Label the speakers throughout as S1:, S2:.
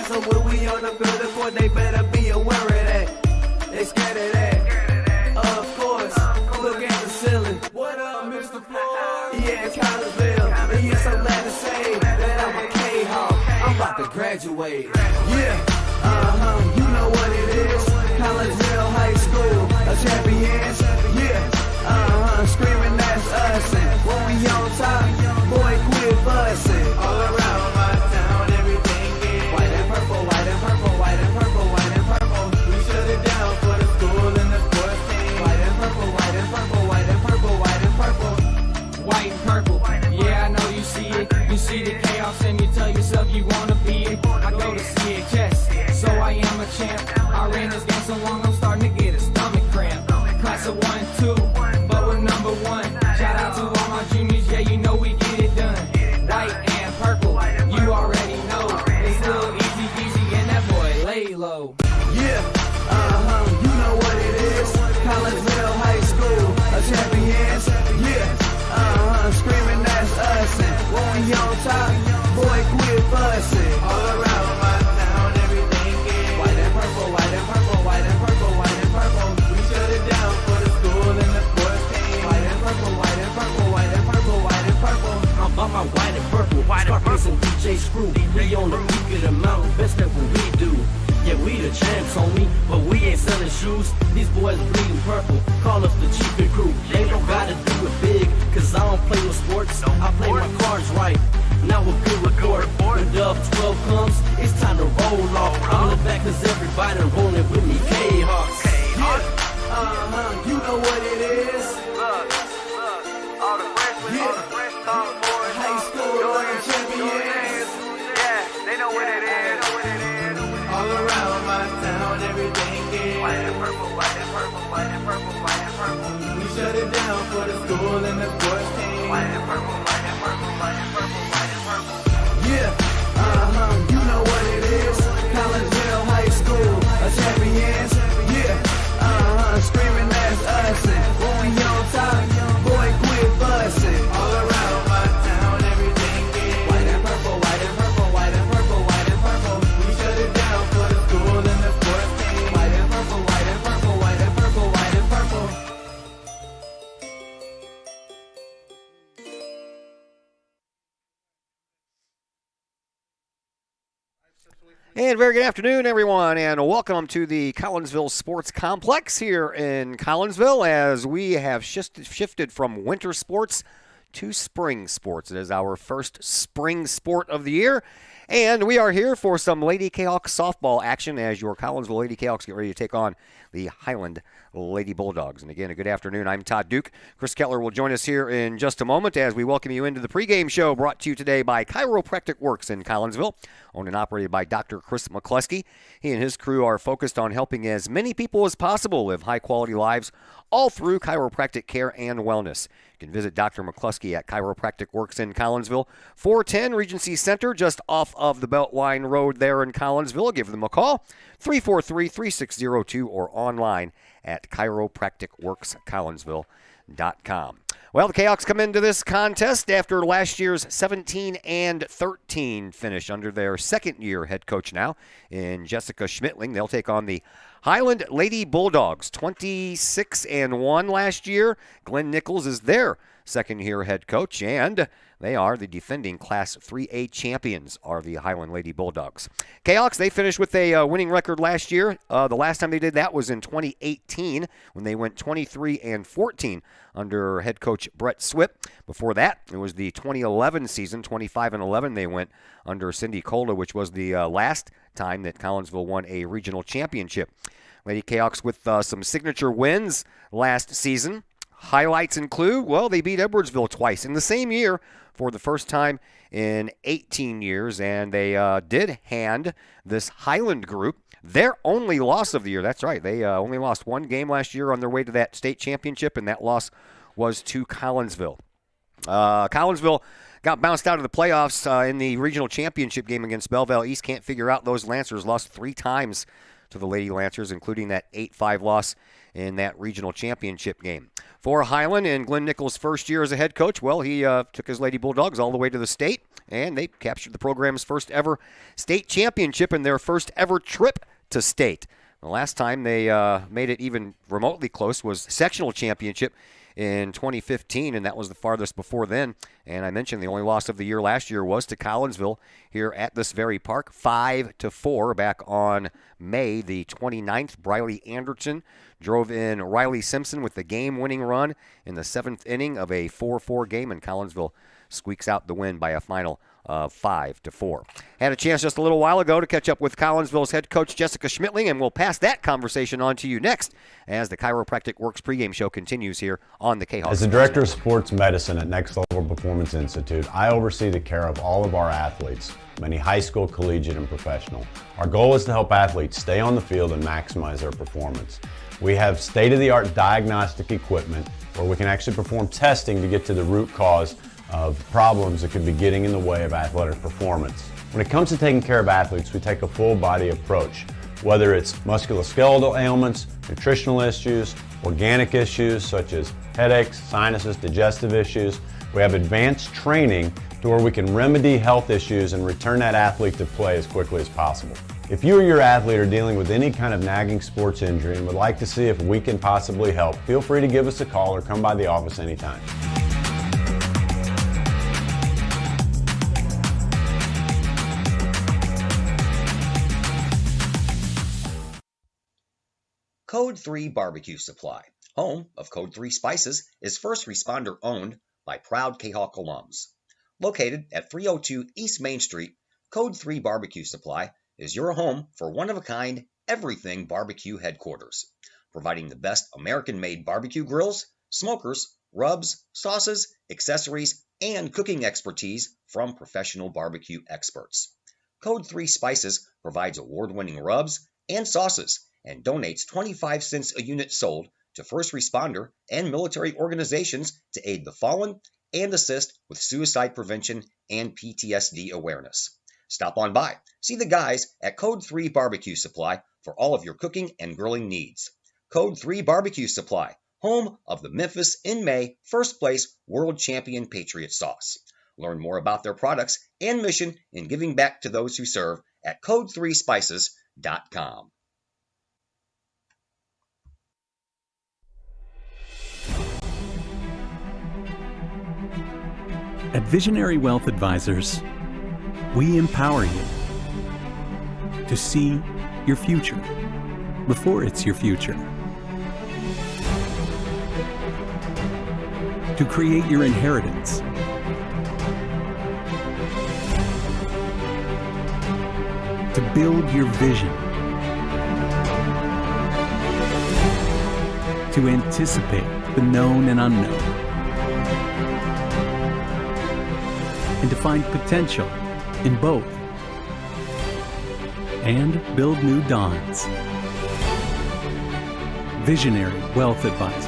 S1: So when we on the field of court, they better be aware of that. They scared of that. Of course, look at the ceiling. What up, Mr. Floyd? Yeah, Collinsville. And yes, I'm glad to say that I'm a Kahok. I'm about to graduate. Yeah, you know what it is. Collinsville High School, a champions. Yeah, screaming that's us. And when we on top, boy, quit fussing. All around my town, everything is white and purple, white and purple, white and purple, white and purple. We shut it down for the school and the sports team. White and purple, white and purple, white and purple, white and purple.
S2: White and purple, yeah, I know you see it. You see the chaos and you tell yourself you wanna be it. I go to see it, yes, so I am a champ. I ran this game so long, I'm starting to get a stomach cramp. Class of 1, 2, but we're number 1. Shout out to all my juniors, yeah, you know we get it done. White and purple, you already know. It's little easy peasy and that boy lay low.
S1: Yeah, you know what it is. Collinsville High School, a champions. Yeah, screaming that's us. And when we on top, boy, quit fussing. All around my town, everything is white and purple, white and purple, white and purple, white and purple. We shut it down for the school and the sports team. White and purple, white and purple, white and purple, white and purple.
S3: I'm about my white and purple, Scarface and DJ Screw. We on the peak of the mountain, best at what we do. Yeah, we the champs, homie, but we ain't selling shoes. These boys bleeding purple, call us the chiefin' crew. They don't gotta do it big, cause I don't play no sports. I play my cards right, now a good report. When Dub 12 comes, it's time to roll off. I'm the back cause everybody rolling with me, K-Hawks.
S1: Yeah, you know what it is.
S4: All the fresh tomboys,
S1: High school champions.
S4: yeah, they know what it is.
S1: All around my town, everything is
S4: White and purple, white and purple, white and purple, white and purple.
S1: we shut it down for the school and the sports team.
S4: White and purple, white and purple, white and purple, white and purple.
S1: Yeah, you know what it is. Collinsville High School, a champions. Yeah, screaming that's us. And when we on top, boy, quit fussing. All around my town, everything is white and purple, white and purple, white and purple, white and purple. We shut it down for the school and the sports team. White and purple, white and purple, white and purple, white and purple.
S5: And very good afternoon, everyone, and welcome to the Collinsville Sports Complex here in Collinsville as we have shifted from winter sports to spring sports. It is our first spring sport of the year, and we are here for some Lady Kahok softball action as your Collinsville Lady Kahawks get ready to take on the Highland Lady Bulldogs. And again, a good afternoon. I'm Todd Duke. Chris Kettler will join us here in just a moment as we welcome you into the pregame show brought to you today by Chiropractic Works in Collinsville, owned and operated by Dr. Chris McCluskey. He and his crew are focused on helping as many people as possible live high-quality lives all through chiropractic care and wellness. You can visit Dr. McCluskey at Chiropractic Works in Collinsville, 410 Regency Center, just off of the Beltline Road there in Collinsville. Give them a call, 343-3602, or online at chiropracticworkscollinsville.com. Well, the Kahawks come into this contest after last year's 17-13 finish under their second-year head coach now in Jessica Schmittling. They'll take on the Highland Lady Bulldogs, 26-1 last year. Glenn Nichols is their second-year head coach, and they are the defending Class 3A champions, are the Highland Lady Bulldogs. Kahawks, they finished with a winning record last year. The last time they did that was in 2018 when they went 23-14 under head coach Brett Swip. Before that, it was the 2011 season, 25-11 they went under Cindy Cola, which was the last time that Collinsville won a regional championship. Lady Kahawks with some signature wins last season. Highlights include, well, they beat Edwardsville twice in the same year for the first time in 18 years, and they did hand this Highland group their only loss of the year. That's right. They only lost one game last year on their way to that state championship, and that loss was to Collinsville. Collinsville got bounced out of the playoffs in the regional championship game against Belleville East. Can't figure out those Lancers. Lost 3 times to the Lady Lancers, including that 8-5 loss in that regional championship game. For Highland, in Glenn Nichols' first year as a head coach, well, he took his Lady Bulldogs all the way to the state and they captured the program's first ever state championship in their first ever trip to state. The last time they made it even remotely close was sectional championship in 2015, and that was the farthest before then. And I mentioned the only loss of the year last year was to Collinsville here at this very park, 5-4 back on May the 29th. Briley Anderson drove in Riley Simpson with the game-winning run in the 7th inning of a 4-4 game, and Collinsville squeaks out the win by a final of 5-4. Had a chance just a little while ago to catch up with Collinsville's head coach Jessica Schmittling, and we'll pass that conversation on to you next as the Chiropractic Works pregame show continues here on the Kahok.
S6: As the Director of Sports Medicine at Next Level Performance Institute, I oversee the care of all of our athletes, many high school, collegiate, and professional. Our goal is to help athletes stay on the field and maximize their performance. We have state-of-the-art diagnostic equipment where we can actually perform testing to get to the root cause of problems that could be getting in the way of athletic performance. When it comes to taking care of athletes, we take a full body approach, whether it's musculoskeletal ailments, nutritional issues, organic issues such as headaches, sinuses, digestive issues. We have advanced training to where we can remedy health issues and return that athlete to play as quickly as possible. If you or your athlete are dealing with any kind of nagging sports injury and would like to see if we can possibly help, feel free to give us a call or come by the office anytime.
S7: Code 3 Barbecue Supply, home of Code 3 Spices, is first responder owned by proud Kahok alums. Located at 302 East Main Street, Code 3 Barbecue Supply is your home for one-of-a-kind everything barbecue headquarters, providing the best American-made barbecue grills, smokers, rubs, sauces, accessories, and cooking expertise from professional barbecue experts. Code 3 Spices provides award-winning rubs and sauces and donates 25 cents a unit sold to first responder and military organizations to aid the fallen and assist with suicide prevention and PTSD awareness. Stop on by. See the guys at Code 3 Barbecue Supply for all of your cooking and grilling needs. Code 3 Barbecue Supply, home of the Memphis in May first place world champion Patriot sauce. Learn more about their products and mission in giving back to those who serve at code3spices.com.
S8: At Visionary Wealth Advisors, we empower you to see your future before it's your future, to create your inheritance, to build your vision, to anticipate the known and unknown, and to find potential in both, and build new dawns. Visionary Wealth Advisors.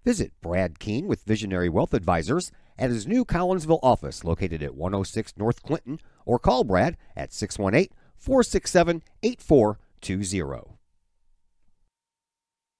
S5: Visit Brad Keene with Visionary Wealth Advisors at his new Collinsville office located at 106 North Clinton, or call Brad at 618-467-8420.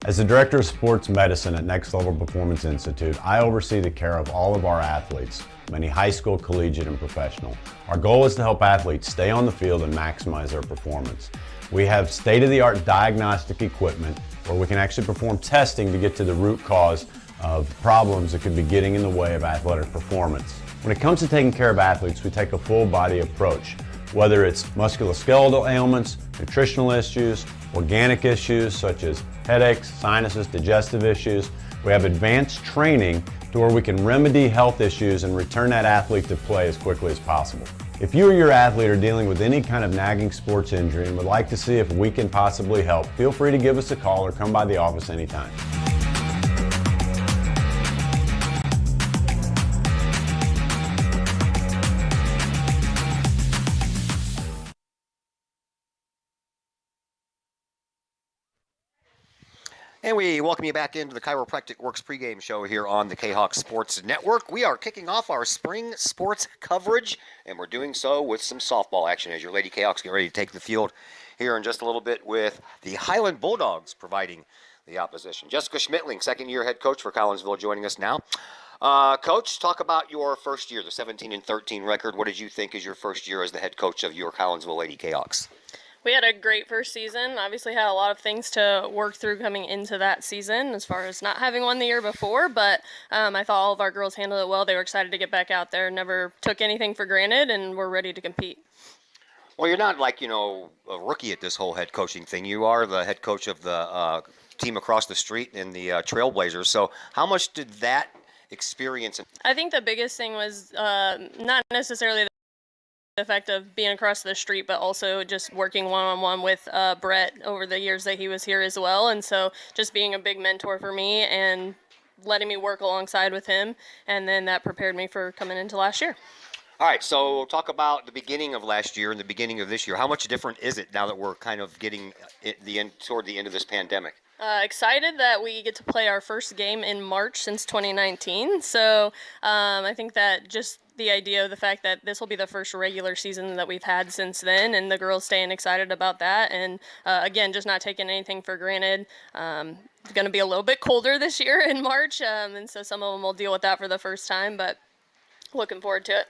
S6: As the Director of Sports Medicine at Next Level Performance Institute, I oversee the care of all of our athletes, many high school, collegiate, and professional. Our goal is to help athletes stay on the field and maximize their performance. We have state-of-the-art diagnostic equipment where we can actually perform testing to get to the root cause of problems that could be getting in the way of athletic performance. When it comes to taking care of athletes, we take a full body approach, whether it's musculoskeletal ailments, nutritional issues, organic issues such as headaches, sinuses, digestive issues. We have advanced training to where we can remedy health issues and return that athlete to play as quickly as possible. If you or your athlete are dealing with any kind of nagging sports injury and would like to see if we can possibly help, feel free to give us a call or come by the office anytime.
S5: And we welcome you back into the Chiropractic Works pregame show here on the Kahok Sports Network. We are kicking off our spring sports coverage, and we're doing so with some softball action as your Lady Kahawks get ready to take the field here in just a little bit with the Highland Bulldogs providing the opposition. Jessica Schmittling, second-year head coach for Collinsville, joining us now. Coach, talk about your first year, the 17-13 record. What did you think is your first year as the head coach of your Collinsville Lady Kahawks?
S9: We had a great first season. Obviously had a lot of things to work through coming into that season as far as not having won the year before, but I thought all of our girls handled it well. They were excited to get back out there, never took anything for granted, and were ready to compete.
S5: Well, you're not like, a rookie at this whole head coaching thing. You are the head coach of the team across the street in the Trailblazers. So how much did that experience?
S9: I think the biggest thing was not necessarily the fact of being across the street, but also just working one-on-one with Brett over the years that he was here as well. And so just being a big mentor for me and letting me work alongside with him. And then that prepared me for coming into last year.
S5: All right, so talk about the beginning of last year and the beginning of this year. How much different is it now that we're kind of getting toward the end of this pandemic?
S9: Excited that we get to play our first game in March since 2019. So I think that just the idea of the fact that this will be the first regular season that we've had since then, and the girls staying excited about that. And again, just not taking anything for granted. It's going to be a little bit colder this year in March, and so some of them will deal with that for the first time, but looking forward to it.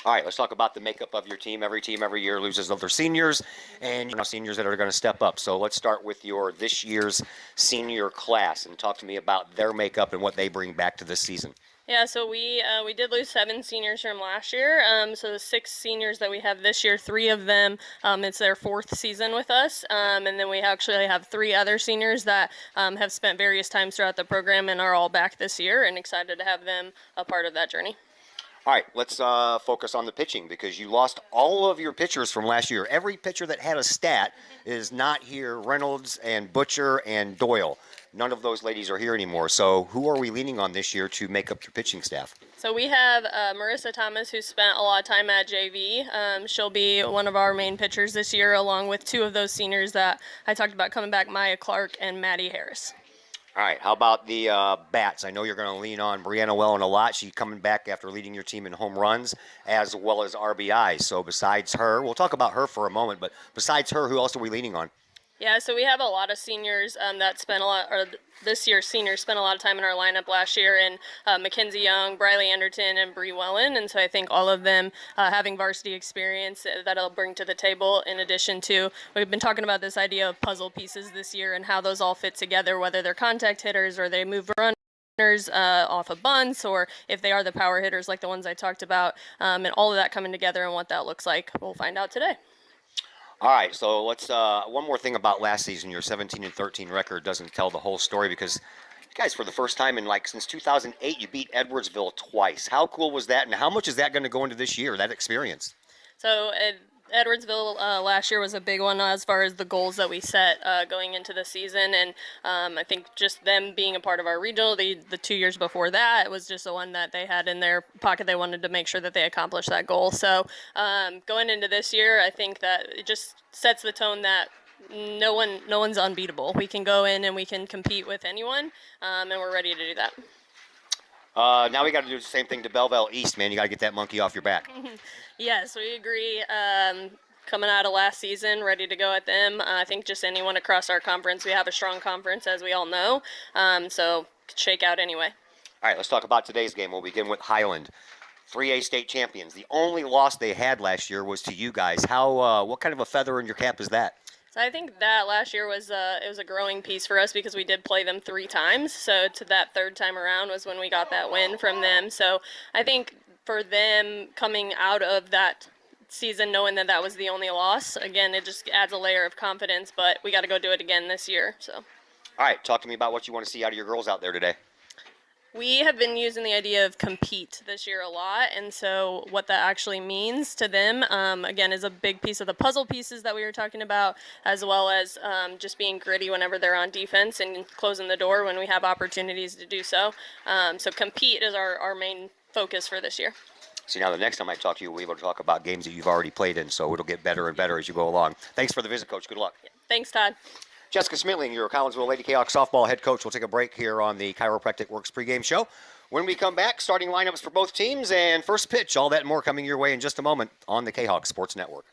S5: All right, let's talk about the makeup of your team. Every team every year loses their seniors, and seniors that are going to step up. So let's start with your this year's senior class and talk to me about their makeup and what they bring back to this season.
S9: Yeah, so we did lose 7 seniors from last year. So the 6 seniors that we have this year, 3 of them, it's their 4th season with us. And then we actually have 3 other seniors that have spent various times throughout the program and are all back this year, and excited to have them a part of that journey.
S5: All right, let's focus on the pitching because you lost all of your pitchers from last year. Every pitcher that had a stat is not here. Reynolds and Butcher and Doyle. None of those ladies are here anymore. So who are we leaning on this year to make up your pitching staff?
S9: So we have Marissa Thomas, who spent a lot of time at JV. She'll be one of our main pitchers this year, along with 2 of those seniors that I talked about coming back, Maya Clark and Maddie Harris.
S5: All right, how about the bats? I know you're going to lean on Brianna Wellen a lot. She's coming back after leading your team in home runs as well as RBIs. So besides her, we'll talk about her for a moment, but besides her, who else are we leaning on?
S9: Yeah, so we have a lot of seniors that spent a lot, or this year's seniors spent a lot of time in our lineup last year, and Mackenzie Young, Briley Anderton, and Bree Wellen, and so I think all of them having varsity experience that I'll bring to the table. In addition to, we've been talking about this idea of puzzle pieces this year and how those all fit together, whether they're contact hitters or they move runners off of bunts, or if they are the power hitters like the ones I talked about, and all of that coming together and what that looks like, we'll find out today.
S5: All right, so let's one more thing about last season. Your 17-13 record doesn't tell the whole story because you guys, for the first time in since 2008, you beat Edwardsville twice. How cool was that, and how much is that going to go into this year, that experience?
S9: So Edwardsville last year was a big one as far as the goals that we set going into the season, and I think just them being a part of our regional, the 2 years before that, it was just the one that they had in their pocket. They wanted to make sure that they accomplished that goal. So going into this year, I think that it just sets the tone that no one's unbeatable. We can go in and we can compete with anyone, and we're ready to do that.
S5: Now we got to do the same thing to Belleville East, man. You got to get that monkey off your back.
S9: Yes, we agree. Coming out of last season, ready to go at them. I think just anyone across our conference. We have a strong conference, as we all know. So shake out anyway.
S5: All right, let's talk about today's game. We'll begin with Highland, 3A state champions. The only loss they had last year was to you guys. What kind of a feather in your cap is that?
S9: So I think that last year was it was a growing piece for us because we did play them 3 times. So to that 3rd time around was when we got that win from them. So I think for them coming out of that season knowing that that was the only loss, again, it just adds a layer of confidence. But we got to go do it again this year. So. All
S5: right, talk to me about what you want to see out of your girls out there today.
S9: We have been using the idea of compete this year a lot, and so what that actually means to them, again, is a big piece of the puzzle pieces that we were talking about, as well as just being gritty whenever they're on defense and closing the door when we have opportunities to do so. So compete is our main focus for this year.
S5: See, now the next time I talk to you, we'll be able to talk about games that you've already played in, so it'll get better and better as you go along. Thanks for the visit, Coach. Good luck.
S9: Yeah. Thanks, Todd.
S5: Jessica Smitling, your Collinsville Lady Kahawk softball head coach. We'll take a break here on the Chiropractic Works pregame show. When we come back, starting lineups for both teams and first pitch, all that and more coming your way in just a moment on the Kahawk Sports Network.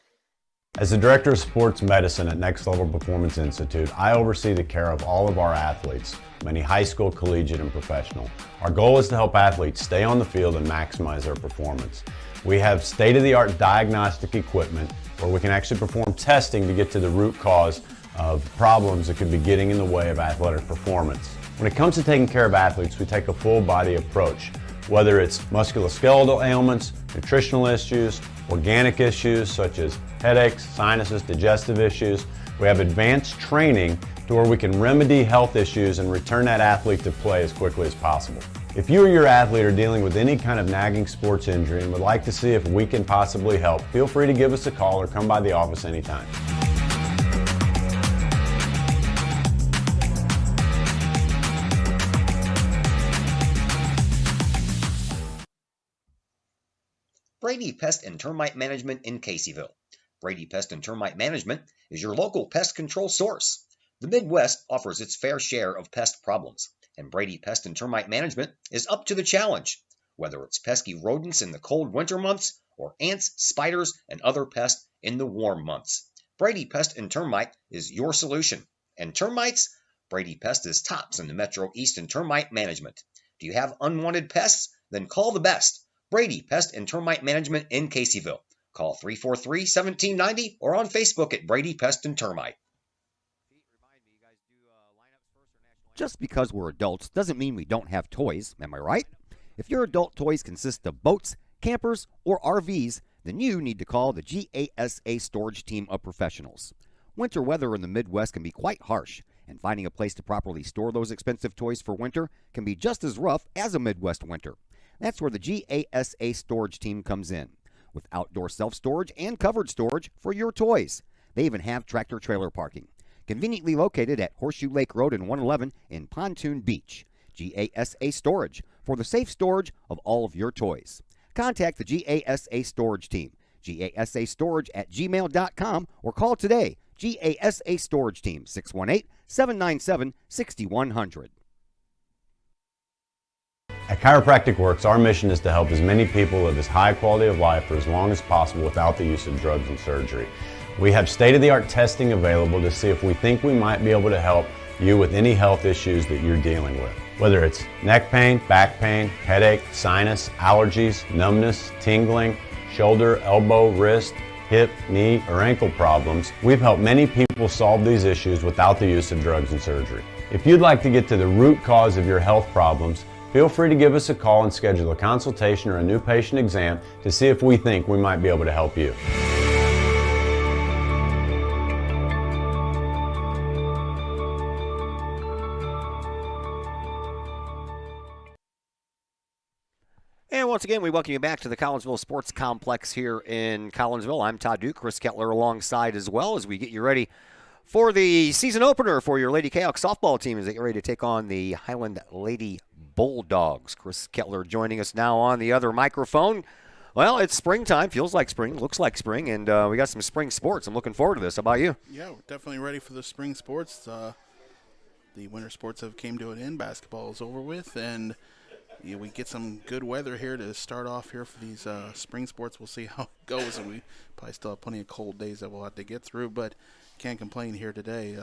S6: As the Director of Sports Medicine at Next Level Performance Institute, I oversee the care of all of our athletes, many high school, collegiate, and professional. Our goal is to help athletes stay on the field and maximize their performance. We have state-of-the-art diagnostic equipment where we can actually perform testing to get to the root cause of problems that could be getting in the way of athletic performance. When it comes to taking care of athletes, we take a full-body approach, whether it's musculoskeletal ailments, nutritional issues, organic issues such as headaches, sinuses, digestive issues. We have advanced training to where we can remedy health issues and return that athlete to play as quickly as possible. If you or your athlete are dealing with any kind of nagging sports injury and would like to see if we can possibly help, feel free to give us a call or come by the office anytime.
S7: Brady Pest and Termite Management in Caseyville. Brady Pest and Termite Management is your local pest control source. The Midwest offers its fair share of pest problems, and Brady Pest and Termite Management is up to the challenge. Whether it's pesky rodents in the cold winter months or ants, spiders, and other pests in the warm months, Brady Pest and Termite is your solution. And termites? Brady Pest is tops in the Metro East in termite management. Do you have unwanted pests? Then call the best. Brady Pest and Termite Management in Caseyville. Call 343-1790 or on Facebook at Brady Pest and Termite.
S5: Just because we're adults doesn't mean we don't have toys, am I right? If your adult toys consist of boats, campers, or RVs, then you need to call the GASA storage team of professionals. Winter weather in the Midwest can be quite harsh, and finding a place to properly store those expensive toys for winter can be just as rough as a Midwest winter. That's where the GASA storage team comes in, with outdoor self-storage and covered storage for your toys. They even have tractor-trailer parking. Conveniently located at Horseshoe Lake Road and 111 in Pontoon Beach. GASA Storage for the safe storage of all of your toys. Contact the GASA Storage team, gasastorage@gmail.com, or call today, GASA Storage Team, 618-797-6100.
S6: At Chiropractic Works, our mission is to help as many people live as high quality of life for as long as possible without the use of drugs and surgery. We have state-of-the-art testing available to see if we think we might be able to help you with any health issues that you're dealing with. Whether it's neck pain, back pain, headache, sinus, allergies, numbness, tingling, shoulder, elbow, wrist, hip, knee, or ankle problems, we've helped many people solve these issues without the use of drugs and surgery. If you'd like to get to the root cause of your health problems, feel free to give us a call and schedule a consultation or a new patient exam to see if we think we might be able to help you.
S5: And once again, we welcome you back to the Collinsville Sports Complex here in Collinsville. I'm Todd Duke, Chris Kettler alongside as well as we get you ready for the season opener for your Lady Kahok softball team as they get ready to take on the Highland Lady Bulldogs. Chris Kettler joining us now on the other microphone. Well, it's springtime. Feels like spring. Looks like spring. And we got some spring sports. I'm looking forward to this. How about you?
S10: Yeah, we're definitely ready for the spring sports. The winter sports have came to an end. Basketball is over with. And we get some good weather here to start off here for these spring sports. We'll see how it goes. And we probably still have plenty of cold days that we'll have to get through. But can't complain here today.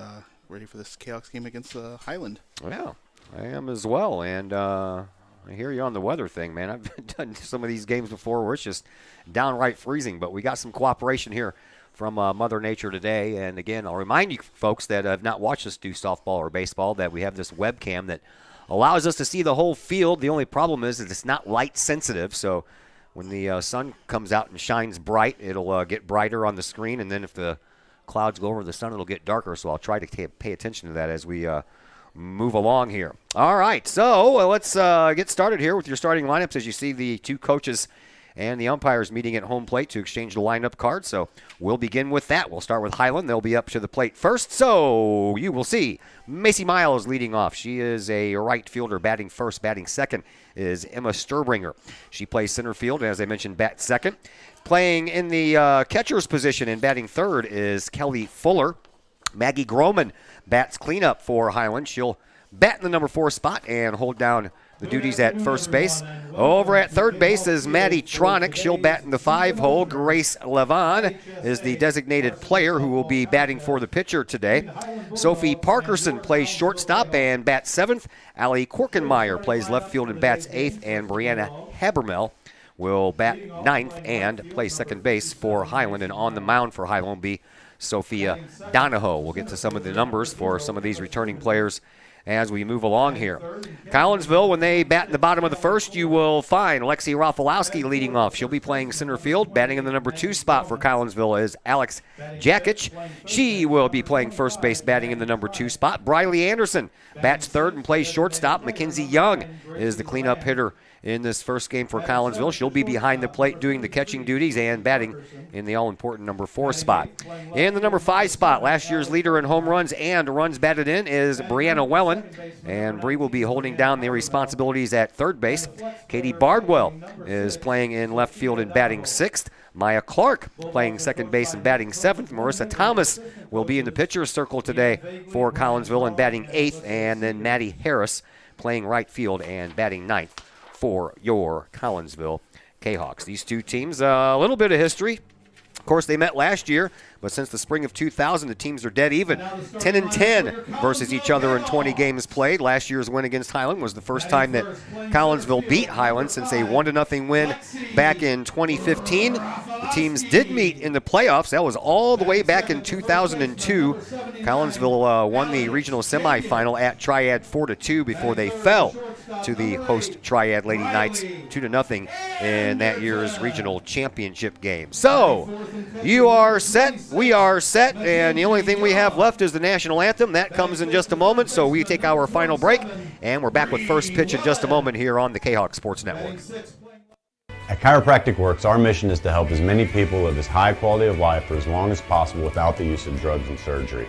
S10: Ready for this Kahok game against Highland.
S5: Yeah, I am as well. And I hear you on the weather thing, man. I've done some of these games before where it's just downright freezing. But we got some cooperation here from Mother Nature today. And, again, I'll remind you folks that have not watched us do softball or baseball that we have this webcam that allows us to see the whole field. The only problem is that it's not light sensitive. So when the sun comes out and shines bright, it'll get brighter on the screen. And then if the clouds go over the sun, it'll get darker. So I'll try to pay attention to that as we move along here. All right, so let's get started here with your starting lineups as you see the two coaches and the umpires meeting at home plate to exchange the lineup cards. So we'll begin with that. We'll start with Highland. They'll be up to the plate first. So you will see Macy Miles leading off. She is a right fielder, batting first. Batting second is Emma Sturbringer. She plays center field, and as I mentioned, bats second. Playing in the catcher's position and batting third is Kelly Fuller. Maggie Groman bats cleanup for Highland. She'll bat in the number 4 spot and hold down the duties at first base. Over at third base is Maddie Tronick. She'll bat in the 5-hole. Grace Levon is the designated player who will be batting for the pitcher today. Sophie Parkerson plays shortstop and bats 7th. Allie Korkenmeyer plays left field and bats 8th. And Brianna Habermel will bat 9th and play second base for Highland. And on the mound for Highland will be Sophia Donahoe. We'll get to some of the numbers for some of these returning players as we move along here. Collinsville, when they bat in the bottom of the first, you will find Lexi Rafalowski leading off. She'll be playing center field. Batting in the number 2 spot for Collinsville is Alex Jakic. She will be playing first base, batting in the number 2 spot. Briley Anderson bats third and plays shortstop. Mackenzie Young is the cleanup hitter in this first game for Collinsville. She'll be behind the plate doing the catching duties and batting in the all-important number 4 spot. In the number 5 spot, last year's leader in home runs and runs batted in is Brianna Wellen, and Bree will be holding down the responsibilities at third base. Katie Bardwell is playing in left field and batting 6th. Maya Clark playing second base and batting 7th. Marissa Thomas will be in the pitcher's circle today for Collinsville and batting 8th, and then Maddie Harris playing right field and batting 9th for your Collinsville Kahawks. These two teams, a little bit of history. Of course, they met last year, but since the spring of 2000, the teams are dead even. 10-10 versus each other in 20 games played. Last year's win against Highland was the first time that Collinsville beat Highland since a 1-0 win back in 2015. The teams did meet in the playoffs. That was all the way back in 2002. Collinsville won the regional semifinal at Triad 4-2 before they fell to the host Triad Lady Knights 2-0 in that year's regional championship game. So, you are set, we are set, and the only thing we have left is the national anthem. That comes in just a moment, so we take our final break, and we're back with first pitch in just a moment here on the Kahok Sports Network.
S6: At Chiropractic Works, our mission is to help as many people live as high quality of life for as long as possible without the use of drugs and surgery.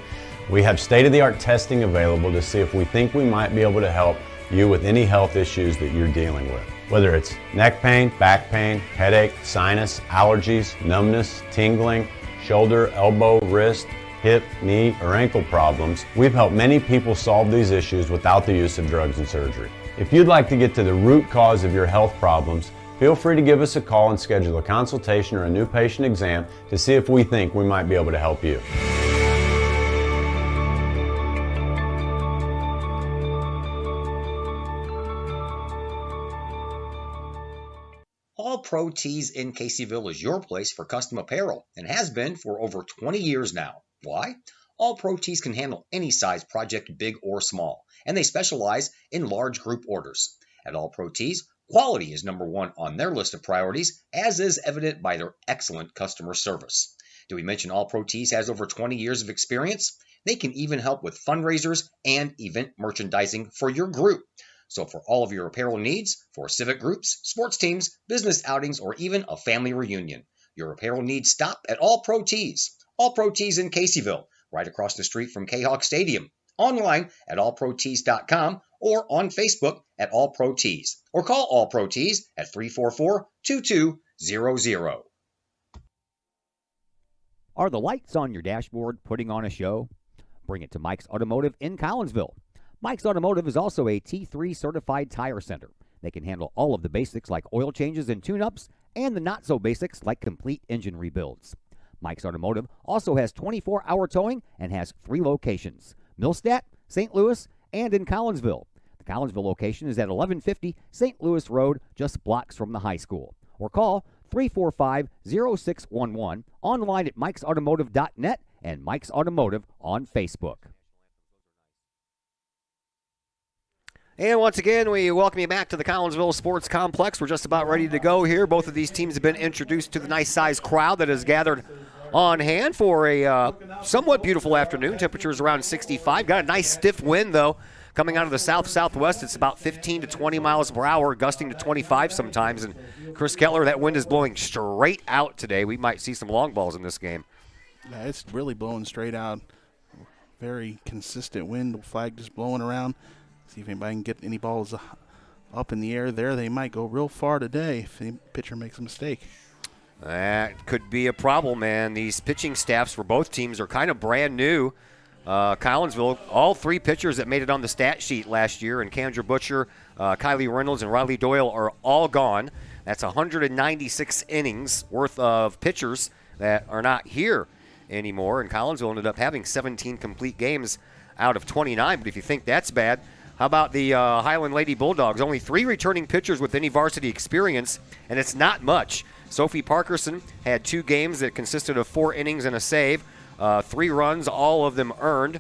S6: We have state-of-the-art testing available to see if we think we might be able to help you with any health issues that you're dealing with. Whether it's neck pain, back pain, headache, sinus, allergies, numbness, tingling, shoulder, elbow, wrist, hip, knee, or ankle problems, we've helped many people solve these issues without the use of drugs and surgery. If you'd like to get to the root cause of your health problems, feel free to give us a call and schedule a consultation or a new patient exam to see if we think we might be able to help you.
S7: All Pro Tees in Caseyville is your place for custom apparel and has been for over 20 years now. Why? All Pro Tees can handle any size project, big or small, and they specialize in large group orders. At All Pro Tees, quality is number 1 on their list of priorities, as is evident by their excellent customer service. Did we mention All Pro Tees has over 20 years of experience? They can even help with fundraisers and event merchandising for your group. So for all of your apparel needs, for civic groups, sports teams, business outings, or even a family reunion, your apparel needs stop at All Pro Tees. All Pro Tees in Caseyville, right across the street from Kahok Stadium. Online at allprotees.com or on Facebook at All Pro Tees. Or call All Pro Tees at 344-2200.
S11: Are the lights on your dashboard putting on a show? Bring it to Mike's Automotive in Collinsville. Mike's Automotive is also a T3 certified tire center. They can handle all of the basics like oil changes and tune-ups and the not-so-basics like complete engine rebuilds. Mike's Automotive also has 24-hour towing and has 3 locations: Millstadt, St. Louis, and in Collinsville. The Collinsville location is at 1150 St. Louis Road, just blocks from the high school. Or call 345-0611, online at mikesautomotive.net and Mike's Automotive on Facebook.
S5: And once again, we welcome you back to the Collinsville Sports Complex. We're just about ready to go here. Both of these teams have been introduced to the nice-sized crowd that has gathered on hand for a somewhat beautiful afternoon. Temperatures around 65. Got a nice stiff wind, though, coming out of the south-southwest. It's about 15 to 20 miles per hour, gusting to 25 sometimes. And Chris Kettler, that wind is blowing straight out today. We might see some long balls in this game.
S10: Yeah, it's really blowing straight out. Very consistent wind. Flag just blowing around. See if anybody can get any balls up in the air there. They might go real far today if the pitcher makes a mistake.
S5: That could be a problem, man. These pitching staffs for both teams are kind of brand new. Collinsville, all 3 pitchers that made it on the stat sheet last year, and Kendra Butcher, Kylie Reynolds, and Riley Doyle are all gone. That's 196 innings worth of pitchers that are not here anymore, and Collinsville ended up having 17 complete games out of 29. But if you think that's bad, how about the Highland Lady Bulldogs? Only 3 returning pitchers with any varsity experience, and it's not much. Sophie Parkerson had 2 games that consisted of 4 innings and a save, 3 runs, all of them earned.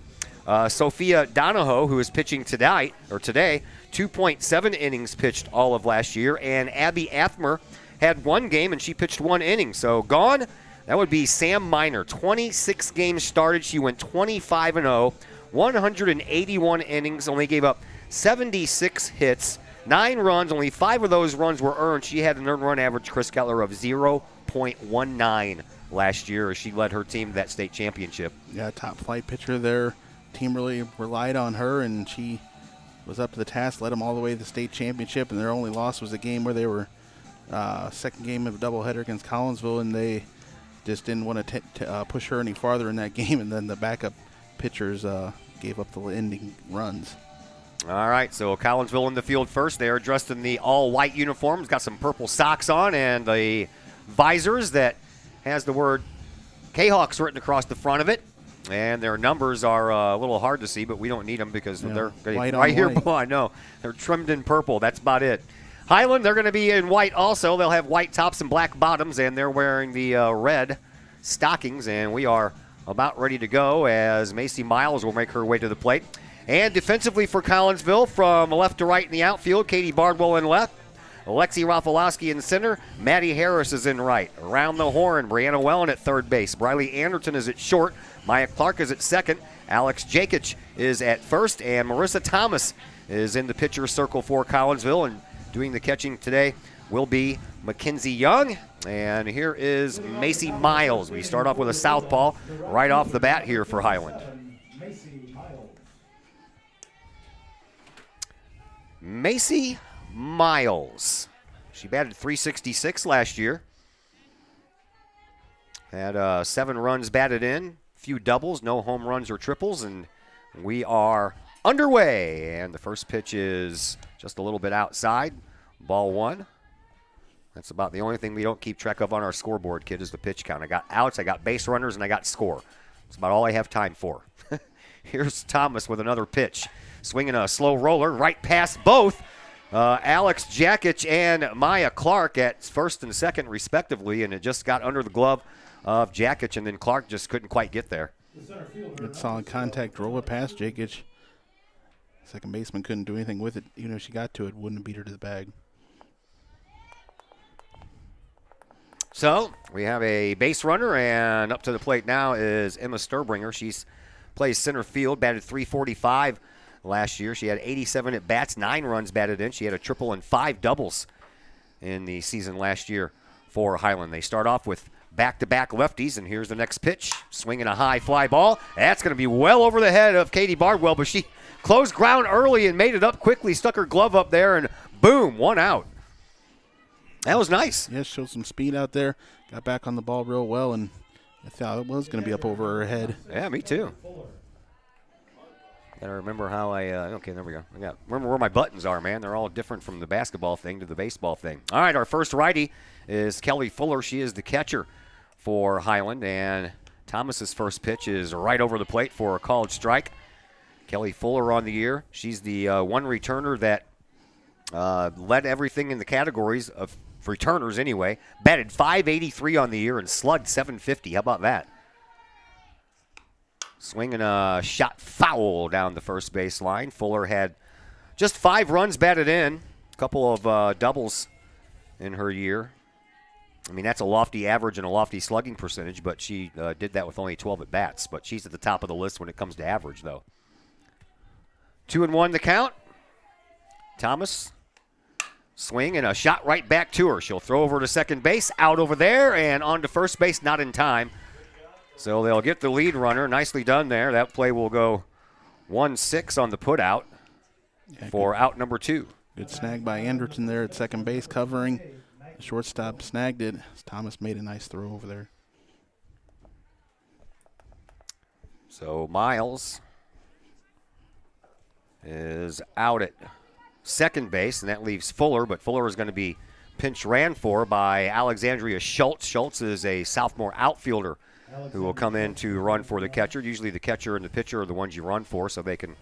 S5: Sophia Donahoe, who is pitching today, 2.7 innings pitched all of last year, and Abby Athmer had 1 game and she pitched 1 inning. So gone, that would be Sam Miner. 26 games started. She went 25-0, 181 innings, only gave up 76 hits, 9 runs. Only 5 of those runs were earned. She had an earned run average, Chris Kettler, of 0.19 last year as she led her team to that state championship.
S10: Yeah, top flight pitcher there. Team really relied on her, and she was up to the task, led them all the way to the state championship, and their only loss was a game where they were second game of a doubleheader against Collinsville, and they just didn't want to push her any farther in that game, and then the backup pitchers gave up the ending runs.
S5: All right, so Collinsville in the field first. They are dressed in the all-white uniforms, got some purple socks on, and the visors that has the word Kahawks written across the front of it. And their numbers are a little hard to see, but we don't need them because they're right here. Oh, I know. They're trimmed in purple. That's about it. Highland, they're going to be in white also. They'll have white tops and black bottoms, and they're wearing the red stockings. And we are about ready to go as Macy Miles will make her way to the plate. And defensively for Collinsville, from left to right in the outfield, Katie Bardwell in left, Alexi Rafalowski in center, Maddie Harris is in right. Around the horn, Brianna Wellen at third base. Briley Anderton is at short. Maya Clark is at second. Alex Jakic is at first. And Marissa Thomas is in the pitcher's circle for Collinsville. And doing the catching today will be Mackenzie Young. And here is Macy Miles. We start off with a southpaw right off the bat here for Highland. Macy Miles. She batted .366 last year. Had 7 runs batted in, few doubles, no home runs or triples, and we are underway. And the first pitch is just a little bit outside. Ball 1. That's about the only thing we don't keep track of on our scoreboard, kid, is the pitch count. I got outs, I got base runners, and I got score. That's about all I have time for. Here's Thomas with another pitch. Swinging a slow roller right past both Alex Jakic and Maya Clark at first and second, respectively, and it just got under the glove of Jakic, and then Clark just couldn't quite get there.
S10: Good solid contact, drove it past Jakic. Second baseman couldn't do anything with it. Even if she got to it, wouldn't have beat her to the bag.
S5: So we have a base runner, and up to the plate now is Emma Sturbringer. She plays center field, batted .345 last year. She had 87 at bats, 9 runs batted in. She had a triple and 5 doubles in the season last year for Highland. They start off with back-to-back lefties, and here's the next pitch. Swinging a high fly ball. That's going to be well over the head of Katie Bardwell, but she closed ground early and made it up quickly, stuck her glove up there, and boom, 1 out. That was nice.
S10: Yes, showed some speed out there. Got back on the ball real well, and I thought it was going to be up over her head.
S5: Yeah, me too. Got to remember how okay, there we go. Remember where my buttons are, man. They're all different from the basketball thing to the baseball thing. All right, our first righty is Kelly Fuller. She is the catcher for Highland, and Thomas's first pitch is right over the plate for a called strike. Kelly Fuller on the year. She's the one returner that led everything in the categories of returners anyway. Batted .583 on the year and slugged .750. How about that? Swinging a shot foul down the first base line. Fuller had just 5 runs batted in, a couple of doubles in her year. I mean, that's a lofty average and a lofty slugging percentage, but she did that with only 12 at-bats. But she's at the top of the list when it comes to average, though. 2-1 the count. Thomas, swing and a shot right back to her. She'll throw over to second base, out over there, and on to first base, not in time. So they'll get the lead runner. Nicely done there. That play will go 1-6 on the put-out for out number 2.
S10: Good snag by Anderton there at second base, covering. The shortstop snagged it. Thomas made a nice throw over there.
S5: So Miles is out at second base, and that leaves Fuller, but Fuller is going to be pinch ran for by Alexandria Schultz. Schultz is a sophomore outfielder who will come in to run for the catcher. Usually the catcher and the pitcher are the ones you run for so they can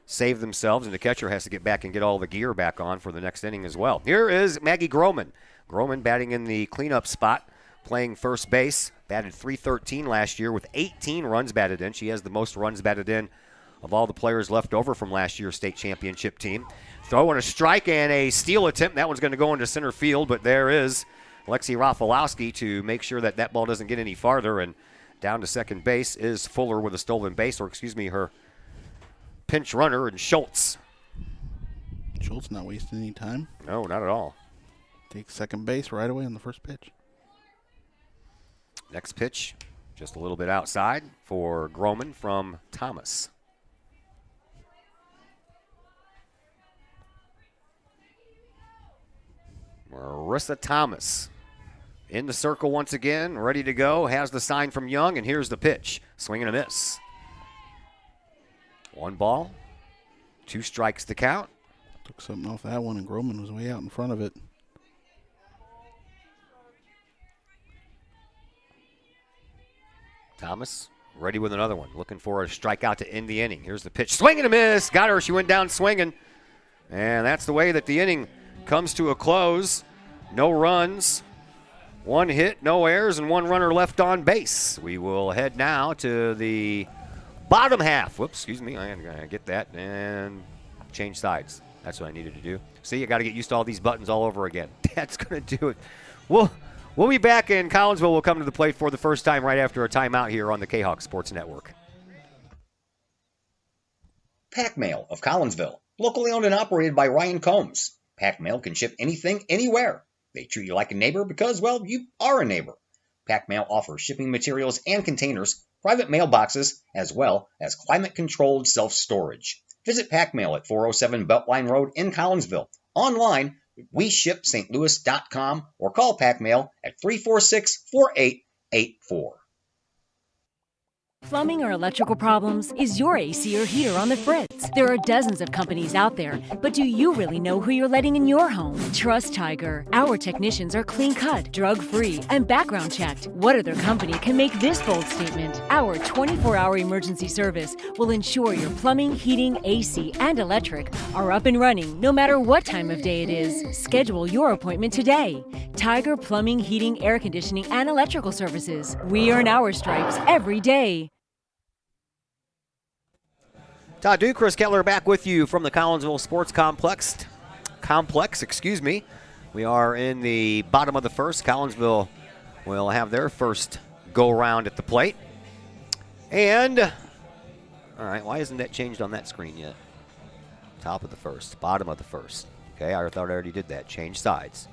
S5: save themselves, and the catcher has to get back and get all the gear back on for the next inning as well. Here is Maggie Groman. Groman batting in the cleanup spot, playing first base. Batted .313 last year with 18 runs batted in. She has the most runs batted in of all the players left over from last year's state championship team. Throw and a strike and a steal attempt. That one's going to go into center field, but there is Lexi Rafalowski to make sure that that ball doesn't get any farther. And down to second base is Fuller with a stolen base, or excuse me, her pinch runner, and Schultz.
S10: Schultz not wasting any time.
S5: No, not at all.
S10: Takes second base right away on the first pitch.
S5: Next pitch, just a little bit outside for Groman from Thomas. Marissa Thomas in the circle once again, ready to go, has the sign from Young, and here's the pitch. Swing and a miss. 1 ball, 2 strikes to count.
S10: Took something off that one, and Groman was way out in front of it.
S5: Thomas ready with another one, looking for a strikeout to end the inning. Here's the pitch. Swing and a miss. Got her. She went down swinging. And that's the way that the inning comes to a close. No runs, 1 hit, no errors, and 1 runner left on base. We will head now to the bottom half. Whoops, excuse me. I gotta get that and change sides. That's what I needed to do. See, you got to get used to all these buttons all over again. That's going to do it. We'll be back in Collinsville. We'll come to the plate for the first time right after a timeout here on the Kahok Sports Network.
S7: Pack Mail of Collinsville, locally owned and operated by Ryan Combs. Pack Mail can ship anything, anywhere. They treat you like a neighbor because, well, you are a neighbor. Pack Mail offers shipping materials and containers, private mailboxes, as well as climate-controlled self-storage. Visit Pack Mail at 407 Beltline Road in Collinsville. Online, WeShipSt.Louis.com or call Pack Mail at 346-4884.
S12: Plumbing or electrical problems? Is your AC or heater on the fritz? There are dozens of companies out there, but do you really know who you're letting in your home? Trust Tiger. Our technicians are clean-cut, drug-free, and background-checked. What other company can make this bold statement? Our 24-hour emergency service will ensure your plumbing, heating, AC, and electric are up and running no matter what time of day it is. Schedule your appointment today. Tiger Plumbing, Heating, Air Conditioning, and Electrical Services. We earn our stripes every day.
S5: Todd Duke, Chris Kettler back with you from the Collinsville Sports Complex. We are in the bottom of the first. Collinsville will have their first go-round at the plate. And, all right, why isn't that changed on that screen yet? Top of the first, bottom of the first. Okay, I thought I already did that. Change sides.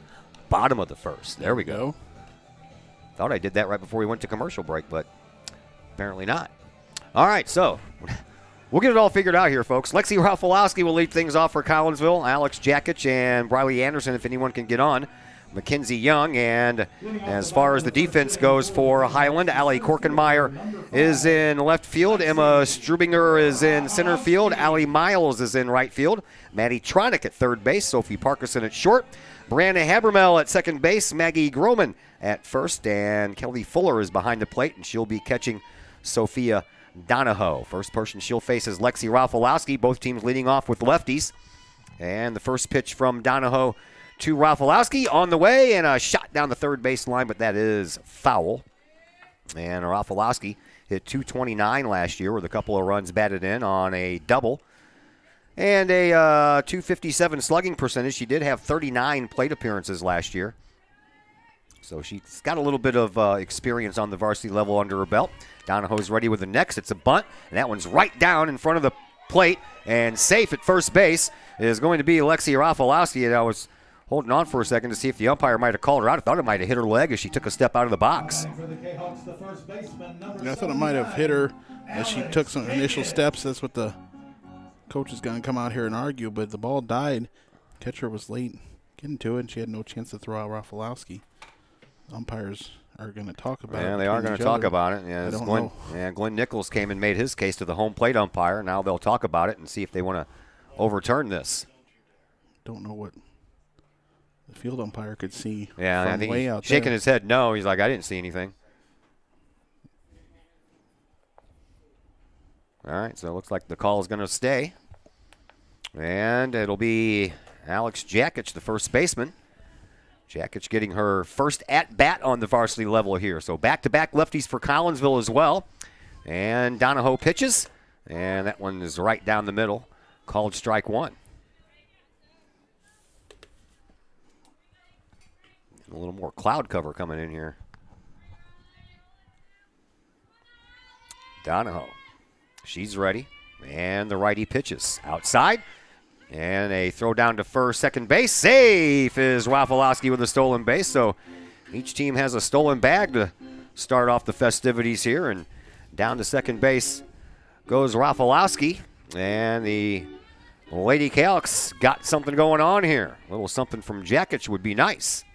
S5: Bottom of the first. There we go. Thought I did that right before we went to commercial break, but apparently not. All right, so we'll get it all figured out here, folks. Lexi Rafalowski will lead things off for Collinsville. Alex Jakic and Briley Anderson, if anyone can get on. Mackenzie Young, and as far as the defense goes for Highland, Allie Korkenmeyer is in left field. Emma Strubinger is in center field. Allie Miles is in right field. Maddie Tronick at third base. Sophie Parkinson at short. Brianna Habermel at second base. Maggie Groman at first. And Kelly Fuller is behind the plate, and she'll be catching Sophia Donahoe. First person she'll face is Lexi Rafalowski. Both teams leading off with lefties. And the first pitch from Donahoe to Rafalowski on the way, and a shot down the third base line, but that is foul. And Rafalowski hit .229 last year with a couple of runs batted in on a double and a .257 slugging percentage. She did have 39 plate appearances last year, so she's got a little bit of experience on the varsity level under her belt. Donahoe's ready with the next. It's a bunt, and that one's right down in front of the plate, and safe at first base is going to be Alexia Rafalowski. And I was holding on for a second to see if the umpire might have called her out. I thought it might have hit her leg as she took a step out of the box.
S10: Yeah, I thought it might have hit her as she took some initial steps. That's what the coach is going to come out here and argue, but the ball died. Catcher was late getting to it, and she had no chance to throw out Rafalowski. Umpires are going to talk about it.
S5: Yeah, they are going to talk about it. Yeah,
S10: I don't know.
S5: Yeah, Glenn Nichols came and made his case to the home plate umpire. Now they'll talk about it and see if they want to overturn this.
S10: Don't know what the field umpire could see.
S5: Yeah,
S10: from
S5: I think
S10: way
S5: he's
S10: out
S5: shaking
S10: there.
S5: his head no. He's like, I didn't see anything. All right, so it looks like the call is going to stay. And it'll be Alex Jakic, the first baseman. Jakic getting her first at-bat on the varsity level here. So back-to-back lefties for Collinsville as well. And Donahoe pitches. And that one is right down the middle. Called strike one. A little more cloud cover coming in here. Donahoe. She's ready. And the righty pitches. Outside. And a throw down to first, second base. Safe is Wafalowski with a stolen base. So each team has a stolen bag to start off the festivities here. And down to second base goes Wafalowski. And the Lady Calyx got something going on here. A little something from Jakic would be nice.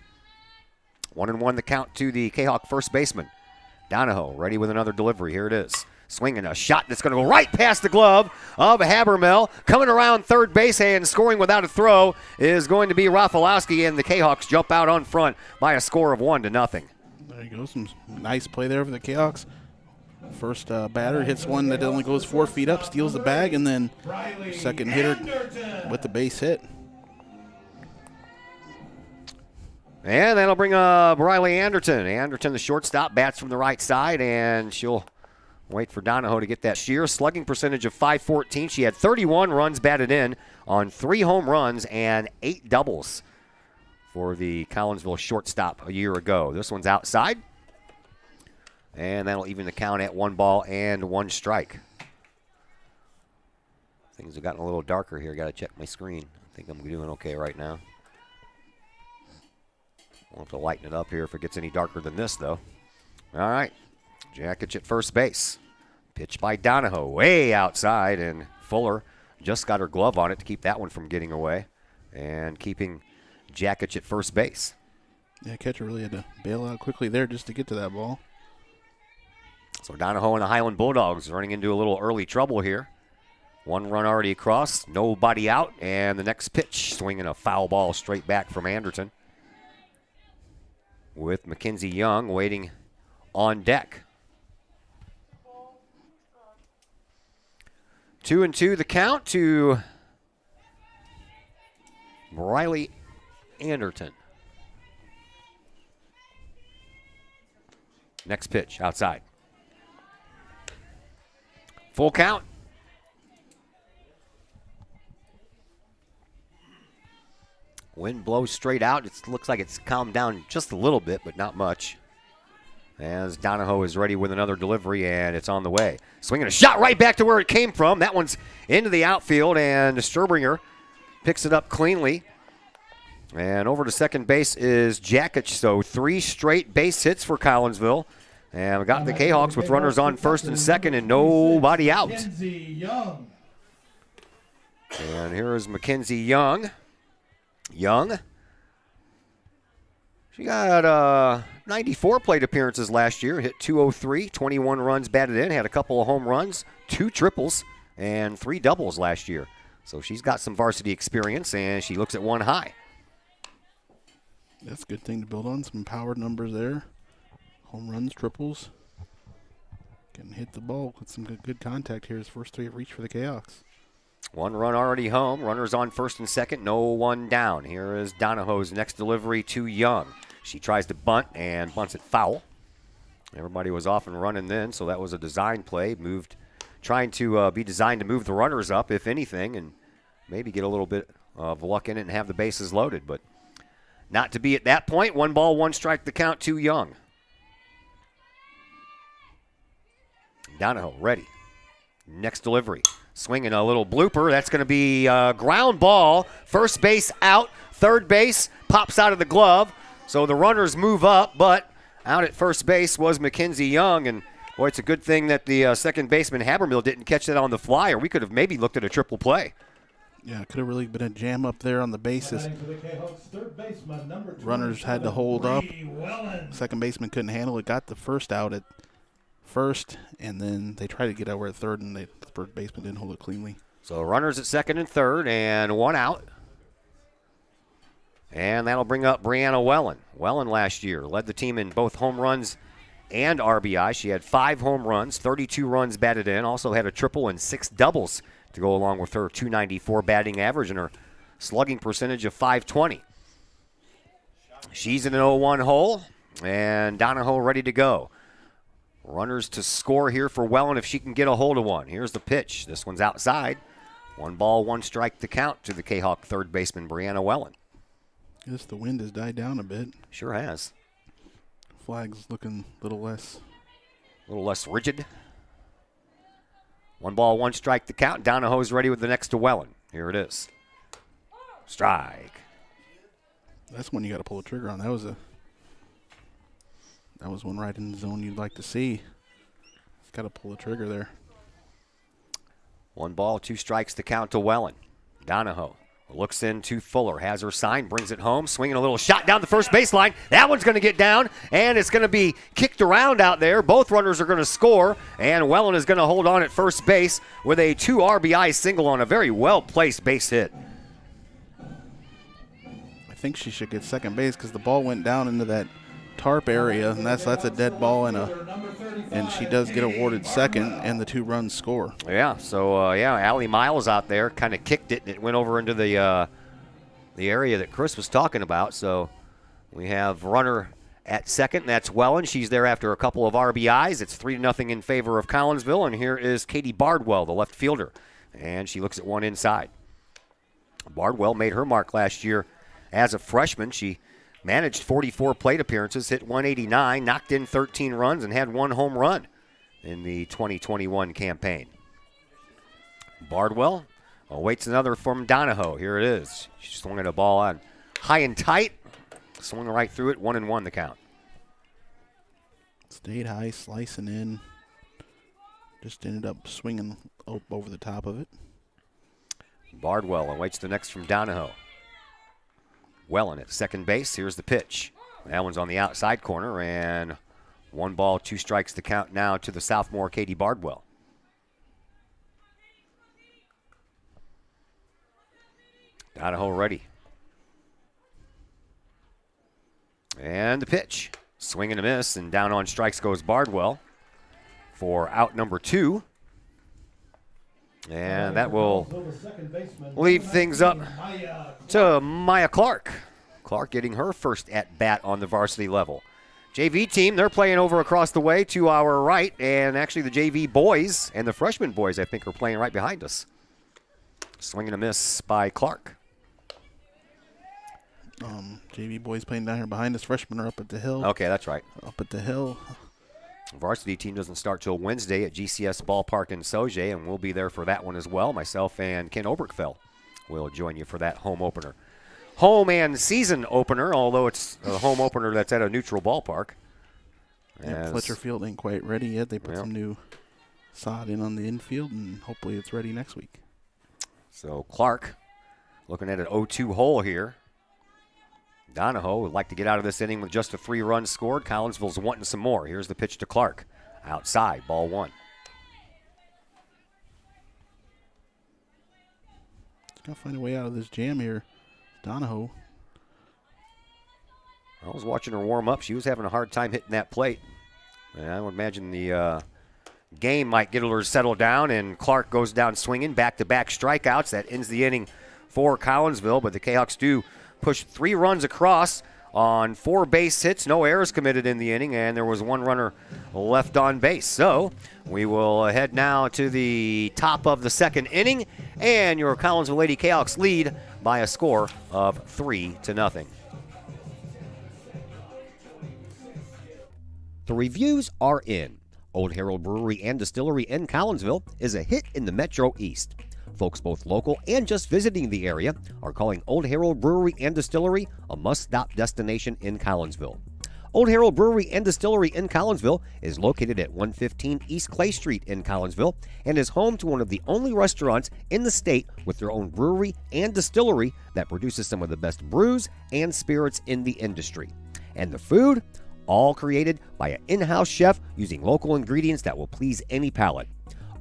S5: 1-1 the count to the Kahok first baseman. Donahoe ready with another delivery. Here it is. Swinging a shot that's going to go right past the glove of Habermel. Coming around third base and scoring without a throw is going to be Wafalowski, and the Kahawks jump out on front by a score of 1-0.
S10: There you go. Some nice play there for the Kahawks. First batter hits one that only goes 4 feet up, steals the bag, and then second hitter with the base hit.
S5: And that'll bring up Riley Anderton. Anderton, the shortstop, bats from the right side, and she'll wait for Donahoe to get that sheer. Slugging percentage of .514. She had 31 runs batted in on 3 home runs and 8 doubles for the Collinsville shortstop a year ago. This one's outside. And that'll even the count at 1 ball and 1 strike. Things have gotten a little darker here. Got to check my screen. I think I'm doing okay right now. We'll have to lighten it up here if it gets any darker than this, though. All right. Jakic at first base. Pitch by Donahoe way outside, and Fuller just got her glove on it to keep that one from getting away and keeping Jakic at first base.
S10: Yeah, catcher really had to bail out quickly there just to get to that ball.
S5: So Donahoe and the Highland Bulldogs running into a little early trouble here. 1 run already across, nobody out, and the next pitch swinging a foul ball straight back from Anderton with Mackenzie Young waiting on deck. 2-2 the count to Riley Anderton. Next pitch outside. Full count. Wind blows straight out. It looks like it's calmed down just a little bit, but not much. As Donahoe is ready with another delivery, and it's on the way. Swinging a shot right back to where it came from. That one's into the outfield, and Sturbringer picks it up cleanly. And over to second base is Jakic. So 3 straight base hits for Collinsville. And we got the Kahawks with runners on first and second and nobody out. And here is Mackenzie Young. Young. She got 94 plate appearances last year, hit .203, 21 runs batted in, had a couple of home runs, 2 triples, and 3 doubles last year. So she's got some varsity experience, and she looks at 1 high.
S10: That's a good thing to build on, some powered numbers there. Home runs, triples. Can hit the ball with some good contact here. His first 3 have reached for the Kahawks.
S5: 1 run already home. Runners on first and second. No one down. Here is Donahoe's next delivery to Young. She tries to bunt and bunts it foul. Everybody was off and running then, so that was a design play. Trying to be designed to move the runners up, if anything, and maybe get a little bit of luck in it and have the bases loaded. But not to be at that point. 1 ball, 1 strike the count to Young. Donahoe ready. Next delivery. Swinging a little blooper. That's going to be ground ball. First base out. Third base pops out of the glove. So the runners move up, but out at first base was Mackenzie Young. And, boy, it's a good thing that the second baseman Habermill didn't catch that on the fly, or we could have maybe looked at a triple play.
S10: Yeah, it could have really been a jam up there on the bases. Runners had to hold up. Second baseman couldn't handle it. Got the first out at first, and then they tried to get over at third, and the third baseman didn't hold it cleanly.
S5: So runners at second and third, and one out. And that'll bring up Brianna Wellen. Wellen last year led the team in both home runs and RBI. She had 5 home runs, 32 runs batted in, also had a triple and 6 doubles to go along with her .294 batting average and her slugging percentage of .520. She's in an 0-1 hole, and Donahoe ready to go. Runners to score here for Wellen if she can get a hold of one. Here's the pitch. This one's outside. 1 ball, 1 strike to count to the Kahok third baseman, Brianna Wellen.
S10: Guess the wind has died down a bit.
S5: Sure has.
S10: Flag's looking a little less
S5: rigid. 1 ball, 1 strike to count. Donahoe's ready with the next to Wellen. Here it is. Strike.
S10: That's when you got to pull the trigger on. That was one right in the zone you'd like to see. Got to pull the trigger there.
S5: 1 ball, 2 strikes to count to Wellen. Donahoe looks into Fuller, has her sign, brings it home, swinging a little shot down the first baseline. That one's going to get down, and it's going to be kicked around out there. Both runners are going to score, and Wellen is going to hold on at first base with a 2 RBI single on a very well-placed base hit.
S10: I think she should get second base because the ball went down into that tarp area, and that's a dead ball, and she does get awarded second, and the 2 runs score.
S5: Yeah, so Allie Miles out there kind of kicked it, and it went over into the area that Chris was talking about. So we have runner at second, and that's Wellen. She's there after a couple of RBIs. It's 3-0 in favor of Collinsville, and here is Katie Bardwell, the left fielder, and she looks at one inside. Bardwell made her mark last year as a freshman. She managed 44 plate appearances, hit 189, knocked in 13 runs, and had 1 home run in the 2021 campaign. Bardwell awaits another from Donahoe. Here it is. She swung at a ball on high and tight, swung right through it, 1-1 the count.
S10: Stayed high, slicing in. Just ended up swinging over the top of it.
S5: Bardwell awaits the next from Donahoe. Wellen at second base. Here's the pitch. That one's on the outside corner, and 1 ball, 2 strikes to count now to the sophomore Katie Bardwell. Donahoe ready. And the pitch. Swing and a miss, and down on strikes goes Bardwell for out number 2. And that will leave things up to Maya Clark. Clark getting her first at-bat on the varsity level. JV team, they're playing over across the way to our right, and actually the JV boys and the freshman boys, I think, are playing right behind us. Swing and a miss by Clark.
S10: JV boys playing down here behind us. Freshmen are up at the hill.
S5: Okay, that's right.
S10: Up at the hill.
S5: Varsity team doesn't start till Wednesday at GCS Ballpark in Sauget, and we'll be there for that one as well. Myself and Ken Oberkfell will join you for that home opener. Home and season opener, although it's a home opener that's at a neutral ballpark.
S10: Yeah, Fletcher Field ain't quite ready yet. They put some new sod in on the infield, and hopefully it's ready next week.
S5: So Clark looking at an 0-2 hole here. Donahoe would like to get out of this inning with just a 3 runs scored. Collinsville's wanting some more. Here's the pitch to Clark. Outside, ball 1.
S10: He's got to find a way out of this jam here. Donahoe.
S5: I was watching her warm up. She was having a hard time hitting that plate. And I would imagine the game might get her settled down, and Clark goes down swinging. Back-to-back strikeouts. That ends the inning for Collinsville, but the Kahawks do push 3 runs across on 4 base hits. No errors committed in the inning, and there was 1 runner left on base. So we will head now to the top of the 2nd inning, and your Collinsville Lady Kahawks lead by a score of 3-0.
S11: The reviews are in. Old Herald Brewery and Distillery in Collinsville is a hit in the Metro East. Folks both local and just visiting the area are calling Old Herald Brewery and Distillery a must-stop destination in Collinsville.
S5: Old Herald Brewery and Distillery in Collinsville is located at 115 East Clay Street in Collinsville and is home to one of the only restaurants in the state with their own brewery and distillery that produces some of the best brews and spirits in the industry. And the food, all created by an in-house chef using local ingredients that will please any palate.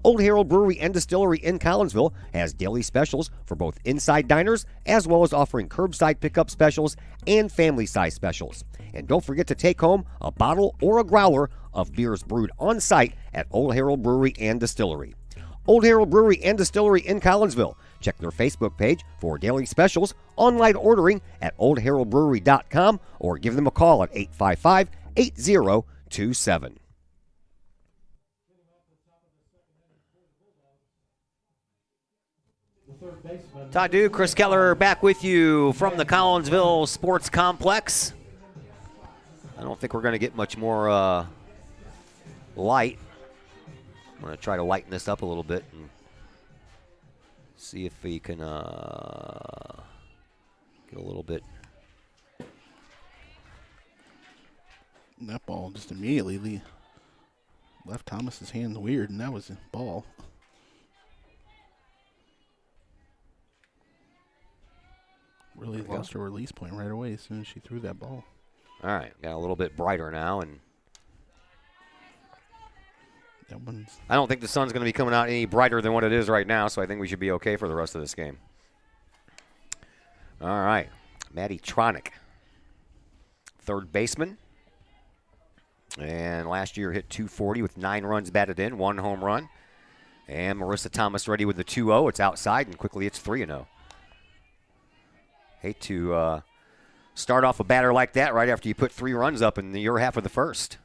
S5: Old Herald Brewery and Distillery in Collinsville has daily specials for both inside diners as well as offering curbside pickup specials and family-size specials. And don't forget to take home a bottle or a growler of beers brewed on site at Old Herald Brewery and Distillery. Old Herald Brewery and Distillery in Collinsville. Check their Facebook page for daily specials, online ordering at oldheraldbrewery.com, or give them a call at 855-8027.
S11: Todd Duke, Chris Keller back with you from the Collinsville Sports Complex.
S5: I don't think we're going to get much more light. I'm going to try to lighten this up a little bit and see if we can get a little bit.
S10: That ball just immediately left Thomas's hands weird, and that was a ball. Really lost her release point right away as soon as she threw that ball.
S5: All right, got a little bit brighter now, and
S10: that one's.
S5: I don't think the sun's going to be coming out any brighter than what it is right now, so I think we should be okay for the rest of this game. All right, Maddie Tronick, third baseman, and last year hit .240 with 9 runs batted in, 1 home run. And Marissa Thomas ready with the 2-0. It's outside, and quickly it's 3-0. Hate to start off a batter like that right after you put 3 runs up in your half of the first.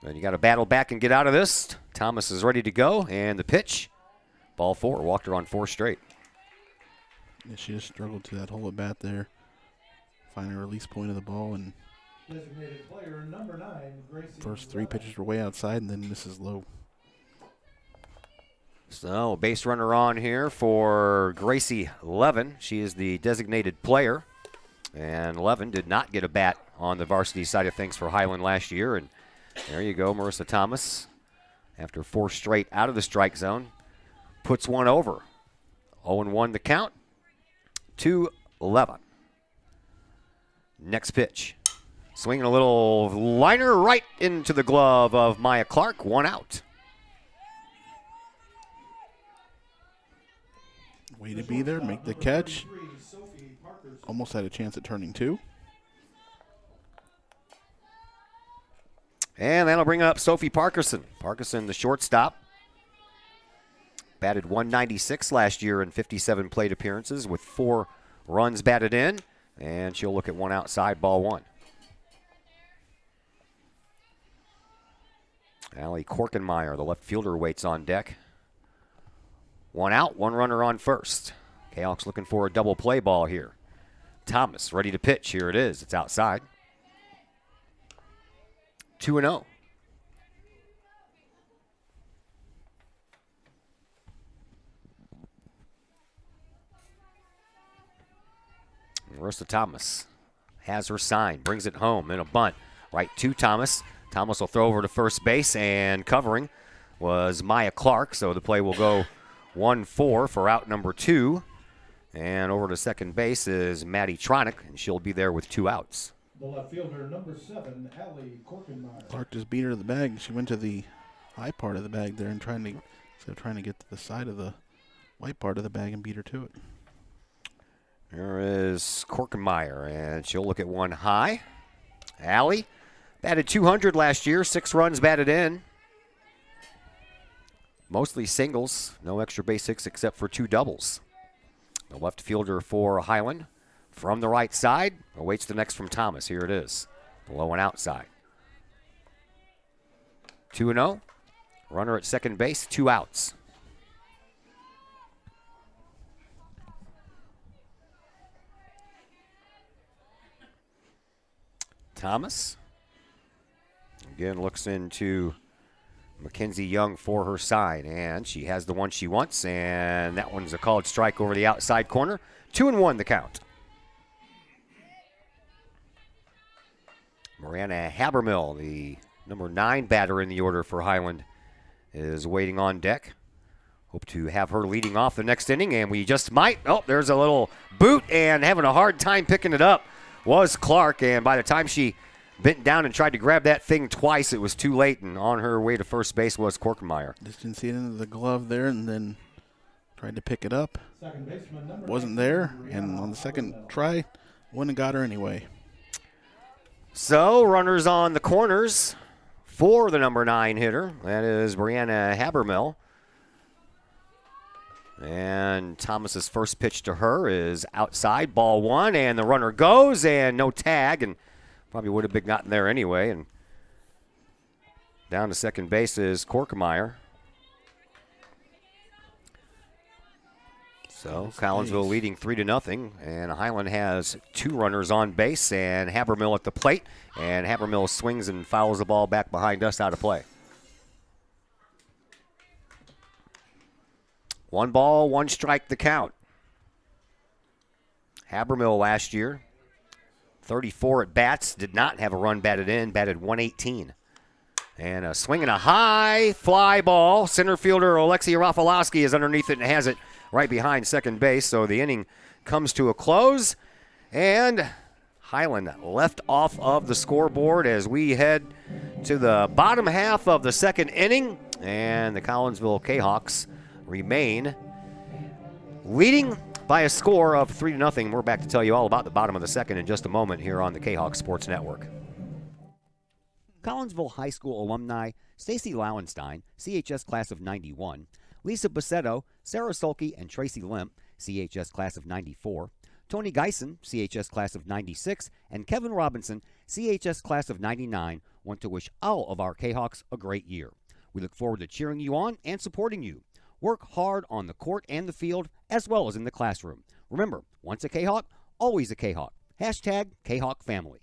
S5: And you got to battle back and get out of this. Thomas is ready to go, and the pitch, ball 4. Walked her on 4 straight.
S10: Yeah, she just struggled to that whole at bat there. Find a release point of the ball, and
S13: designated player number 9, Gracie.
S10: First 3 pitches were way outside, and then misses low.
S5: So, base runner on here for Gracie Levin. She is the designated player. And Levin did not get a bat on the varsity side of things for Highland last year. And there you go, Marissa Thomas, after 4 straight out of the strike zone, puts one over. 0-1 the count, 2-11. Next pitch. Swinging a little liner right into the glove of Maya Clark, 1 out.
S10: Way to be there, make the catch. Almost had a chance at turning 2.
S5: And that'll bring up Sophie Parkerson. Parkerson, the shortstop. Batted .196 last year in 57 plate appearances with 4 runs batted in. And she'll look at 1 outside, ball 1. Allie Korkenmeyer, the left fielder, waits on deck. 1 out, 1 runner on first. Kahok's looking for a double play ball here. Thomas ready to pitch. Here it is. It's outside. 2-0. Marissa Thomas has her sign, brings it home in a bunt. Right to Thomas. Thomas will throw over to first base, and covering was Maya Clark, so the play will go 1-4 for out number 2. And over to second base is Maddie Tronick, and she'll be there with 2 outs.
S13: The left fielder, number 7, Allie Korkenmeyer.
S10: Clark just beat her to the bag. She went to the high part of the bag there and instead of trying to get to the side of the white part of the bag and beat her to it.
S5: There is Korkenmeyer, and she'll look at 1 high. Allie batted .200 last year, 6 runs batted in. Mostly singles, no extra base hits except for 2 doubles. The left fielder for Highland from the right side awaits the next from Thomas. Here it is, below and outside. 2-0. Runner at second base, 2 outs. Thomas again looks into Mackenzie Young for her side, and she has the one she wants, and that one's a called strike over the outside corner. 2-1 the count. Mariana Habermill, the number 9 batter in the order for Highland, is waiting on deck. Hope to have her leading off the next inning, and we just might. Oh, there's a little boot, and having a hard time picking it up was Clark, and by the time she bent down and tried to grab that thing twice, it was too late, and on her way to first base was Korkenmeyer.
S10: Just didn't see it into the glove there, and then tried to pick it up. Wasn't there, and on the second try, wouldn't have got her anyway.
S5: So, runners on the corners for the number 9 hitter. That is Brianna Habermill. And Thomas's first pitch to her is outside, ball 1, and the runner goes, and no tag, and probably would have been gotten there anyway. And down to second base is Korkenmeyer. So Collinsville leading 3-0, and Highland has 2 runners on base, and Habermill at the plate, and Habermill swings and fouls the ball back behind us out of play. 1 ball, 1 strike the count. Habermill last year, 34 at bats, did not have a run batted in, batted 118. And a swing and a high fly ball. Center fielder Alexei Rafalowski is underneath it and has it right behind second base. So the inning comes to a close. And Highland left off of the scoreboard as we head to the bottom half of the second inning. And the Collinsville Kahawks remain leading by a score of 3-0. We're back to tell you all about the bottom of the second in just a moment here on the Kahawk Sports Network.
S11: Collinsville High School alumni Stacy Lauenstein, CHS class of 91, Lisa Bassetto, Sarah Sulke, and Tracy Limp, CHS class of 94, Tony Geisen, CHS class of 96, and Kevin Robinson, CHS class of 99, want to wish all of our Kahawks a great year. We look forward to cheering you on and supporting you. Work hard on the court and the field, as well as in the classroom. Remember, once a Kahawk, always a Kahawk. Hashtag Kahawk Family.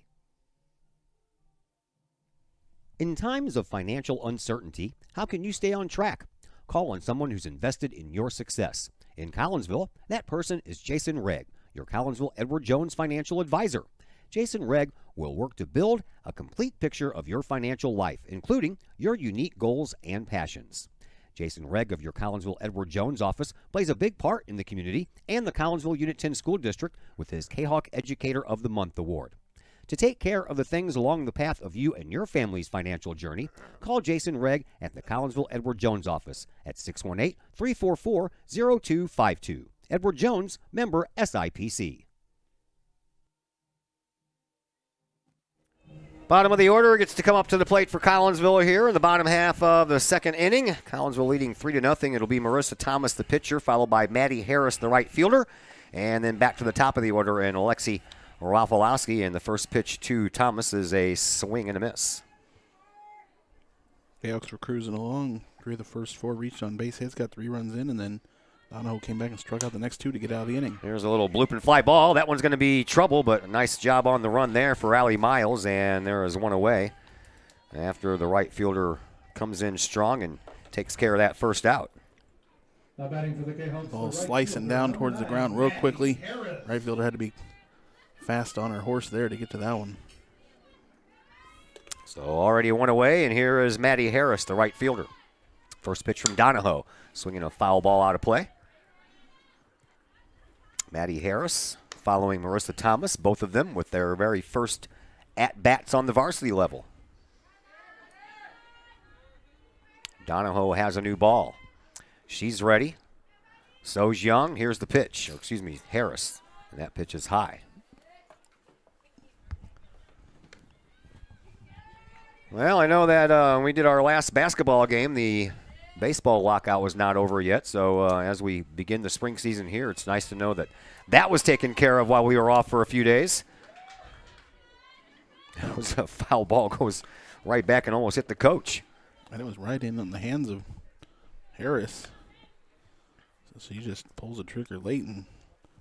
S11: In times of financial uncertainty, how can you stay on track? Call on someone who's invested in your success. In Collinsville, that person is Jason Regg, your Collinsville Edward Jones financial advisor. Jason Regg will work to build a complete picture of your financial life, including your unique goals and passions. Jason Regg of your Collinsville Edward Jones office plays a big part in the community and the Collinsville Unit 10 School District with his Kahawk Educator of the Month award. To take care of the things along the path of you and your family's financial journey, call Jason Regg at the Collinsville Edward Jones office at 618-344-0252. Edward Jones, member SIPC.
S5: Bottom of the order gets to come up to the plate for Collinsville here in the bottom half of the second inning. Collinsville leading 3-0. It'll be Marissa Thomas, the pitcher, followed by Maddie Harris, the right fielder, and then back to the top of the order and Alexei Rafalowski, and the first pitch to Thomas is a swing and a miss.
S10: Kahawks were cruising along. 3 of the first 4 reached on base hits, got 3 runs in, and then Donahoe came back and struck out the next 2 to get out of the inning.
S5: Here's a little bloop and fly ball. That one's going to be trouble, but a nice job on the run there for Allie Miles, and there is one away after the right fielder comes in strong and takes care of that first out.
S13: Now batting for the Kahawks.
S10: Ball slicing down towards the ground real quickly. Right fielder had to be fast on her horse there to get to that one.
S5: So already one away, and here is Maddie Harris, the right fielder. First pitch from Donahoe, swinging a foul ball out of play. Maddie Harris following Marissa Thomas, both of them with their very first at-bats on the varsity level. Donahoe has a new ball. She's ready. So's Young. Here's the pitch. Or excuse me, Harris. And that pitch is high. Well, I know that when we did our last basketball game, the baseball lockout was not over yet. So as we begin the spring season here, it's nice to know that that was taken care of while we were off for a few days. That was a foul ball, goes right back and almost hit the coach.
S10: And it was right in on the hands of Harris. So she just pulls the trigger late and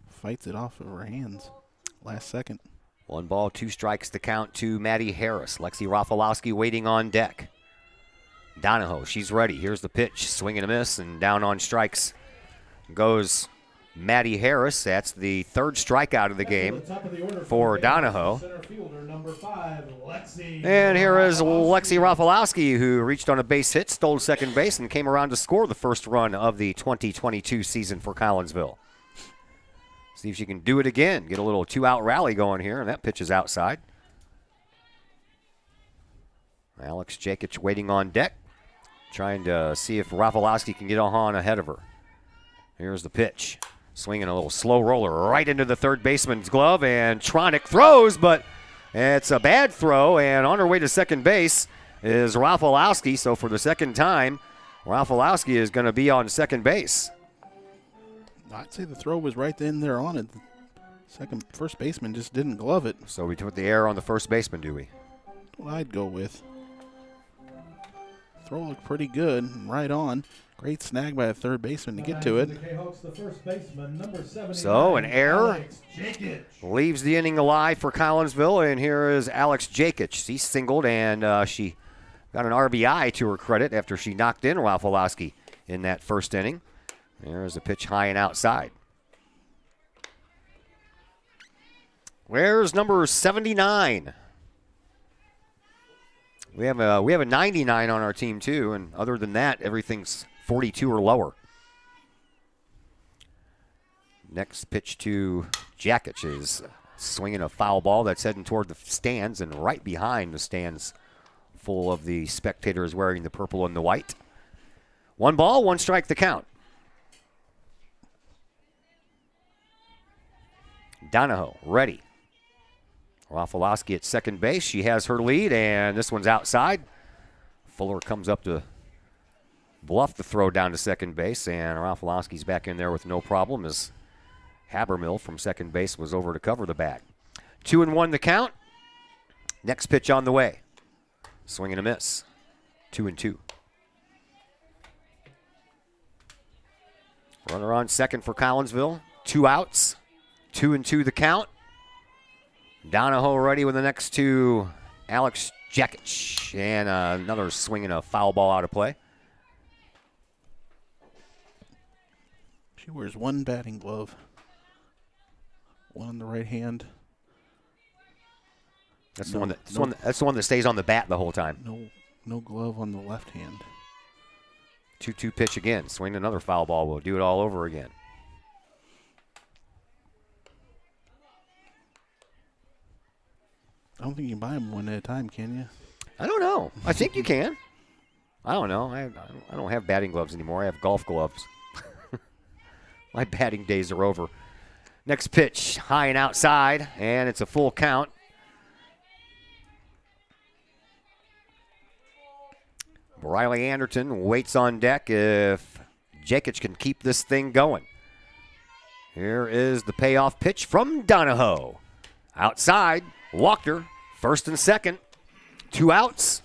S10: fights it off of her hands last second.
S5: 1 ball, 2 strikes to count to Maddie Harris. Lexi Rafalowski waiting on deck. Donahoe, she's ready. Here's the pitch. Swing and a miss, and down on strikes goes Maddie Harris. That's the third strikeout of the game for Donahoe.
S13: Center fielder, number 5, Lexi.
S5: And here is Lexi Rafalowski, who reached on a base hit, stole second base, and came around to score the first run of the 2022 season for Collinsville. See if she can do it again. Get a little two-out rally going here, and that pitch is outside. Alex Jakic waiting on deck, trying to see if Rafalowski can get on ahead of her. Here's the pitch. Swinging a little slow roller right into the third baseman's glove, and Tronic throws, but it's a bad throw, and on her way to second base is Rafalowski. So for the second time, Rafalowski is going to be on second base.
S10: I'd say the throw was right in there on it. First baseman just didn't glove it.
S5: So we put the error on the first baseman, do we?
S10: That's what I'd go with. Throw looked pretty good, right on. Great snag by a third baseman to get to it.
S5: So an error leaves the inning alive for Collinsville, and here is Alex Jakic. She singled, and she got an RBI to her credit after she knocked in Rafalowski in that first inning. There's a pitch high and outside. Where's number 79? We have a 99 on our team too, and other than that, everything's 42 or lower. Next pitch to Jakic is swinging a foul ball that's heading toward the stands, and right behind the stands full of the spectators wearing the purple and the white. 1 ball, 1 strike the count. Donahoe ready. Rafalowski at second base. She has her lead, and this one's outside. Fuller comes up to bluff the throw down to second base, and Rafalowski's back in there with no problem as Habermill from second base was over to cover the bag. 2-1 the count. Next pitch on the way. Swing and a miss. 2-2. Runner on second for Collinsville. 2 outs. 2-2 the count. Donahoe ready with the next two. Alex Jakic, and another swing and a foul ball out of play.
S10: She wears 1 batting glove. 1 on the right hand.
S5: That's the one that stays on the bat the whole time.
S10: No glove on the left hand.
S5: 2-2 pitch again. Swing another foul ball. We'll do it all over again.
S10: I don't think you can buy them 1 at a time, can you?
S5: I don't know. I think you can. I don't know. I don't have batting gloves anymore. I have golf gloves. My batting days are over. Next pitch, high and outside, and it's a full count. Riley Anderton waits on deck if Jakic can keep this thing going. Here is the payoff pitch from Donahoe. Outside, walked her, first and second. 2 outs,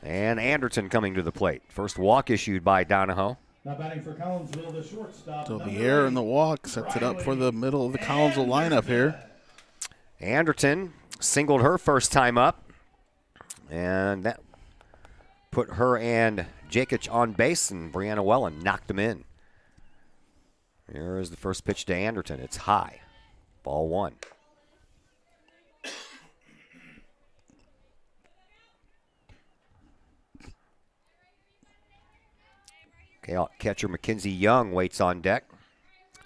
S5: and Anderton coming to the plate. First walk issued by Donahoe.
S13: Now batting for Collinsville, the shortstop.
S10: So the error in the walk sets it up for the middle of the Collinsville lineup here.
S5: Anderton singled her first time up, and that put her and Jakic on base, and Brianna Wellen knocked him in. Here is the first pitch to Anderton. It's high. Ball 1. Catcher Mackenzie Young waits on deck.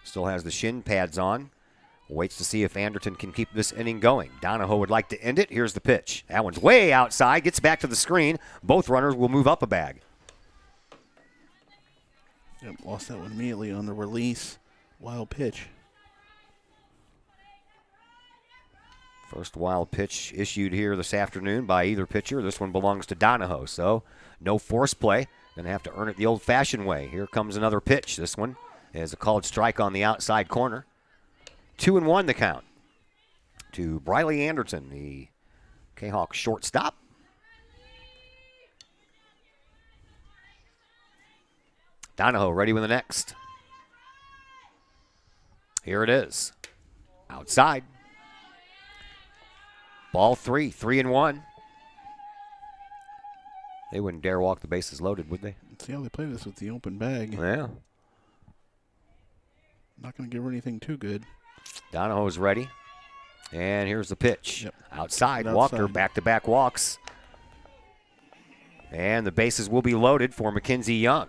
S5: Still has the shin pads on. Waits to see if Anderton can keep this inning going. Donahoe would like to end it. Here's the pitch. That one's way outside. Gets back to the screen. Both runners will move up a bag.
S10: Yep, lost that one immediately on the release. Wild pitch.
S5: First wild pitch issued here this afternoon by either pitcher. This one belongs to Donahoe, so no force play. Going to have to earn it the old-fashioned way. Here comes another pitch. This one is a called strike on the outside corner. 2-1 the count to Briley Anderton, the Kahok shortstop. Donahoe ready with the next. Here it is. Outside. Ball 3, 3-1. They wouldn't dare walk the bases loaded, would they?
S10: See how they play this with the open bag.
S5: Yeah.
S10: Not going to give her anything too good.
S5: Donahoe's ready. And here's the pitch.
S10: Yep.
S5: Outside, Walker, back-to-back walks. And the bases will be loaded for Mackenzie Young.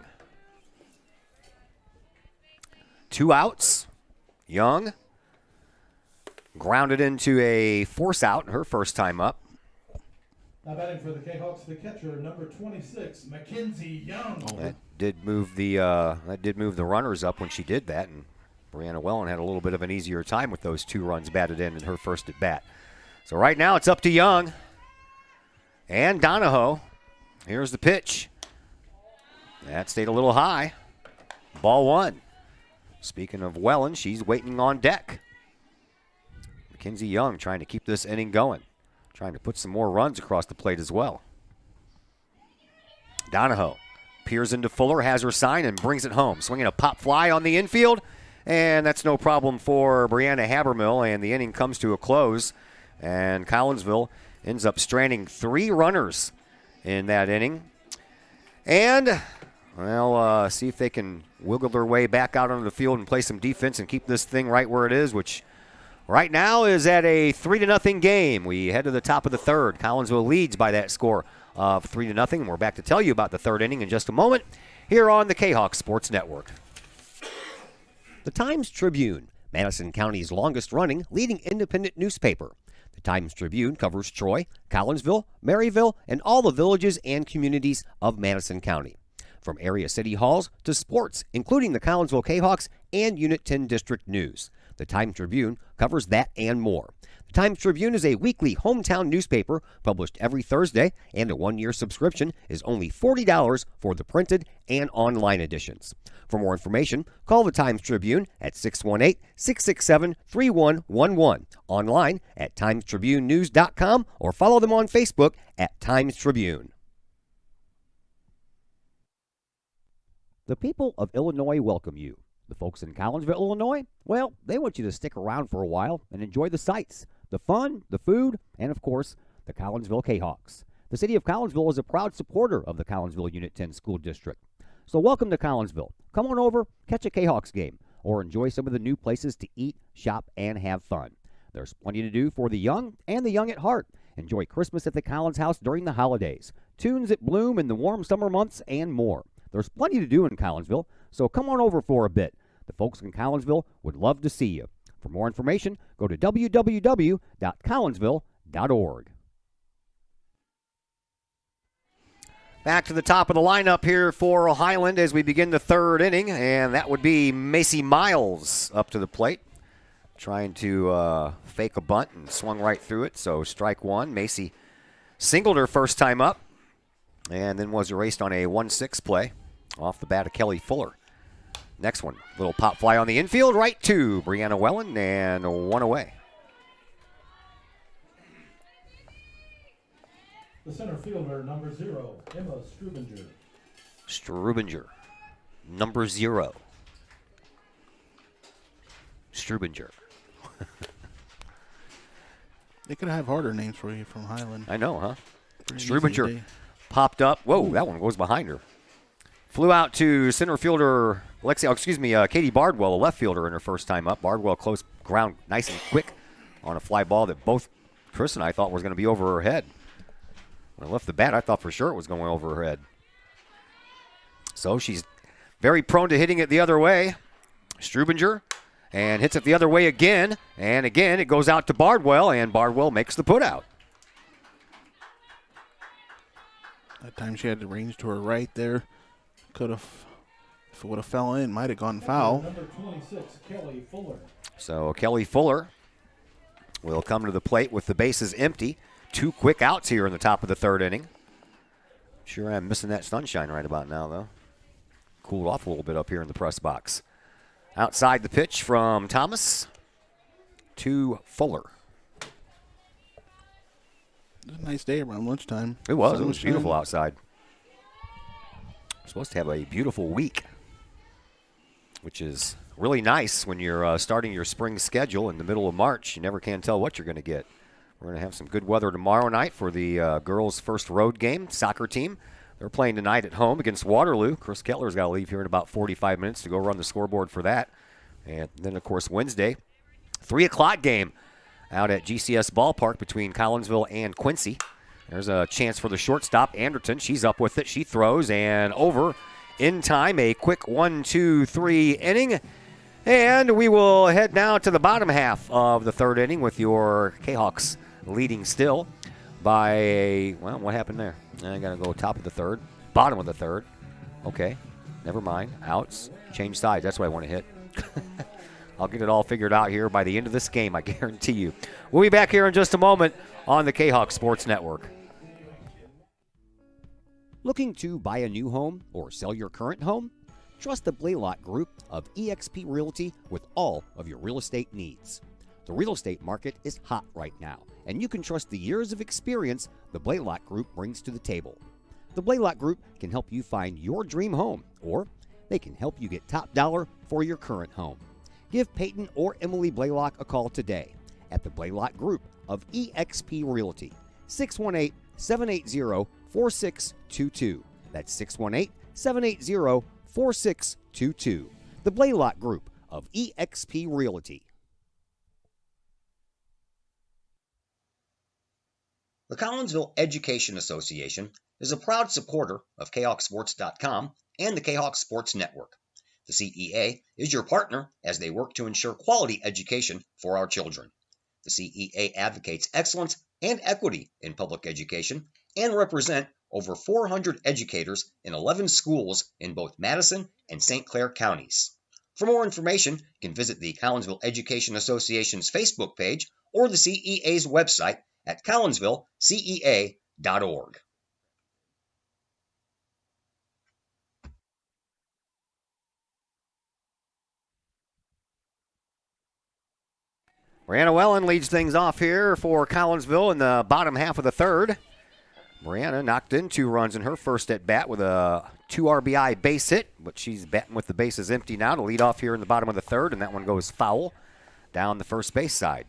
S5: 2 outs. Young grounded into a force out her first time up.
S13: Now batting for the Kahawks, the catcher, number 26, Mackenzie Young.
S5: That did move the runners up when she did that, and Brianna Wellen had a little bit of an easier time with those 2 runs batted in her first at bat. So right now it's up to Young and Donahoe. Here's the pitch. That stayed a little high. Ball 1. Speaking of Wellen, she's waiting on deck. Mackenzie Young trying to keep this inning going. Trying to put some more runs across the plate as well. Donahoe peers into Fuller, has her sign, and brings it home. Swinging a pop fly on the infield, and that's no problem for Brianna Habermill, and the inning comes to a close. And Collinsville ends up stranding 3 runners in that inning. And we'll see if they can wiggle their way back out onto the field and play some defense and keep this thing right where it is, which right now is at a 3-0 game. We head to the top of the third. Collinsville leads by that score of 3-0. And we're back to tell you about the third inning in just a moment here on the Kahok Sports Network.
S14: The Times-Tribune, Madison County's longest-running leading independent newspaper. The Times-Tribune covers Troy, Collinsville, Maryville, and all the villages and communities of Madison County. From area city halls to sports, including the Collinsville Kahawks and Unit 10 District News. The Times-Tribune covers that and more. The Times-Tribune is a weekly hometown newspaper published every Thursday, and a 1-year subscription is only $40 for the printed and online editions. For more information, call the Times-Tribune at 618-667-3111, online at timestribunenews.com, or follow them on Facebook at Times-Tribune.
S11: The people of Illinois welcome you. The folks in Collinsville, Illinois, well, they want you to stick around for a while and enjoy the sights, the fun, the food, and, of course, the Collinsville Kahawks. The city of Collinsville is a proud supporter of the Collinsville Unit 10 School District. So welcome to Collinsville. Come on over, catch a Kahawks game, or enjoy some of the new places to eat, shop, and have fun. There's plenty to do for the young and the young at heart. Enjoy Christmas at the Collins House during the holidays, tunes at Bloom in the warm summer months, and more. There's plenty to do in Collinsville, so come on over for a bit. The folks in Collinsville would love to see you. For more information, go to www.collinsville.org.
S5: Back to the top of the lineup here for Highland as we begin the third inning, and that would be Macy Miles up to the plate, trying to fake a bunt and swung right through it, so strike 1. Macy singled her first time up and then was erased on a 1-6 play off the bat of Kelly Fuller. Next one, little pop fly on the infield, right to Brianna Wellen, and 1 away.
S13: The center fielder, number 0, Emma Strubinger.
S5: Strubinger, number 0. Strubinger.
S10: They could have harder names for you from Highland.
S5: I know, huh?
S10: Pretty
S5: Strubinger
S10: easy.
S5: popped up. Whoa, that one goes behind her. Flew out to center fielder Katie Bardwell, a left fielder in her first time up. Bardwell close ground nice and quick on a fly ball that both Chris and I thought was going to be over her head. When I left the bat, I thought for sure it was going over her head. So she's very prone to hitting it the other way. Strubinger, and hits it the other way again. And again, it goes out to Bardwell, and Bardwell makes the putout.
S10: That time she had the range to her right there. Could have, if it would have fell in, might have gone foul.
S13: Number 26, Kelly Fuller.
S5: So Kelly Fuller will come to the plate with the bases empty. 2 quick outs here in the top of the third inning. Sure am missing that sunshine right about now, though. Cooled off a little bit up here in the press box. Outside the pitch from Thomas to Fuller.
S10: It was a nice day around lunchtime.
S5: It was.
S10: Sun
S5: It was
S10: shining.
S5: beautiful outside. We're supposed to have a beautiful week, which is really nice when you're starting your spring schedule in the middle of March. You never can tell what you're going to get. We're going to have some good weather tomorrow night for the girls' first road game, soccer team. They're playing tonight at home against Waterloo. Chris Kettler's got to leave here in about 45 minutes to go run the scoreboard for that. And then, of course, Wednesday, 3 o'clock game out at GCS Ballpark between Collinsville and Quincy. There's a chance for the shortstop, Anderton. She's up with it. She throws and over in time. A quick 1-2-3 inning. And we will head now to the bottom half of the third inning with your Kahawks leading still by, well, what happened there? I got to go top of the third, bottom of the third. Okay, never mind. Outs, change sides. That's what I want to hit. I'll get it all figured out here by the end of this game, I guarantee you. We'll be back here in just a moment on the Kahawk Sports Network.
S11: Looking to buy a new home or sell your current home? Trust the Blaylock Group of eXp Realty with all of your real estate needs. The real estate market is hot right now, and you can trust the years of experience the Blaylock Group brings to the table. The Blaylock Group can help you find your dream home, or they can help you get top dollar for your current home. Give Peyton or Emily Blaylock a call today at the Blaylock Group of eXp Realty, 618-780-4622. That's 618-780-4622. The Blaylock Group of eXp Realty.
S7: The Collinsville Education Association is a proud supporter of KahawkSports.com and the Kahawk Sports Network. The CEA is your partner as they work to ensure quality education for our children. The CEA advocates excellence and equity in public education and represent over 400 educators in 11 schools in both Madison and St. Clair counties. For more information, you can visit the Collinsville Education Association's Facebook page or the CEA's website at collinsvillecea.org.
S5: Brianna Wellen leads things off here for Collinsville in the bottom half of the third. Brianna knocked in 2 runs in her first at bat with a 2 RBI base hit, but she's batting with the bases empty now to lead off here in the bottom of the third, and that one goes foul down the first base side.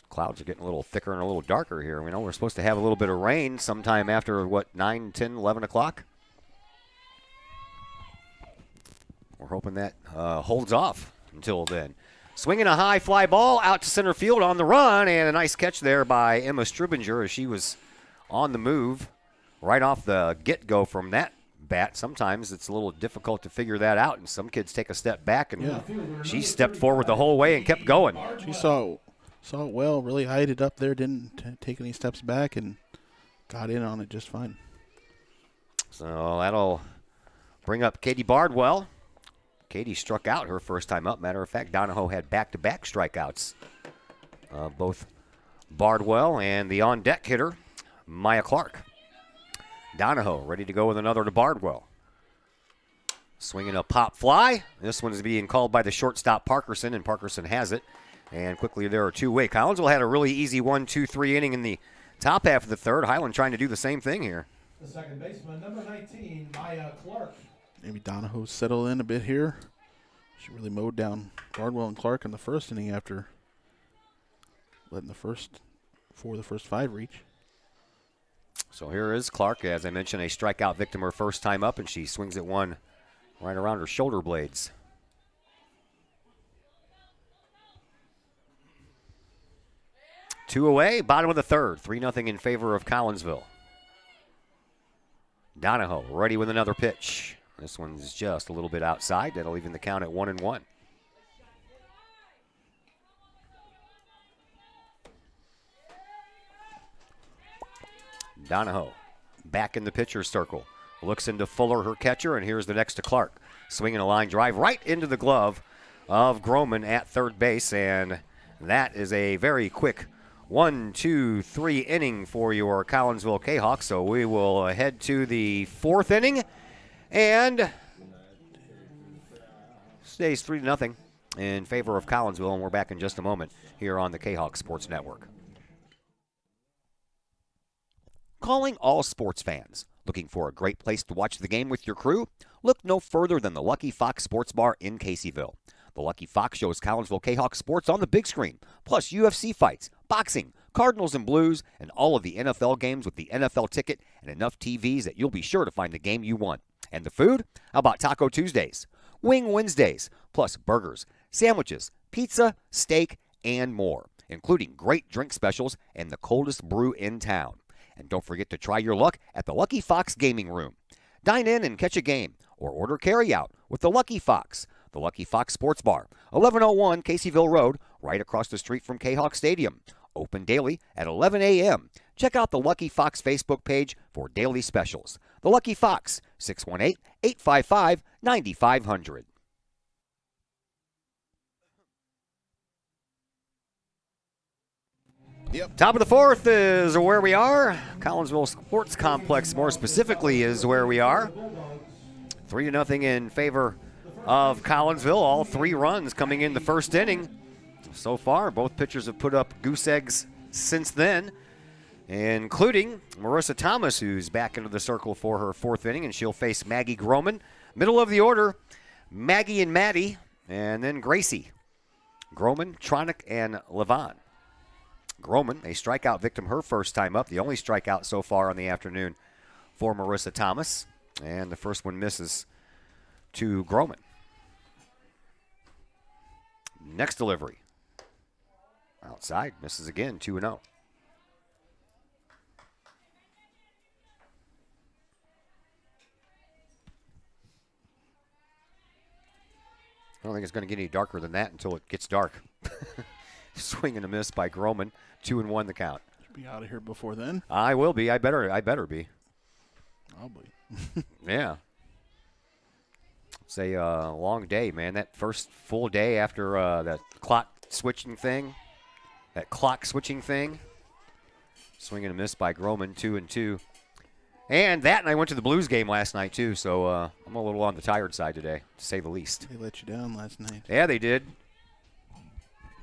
S5: Clouds are getting a little thicker and a little darker here. We know we're supposed to have a little bit of rain sometime after, 9, 10, 11 o'clock? We're hoping that holds off until then. Swinging a high fly ball out to center field on the run, and a nice catch there by Emma Strubinger as she was on the move right off the get-go from that bat. Sometimes it's a little difficult to figure that out, and some kids take a step back, and she stepped forward the whole way and kept going.
S10: She saw it well, really eyed it up there, didn't take any steps back, and got in on it just fine.
S5: So that'll bring up Katie Bardwell. Katie struck out her first time up. Matter of fact, Donahoe had back-to-back strikeouts. Both Bardwell and the on-deck hitter, Maya Clark. Donahoe ready to go with another to Bardwell. Swinging a pop fly. This one is being called by the shortstop Parkerson, and Parkerson has it. And quickly there are 2 away. Collinsville had a really easy 1-2-3 inning in the top half of the third. Highland trying to do the same thing here.
S13: The second baseman, number 19, Maya Clark.
S10: Maybe Donahoe settled in a bit here. She really mowed down Bardwell and Clark in the first inning after letting the first 5 reach.
S5: So here is Clark, as I mentioned, a strikeout victim her first time up, and she swings at one right around her shoulder blades. Two away, bottom of the third, 3-0 in favor of Collinsville. Donahoe ready with another pitch. This one's just a little bit outside. That'll even the count at 1-1. Donahoe back in the pitcher's circle. Looks into Fuller, her catcher, and here's the next to Clark. Swinging a line drive right into the glove of Groman at third base, and that is a very quick 1-2-3 inning for your Collinsville Kahawks. So we will head to the 4th inning. And stays 3-0 in favor of Collinsville, and we're back in just a moment here on the Kahawk Sports Network.
S11: Calling all sports fans. Looking for a great place to watch the game with your crew? Look no further than the Lucky Fox Sports Bar in The Lucky Fox shows Collinsville Kahawk sports on the big screen, plus UFC fights, boxing,
S5: Cardinals and Blues, and all of the NFL games with the NFL ticket and enough TVs that you'll be sure to find the game you want. And the food? How about Taco Tuesdays, Wing Wednesdays, plus burgers, sandwiches, pizza, steak, and more, including great drink specials and the coldest brew in town. And don't forget to try your luck at the Lucky Fox Gaming Room. Dine in and catch a game, or order carry-out with the Lucky Fox Sports Bar, 1101 Caseyville Road, right across the street from Kahok Stadium. Open daily at 11 a.m. Check out the Lucky Fox Facebook page for daily specials. The Lucky Fox, 618-855-9500.
S10: Yep.
S5: Top of the fourth is where we are. Collinsville Sports Complex, more specifically, is where we are. 3-0 in favor of Collinsville. All 3 runs coming in the first inning. So far, both pitchers have put up goose eggs since then, including Marissa Thomas, who's back into the circle for her 4th inning, and she'll face Maggie Groman. Middle of the order, Maggie and Maddie, and then Gracie. Groman, Tronick, and Levon. Groman, a strikeout victim her first time up, the only strikeout so far on the afternoon for Marissa Thomas. And the first one misses to Groman. Next delivery. Outside, misses again, 2-0. I don't think it's going to get any darker than that until it gets dark. Swing and a miss by Groman. 2-1 the count.
S10: Should be out of here before then.
S5: I will be. I better be.
S10: I'll be.
S5: Yeah. It's a long day, man. That first full day after that clock switching thing. Swing and a miss by Groman, 2-2. And I went to the Blues game last night, too, so I'm a little on the tired side today, to say the least.
S10: They let you down last night.
S5: Yeah, they did.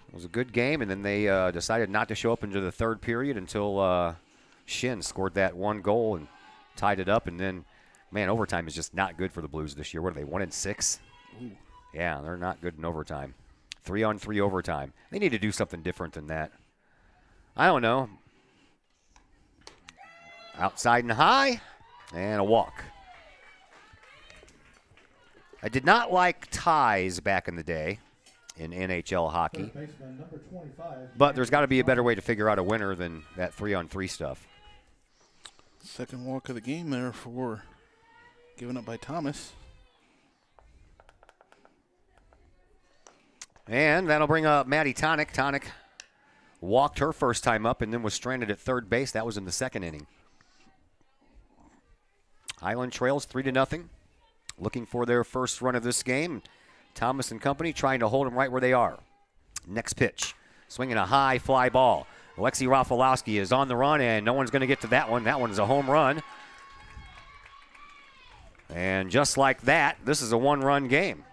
S5: It was a good game, and then they decided not to show up into the third period until Shin scored that one goal and tied it up. And then, man, overtime is just not good for the Blues this year. What are they, 1-6?
S10: Ooh.
S5: Yeah, they're not good in overtime. 3-on-3 overtime. They need to do something different than that. I don't know. Outside and high, and a walk. I did not like ties back in the day in NHL hockey. But there's got to be a better way to figure out a winner than that 3-on-3 stuff.
S10: Second walk of the game there for given up by Thomas.
S5: And that'll bring up Maddie Tonick. Tonick walked her first time up and then was stranded at third base. That was in the second inning. Highland trails 3-0. Looking for their first run of this game. Thomas and company trying to hold them right where they are. Next pitch. Swinging a high fly ball. Alexei Rafalowski is on the run, and no one's going to get to that one. That one is a home run. And just like that, this is a one-run game.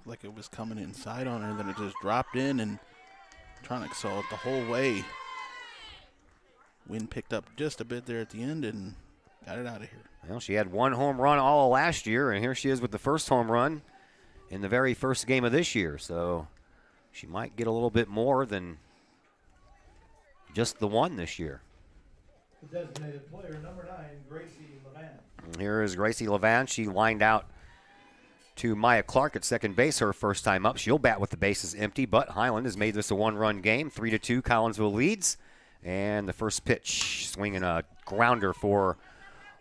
S10: Like it was coming inside on her, then it just dropped in, and Tronick saw it the whole way. Wind picked up just a bit there at the end and got it out of here.
S5: Well, she had one home run all last year, and here she is with the first home run in the very first game of this year. So she might get a little bit more than just the one this year.
S13: The designated player, number 9, Gracie Levant.
S5: And here is Gracie Levant. She lined out to Maya Clark at second base her first time up. She'll bat with the bases empty, but Highland has made this a one-run game. 3-2, Collinsville leads. And the first pitch, swinging a grounder for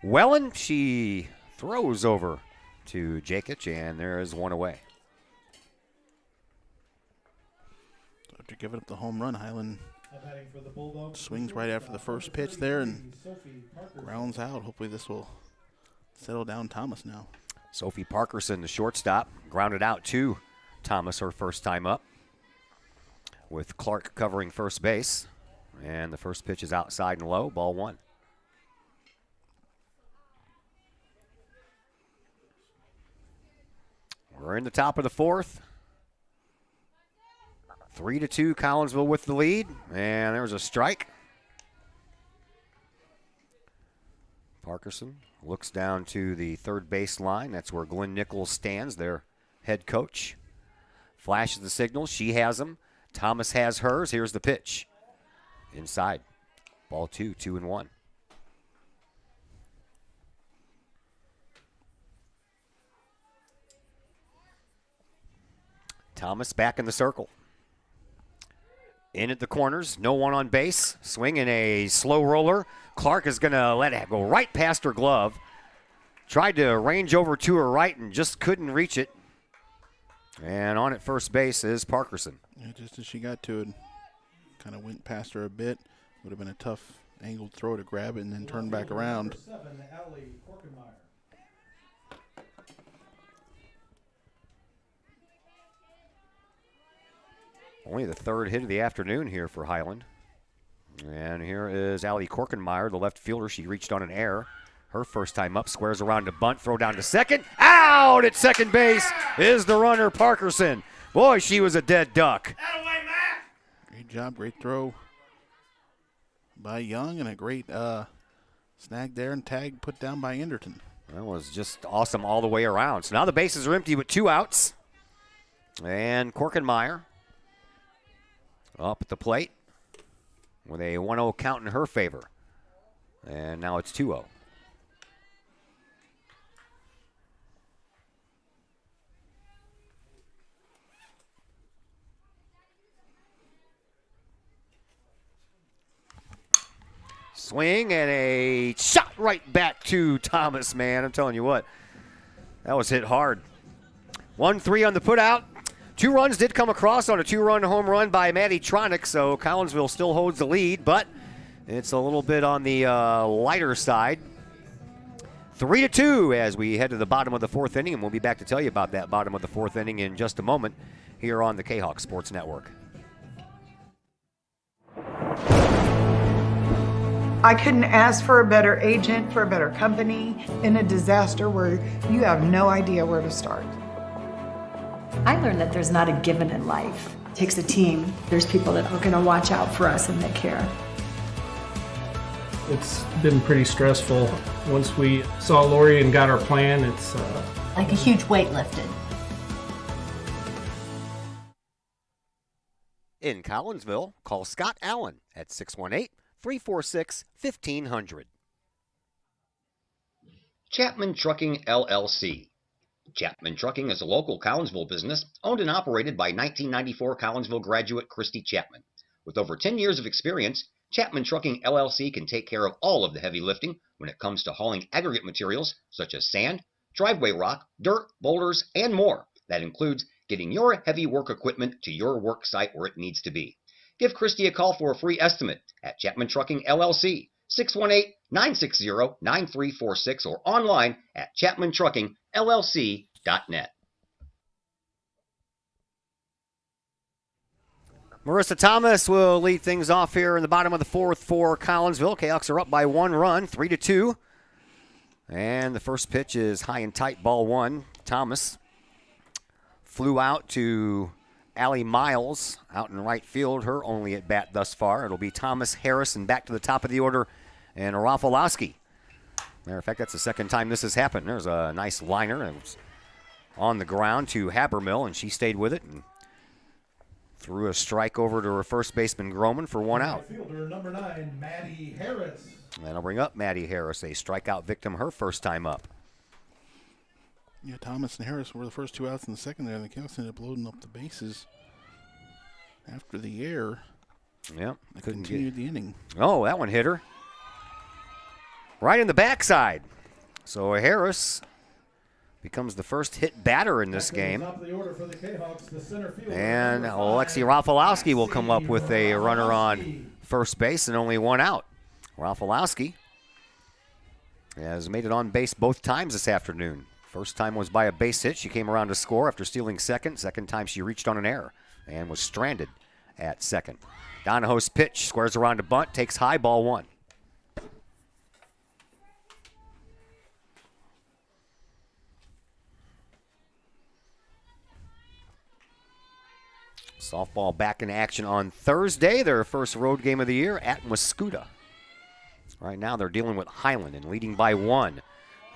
S5: Wellen. She throws over to Jakic, and there is one away.
S10: After giving up the home run, Highland swings right after the first pitch there and grounds out. Hopefully this will settle down Thomas now.
S5: Sophie Parkerson, the shortstop, grounded out to Thomas her first time up, with Clark covering first base. And the first pitch is outside and low, ball one. We're in the top of the fourth. 3-2, Collinsville with the lead. And there's a strike. Parkerson looks down to the third base line. That's where Glenn Nichols stands, their head coach. Flashes the signal. She has them. Thomas has hers. Here's the pitch. inside. Ball 2, 2-1. Thomas back in the circle. In at the corners, no one on base. Swinging a slow roller. Clark is going to let it go right past her glove. Tried to range over to her right and just couldn't reach it. And on at first base is Parkerson.
S10: Yeah, just as she got to it, kind of went past her a bit. Would have been a tough angled throw to grab it and then turn back around.
S5: Only the third hit of the afternoon here for Highland. And here is Allie Korkenmeyer, the left fielder. She reached on an error. Her first time up, squares around to bunt, throw down to second. Out at second base is the runner, Parkerson. Boy, she was a dead duck.
S10: Great job, great throw by Young, and a great snag there and tag put down by Anderton.
S5: That was just awesome all the way around. So now the bases are empty with 2 outs. And Korkenmeyer up at the plate with a 1-0 count in her favor. And now it's 2-0. Swing and a shot right back to Thomas, man. I'm telling you what, that was hit hard. 1-3 on the putout. 2 runs did come across on a 2-run home run by Maddie Tronick, so Collinsville still holds the lead, but it's a little bit on the lighter side. 3-2 as we head to the bottom of the 4th inning, and we'll be back to tell you about that bottom of the 4th inning in just a moment here on the Kahok Sports Network.
S15: I couldn't ask for a better agent, for a better company in a disaster where you have no idea where to start.
S16: I learned that there's not a given in life. It takes a team. There's people that are going to watch out for us and that care.
S17: It's been pretty stressful. Once we saw Lori and got our plan, it's
S18: like a huge weight lifted.
S5: In Collinsville, call Scott Allen at 618-346-1500.
S7: Chapman Trucking, LLC. Chapman Trucking is a local Collinsville business owned and operated by 1994 Collinsville graduate Christy Chapman. With over 10 years of experience, Chapman Trucking, LLC can take care of all of the heavy lifting when it comes to hauling aggregate materials such as sand, driveway rock, dirt, boulders, and more. That includes getting your heavy work equipment to your work site where it needs to be. Give Christy a call for a free estimate at Chapman Trucking, LLC, 618-960-9346 or online at chapmantruckingllc.net.
S5: Marissa Thomas will lead things off here in the bottom of the 4th for Collinsville. Canucks are up by 1 run, 3-2. And the first pitch is high and tight, ball 1. Thomas flew out to Allie Miles out in right field, her only at bat thus far. It'll be Thomas, Harris, and back to the top of the order, and Rafalowski. Matter of fact, that's the second time this has happened. There's a nice liner. It was on the ground to Habermill, and she stayed with it and threw a strike over to her first baseman Groman for 1 out.
S13: Fielder number 9, Maddie Harris.
S5: That'll bring up Maddie Harris, a strikeout victim her first time up.
S10: Yeah, Thomas and Harris were the first 2 outs in the second there, and the Canucks ended up loading up the bases after the error.
S5: Yep.
S10: Continued the inning.
S5: Oh, that one hit her right in the backside. So Harris becomes the first hit batter in this game.
S13: And
S5: Alexei Rafalowski will come up with a runner on first base and only 1 out. Rafalowski has made it on base both times this afternoon. First time was by a base hit. She came around to score after stealing second. Second time she reached on an error and was stranded at second. Donahoe's pitch squares around to bunt, takes high, ball 1. Softball back in action on Thursday, their first road game of the year at Muscuda. Right now they're dealing with Highland and leading by 1.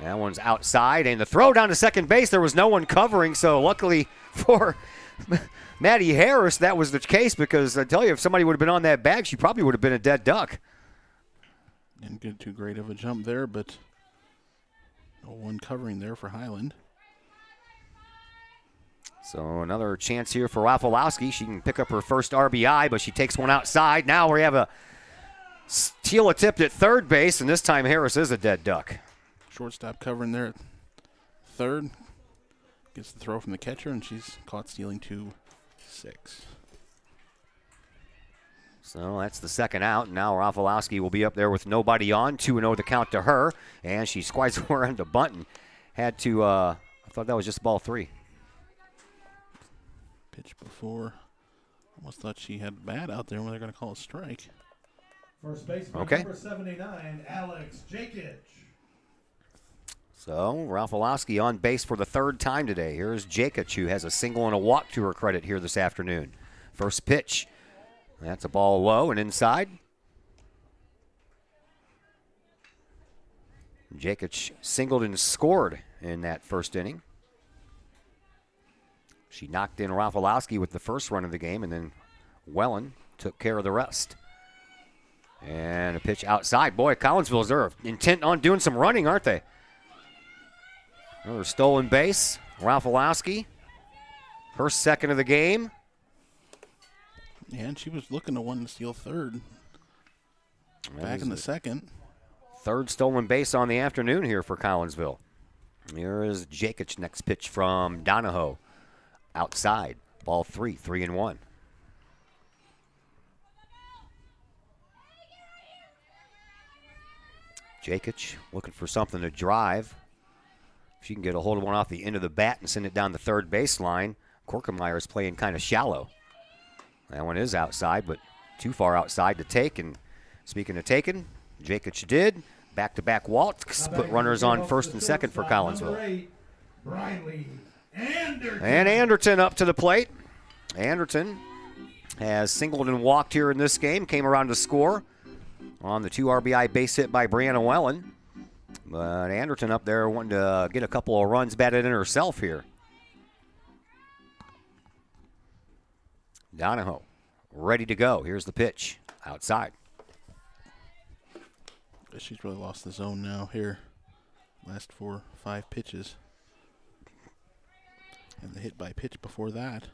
S5: That one's outside, and the throw down to second base, there was no one covering, so luckily for Maddie Harris, that was the case, because I tell you, if somebody would have been on that bag, she probably would have been a dead duck.
S10: Didn't get too great of a jump there, but no one covering there for Highland.
S5: So another chance here for Rafalowski. She can pick up her first RBI, but she takes one outside. Now we have a steal tipped at third base, and this time Harris is a dead duck.
S10: Shortstop covering there at third. Gets the throw from the catcher, and she's caught stealing 2-6.
S5: So that's the second out. Now Rafalowski will be up there with nobody on. 2-0 the count to her, and she squires around to Bunton. Had to, I thought that was just ball 3.
S10: Pitch before. Almost thought she had bad out there when they're going to call a strike.
S13: First baseman,
S5: okay.
S13: number 79, Alex Jakic.
S5: So Rafalowski on base for the third time today. Here's Jakic, who has a single and a walk to her credit here this afternoon. First pitch. That's a ball low and inside. Jakic singled and scored in that first inning. She knocked in Rafalowski with the first run of the game, and then Wellen took care of the rest. And a pitch outside. Boy, Collinsville's there intent on doing some running, aren't they? Another stolen base. Rafalowski, her second of the game.
S10: Yeah, and she was looking to one to steal third. Back in the second.
S5: Third stolen base on the afternoon here for Collinsville. Here is Jakic, next pitch from Donahoe. Outside, ball 3, 3-1. Jakic looking for something to drive. If she can get a hold of one off the end of the bat and send it down the third baseline. Korkemeyer is playing kind of shallow. That one is outside, but too far outside to take. And speaking of taking, Jakic did. Back-to-back walks, put runners on first and second for Collinsville. And Anderton up to the plate. Anderton has singled and walked here in this game. Came around to score on the 2 RBI base hit by Brianna Wellen. But Anderton up there wanting to get a couple of runs batted in herself here. Donahoe ready to go. Here's the pitch. Outside.
S10: She's really lost the zone now here. Last 4-5 pitches. And the hit by pitch before that.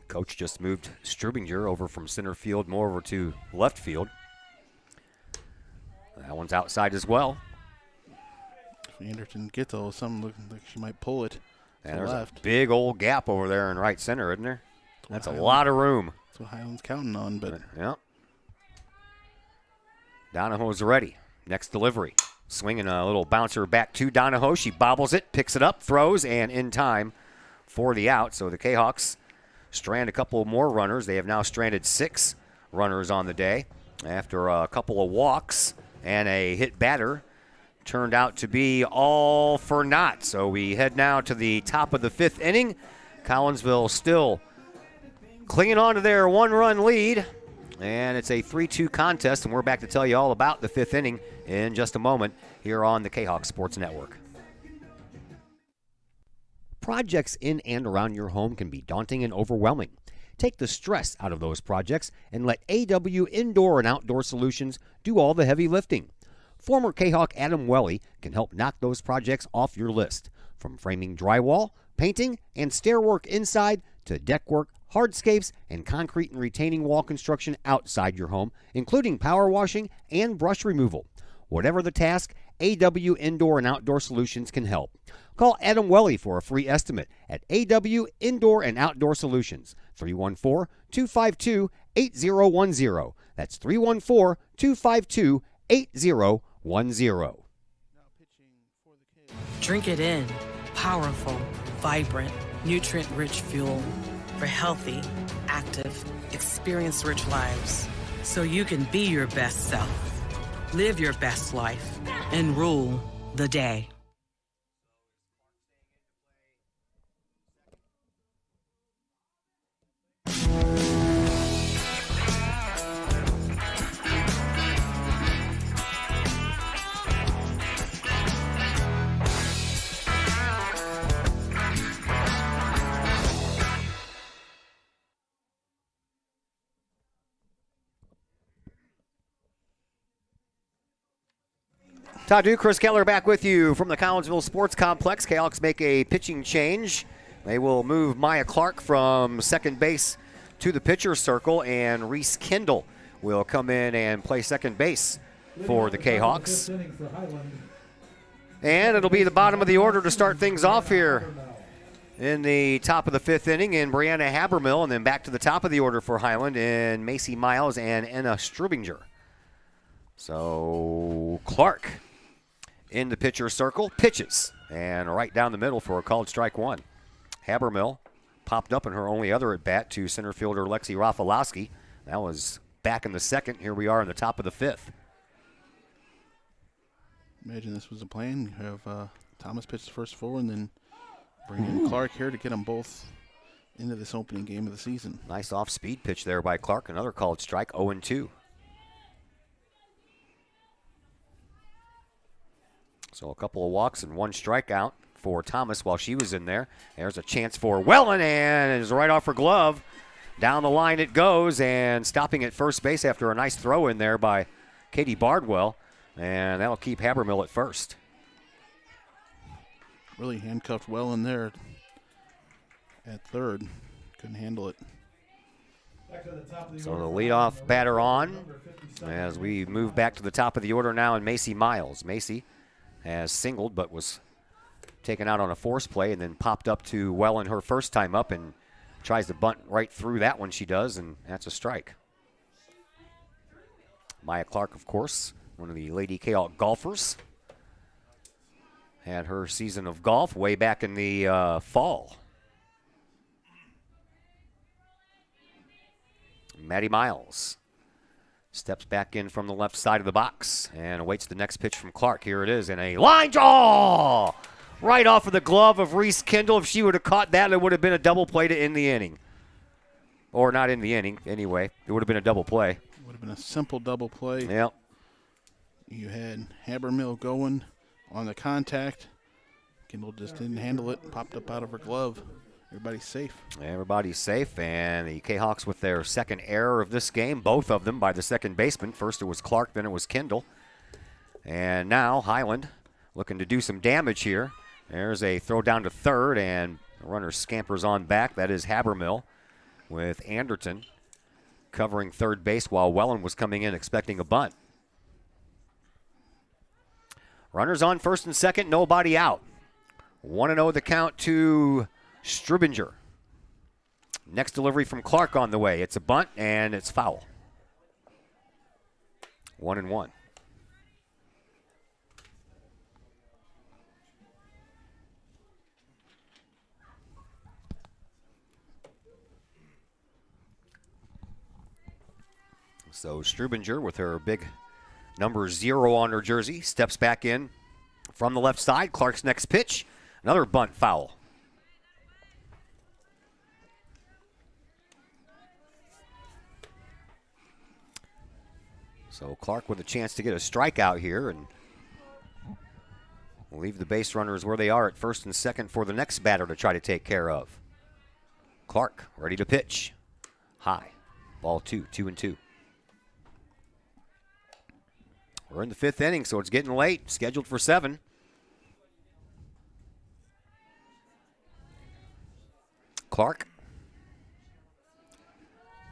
S5: Coach just moved Strubinger over from center field more over to left field. That one's outside as well.
S10: If Anderton gets all something looking like she might pull it.
S5: And there's
S10: left.
S5: a big old gap over there in right center, isn't there? That's a lot of room.
S10: That's what Highland's counting on, but
S5: yep. Donahoe's ready. Next delivery. Swinging a little bouncer back to Donahoe. She bobbles it, picks it up, throws, and in time for the out. So the Kahawks strand a couple more runners. They have now stranded 6 runners on the day after a couple of walks and a hit batter. Turned out to be all for naught. So we head now to the top of the 5th inning. Collinsville still clinging on to their 1-run lead. And it's a 3-2 contest, and we're back to tell you all about the 5th inning in just a moment here on the Kahok Sports Network.
S11: Projects in and around your home can be daunting and overwhelming. Take the stress out of those projects and let AW Indoor and Outdoor Solutions do all the heavy lifting. Former Kahawk Adam Welly can help knock those projects off your list. From framing drywall, painting, and stair work inside to deck work, hardscapes, and concrete and retaining wall construction outside your home, including power washing and brush removal. Whatever the task, AW Indoor and Outdoor Solutions can help. Call Adam Welly for a free estimate at AW Indoor and Outdoor Solutions, 314-252-8010. That's 314-252-8010.
S19: Drink it in. Powerful, vibrant, nutrient-rich fuel for healthy, active, experience-rich lives. So you can be your best self, live your best life, and rule the day.
S5: Todd Duke, Chris Keller back with you from the Collinsville Sports Complex. Kahawks make a pitching change. They will move Maya Clark from second base to the pitcher circle, and Reese Kendall will come in and play second base for the Kahawks. And it'll be the bottom of the order to start things off here in the top of the fifth inning in Brianna Habermill, and then back to the top of the order for Highland in Macy Miles and Anna Strubinger. So Clark in the pitcher circle, pitches, and right down the middle for a called strike one. Habermill popped up in her only other at bat to center fielder Lexi Rafalowski. That was back in the second. Here we are in the top of the fifth.
S10: Imagine this was a plan. You have Thomas pitch the first four and then bring in Clark here to get them both into this opening game of the season.
S5: Nice off-speed pitch there by Clark. Another called strike, 0-2. So a couple of walks and one strikeout for Thomas while she was in there. There's a chance for Wellen, and it's right off her glove. Down the line it goes, and stopping at first base after a nice throw in there by Katie Bardwell, and that'll keep Habermill at first.
S10: Really handcuffed well in there at third. Couldn't handle it.
S5: So the leadoff batter on as we move back to the top of the order now in Macy Miles. Macy has singled but was taken out on a force play and then popped up to Wellen her first time up and tries to bunt right through that one. She does, and that's a strike. Maya Clark, of course, one of the Lady Kahawk golfers. Had her season of golf way back in the fall. Maddie Miles steps back in from the left side of the box and awaits the next pitch from Clark. Here it is in a line draw! Right off of the glove of Reese Kendall. If she would have caught that, it would have been a double play to end the inning. Or not in the inning, anyway. It would have been a double play.
S10: Would have been a simple double play.
S5: Yep.
S10: You had Habermill going on the contact. Kendall just didn't handle it. Popped up out of her glove. Everybody's safe.
S5: Everybody's safe, and the Kahawks with their second error of this game, both of them by the second baseman. First it was Clark, then it was Kendall. And now Highland looking to do some damage here. There's a throw down to third, and the runner scampers on back. That is Habermill with Anderton covering third base while Wellen was coming in expecting a bunt. Runners on first and second, nobody out. 1-0 the count to Strubinger. Next delivery from Clark on the way. It's a bunt, and it's foul. 1-1. So Strubinger with her big number 0 on her jersey steps back in from the left side. Clark's next pitch, another bunt foul. So Clark with a chance to get a strikeout here and leave the base runners where they are at first and second for the next batter to try to take care of. Clark ready to pitch. High. Ball 2-2-2. We're in the fifth inning, so it's getting late. Scheduled for 7. Clark.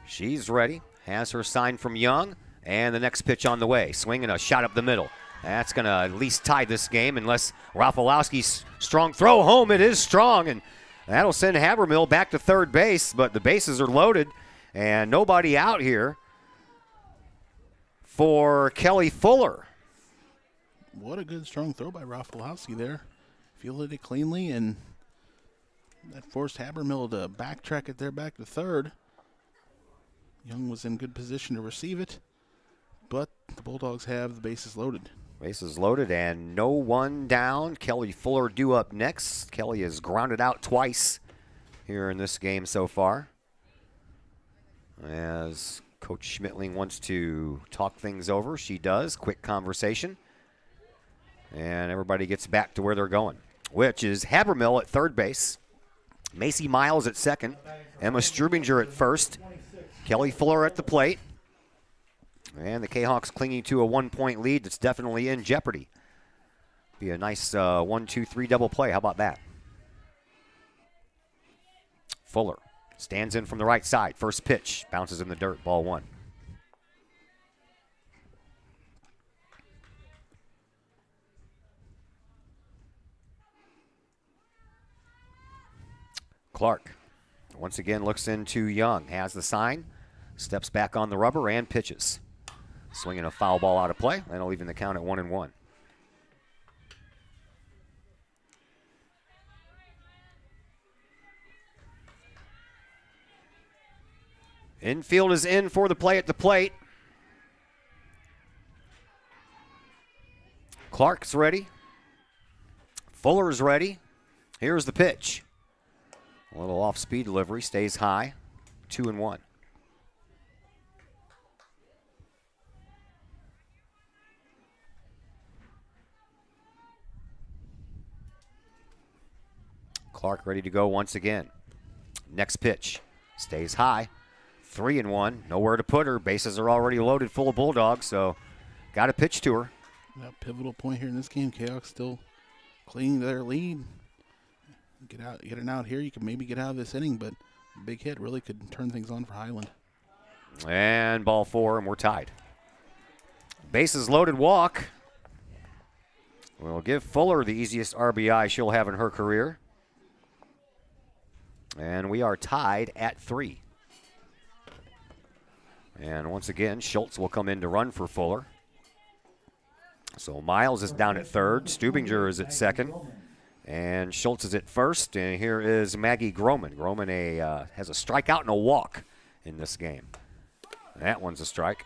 S5: She's ready. Has her sign from Young. And the next pitch on the way. Swinging a shot up the middle. That's going to at least tie this game unless Rafalowski's strong throw home. It is strong, and that'll send Habermill back to third base, but the bases are loaded and nobody out here for Kelly Fuller.
S10: What a good strong throw by Rafalowski there. Fielded it cleanly, and that forced Habermill to backtrack it there back to third. Young was in good position to receive it, but the Bulldogs have the bases loaded.
S5: Bases loaded and no one down. Kelly Fuller due up next. Kelly has grounded out twice here in this game so far. As Coach Schmitling wants to talk things over, she does. Quick conversation. And everybody gets back to where they're going, which is Habermill at third base, Macy Miles at second, Emma Strubinger at first, Kelly Fuller at the plate, and the Kahawks clinging to a 1-point lead that's definitely in jeopardy. Be a nice 1-2-3 double play. How about that? Fuller stands in from the right side. First pitch. Bounces in the dirt. Ball 1. Clark once again looks into Young. Has the sign. Steps back on the rubber and pitches. Swinging a foul ball out of play. That'll even the count at 1-1. Infield is in for the play at the plate. Clark's ready. Fuller's ready. Here's the pitch. A little off-speed delivery. Stays high. 2-1. Clark ready to go once again. Next pitch. Stays high. 3-1. Nowhere to put her. Bases are already loaded full of Bulldogs, so got a pitch to her.
S10: That pivotal point here in this game. Kahok still clinging to their lead. Get it out here. You can maybe get out of this inning, but a big hit really could turn things on for Highland.
S5: And ball 4, and we're tied. Bases loaded walk. We'll give Fuller the easiest RBI she'll have in her career. And we are tied at 3. And once again, Schultz will come in to run for Fuller. So Miles is down at third. Stubinger is at second. And Schultz is at first. And here is Maggie Groman. Groman has a strikeout and a walk in this game. That one's a strike.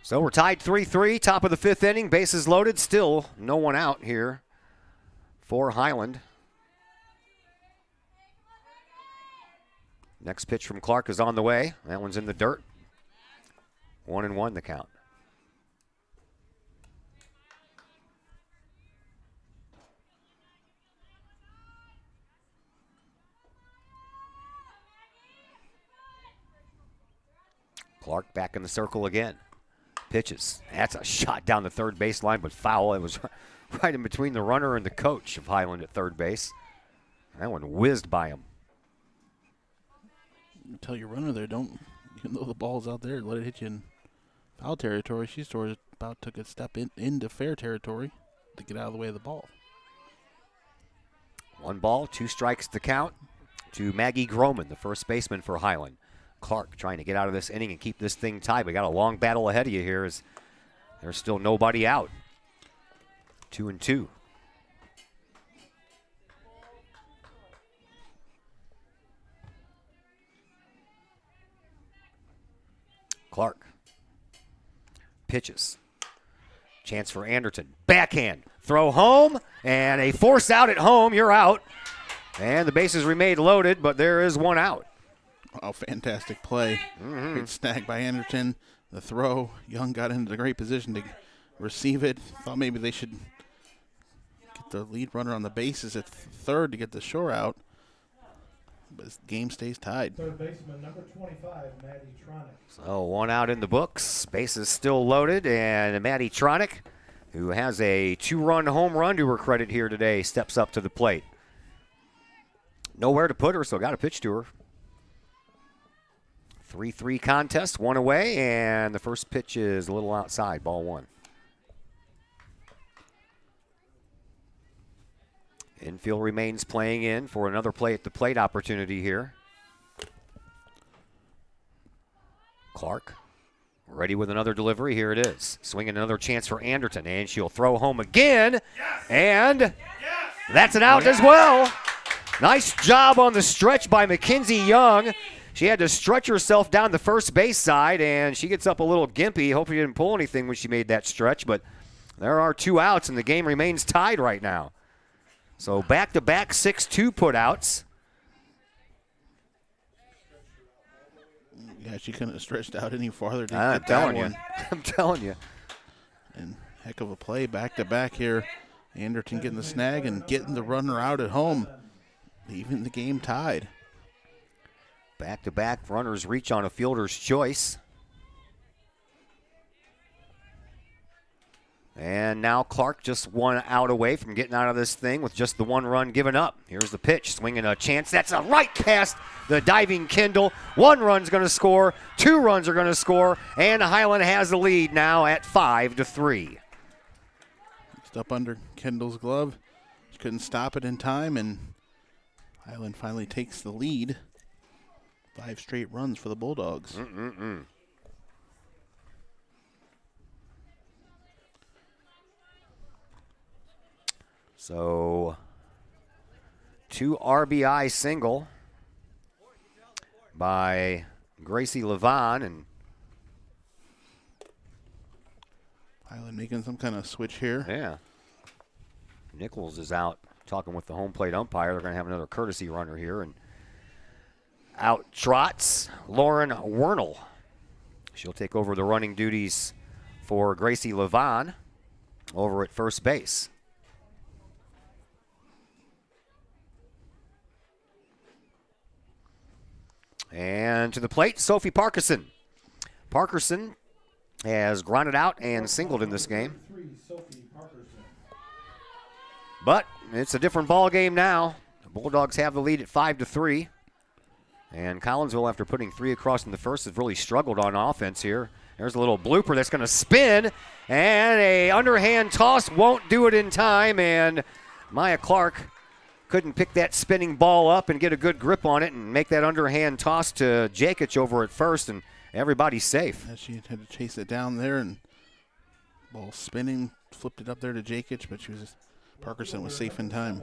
S5: So we're tied 3-3, top of the 5th inning. Bases loaded. Still no one out here for Highland. Next pitch from Clark is on the way. That one's in the dirt. 1-1 the count. Clark back in the circle again. Pitches. That's a shot down the third baseline, but foul. It was right in between the runner and the coach of Highland at third base. That one whizzed by him.
S10: Tell your runner there, even though the ball's out there, let it hit you in foul territory. She sort of about took a step into fair territory to get out of the way of the ball.
S5: 1 ball, 2 strikes to count to Maggie Groman, the first baseman for Highland. Clark trying to get out of this inning and keep this thing tied. We got a long battle ahead of you here as there's still nobody out. 2-2. Clark pitches. Chance for Anderton. Backhand. Throw home. And a force out at home. You're out. And the bases remain loaded, but there is one out.
S10: Oh, fantastic play. Great snag by Anderton. The throw. Young got into a great position to receive it. Thought maybe they should get the lead runner on the bases at third to get the shore out. But this game stays tied.
S13: Third baseman, number 25, Maddie Tronick.
S5: So 1 out in the books. Bases still loaded, and Maddie Tronick, who has a 2-run home run to her credit here today, steps up to the plate. Nowhere to put her, so got a pitch to her. 3-3 contest, 1 away, and the first pitch is a little outside, ball 1. Infield remains playing in for another play at the plate opportunity here. Clark ready with another delivery. Here it is. Swinging another chance for Anderton, and she'll throw home again. Yes. And that's an out as well. Nice job on the stretch by Mackenzie Young. She had to stretch herself down the first base side, and she gets up a little gimpy. Hope she didn't pull anything when she made that stretch, but there are 2 outs, and the game remains tied right now. So back-to-back 6-2 putouts.
S10: Yeah, she couldn't have stretched out any farther to get
S5: I'm
S10: that
S5: telling
S10: one.
S5: you. I'm telling you.
S10: And heck of a play back-to-back here. Anderton getting the snag and getting the runner out at home. Even the game tied.
S5: Back-to-back runners reach on a fielder's choice. And now Clark just 1 out away from getting out of this thing with just the 1 run given up. Here's the pitch, swinging a chance. That's a right past the diving Kendall. 1 run's going to score, 2 runs are going to score, and Highland has the lead now at 5-3.
S10: Just up under Kendall's glove. Just couldn't stop it in time, and Highland finally takes the lead. 5 straight runs for the Bulldogs.
S5: So, 2 RBI single by Gracie Levon, and
S10: Highland making some kind of switch here.
S5: yeah, Nichols is out talking with the home plate umpire. They're going to have another courtesy runner here, and out trots Lauren Wernell. She'll take over the running duties for Gracie Levon over at first base. And to the plate, Sophie Parkinson. Parkinson has grounded out and singled in this game. But it's a different ball game now. The Bulldogs have the lead at 5-3. And Collinsville, after putting 3 across in the first, has really struggled on offense here. There's a little blooper that's going to spin. And a underhand toss won't do it in time. And Maya Clark couldn't pick that spinning ball up and get a good grip on it and make that underhand toss to Jakic over at first, and everybody's safe.
S10: Yeah, she had to chase it down there, and ball spinning, flipped it up there to Jakic, but Parkinson was safe in time.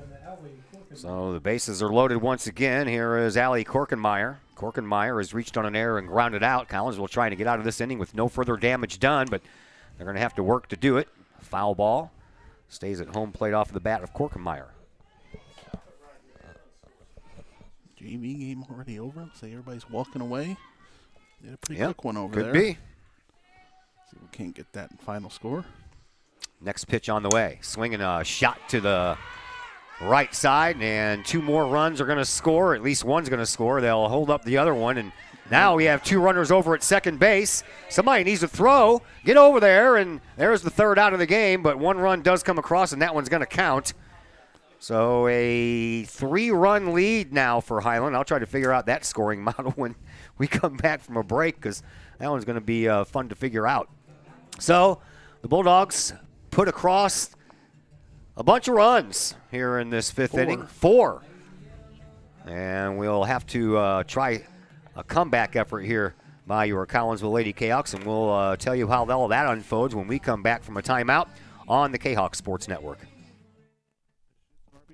S5: So the bases are loaded once again. Here is Allie Korkenmeyer. Korkenmeyer has reached on an error and grounded out. Collinsville trying to get out of this inning with no further damage done, but they're going to have to work to do it. Foul ball. Stays at home plate off the bat of Korkenmeyer.
S10: JV game already over. Say everybody's walking away. Did a pretty
S5: Yep,
S10: quick one over
S5: could
S10: there.
S5: be.
S10: See if we can't get that final score.
S5: Next pitch on the way. Swinging a shot to the right side, and 2 more runs are going to score. At least one's going to score. They'll hold up the other one, and now we have 2 runners over at second base. Somebody needs to throw. Get over there, and there's the 3rd out of the game, but 1 run does come across, and that one's going to count. So a 3-run lead now for Highland. I'll try to figure out that scoring model when we come back from a break, because that one's going to be fun to figure out. So the Bulldogs put across a bunch of runs here in this 5th inning. 4. And we'll have to try a comeback effort here by your Collinsville Lady Kahawks, and we'll tell you how all that unfolds when we come back from a timeout on the Kahawk Sports Network.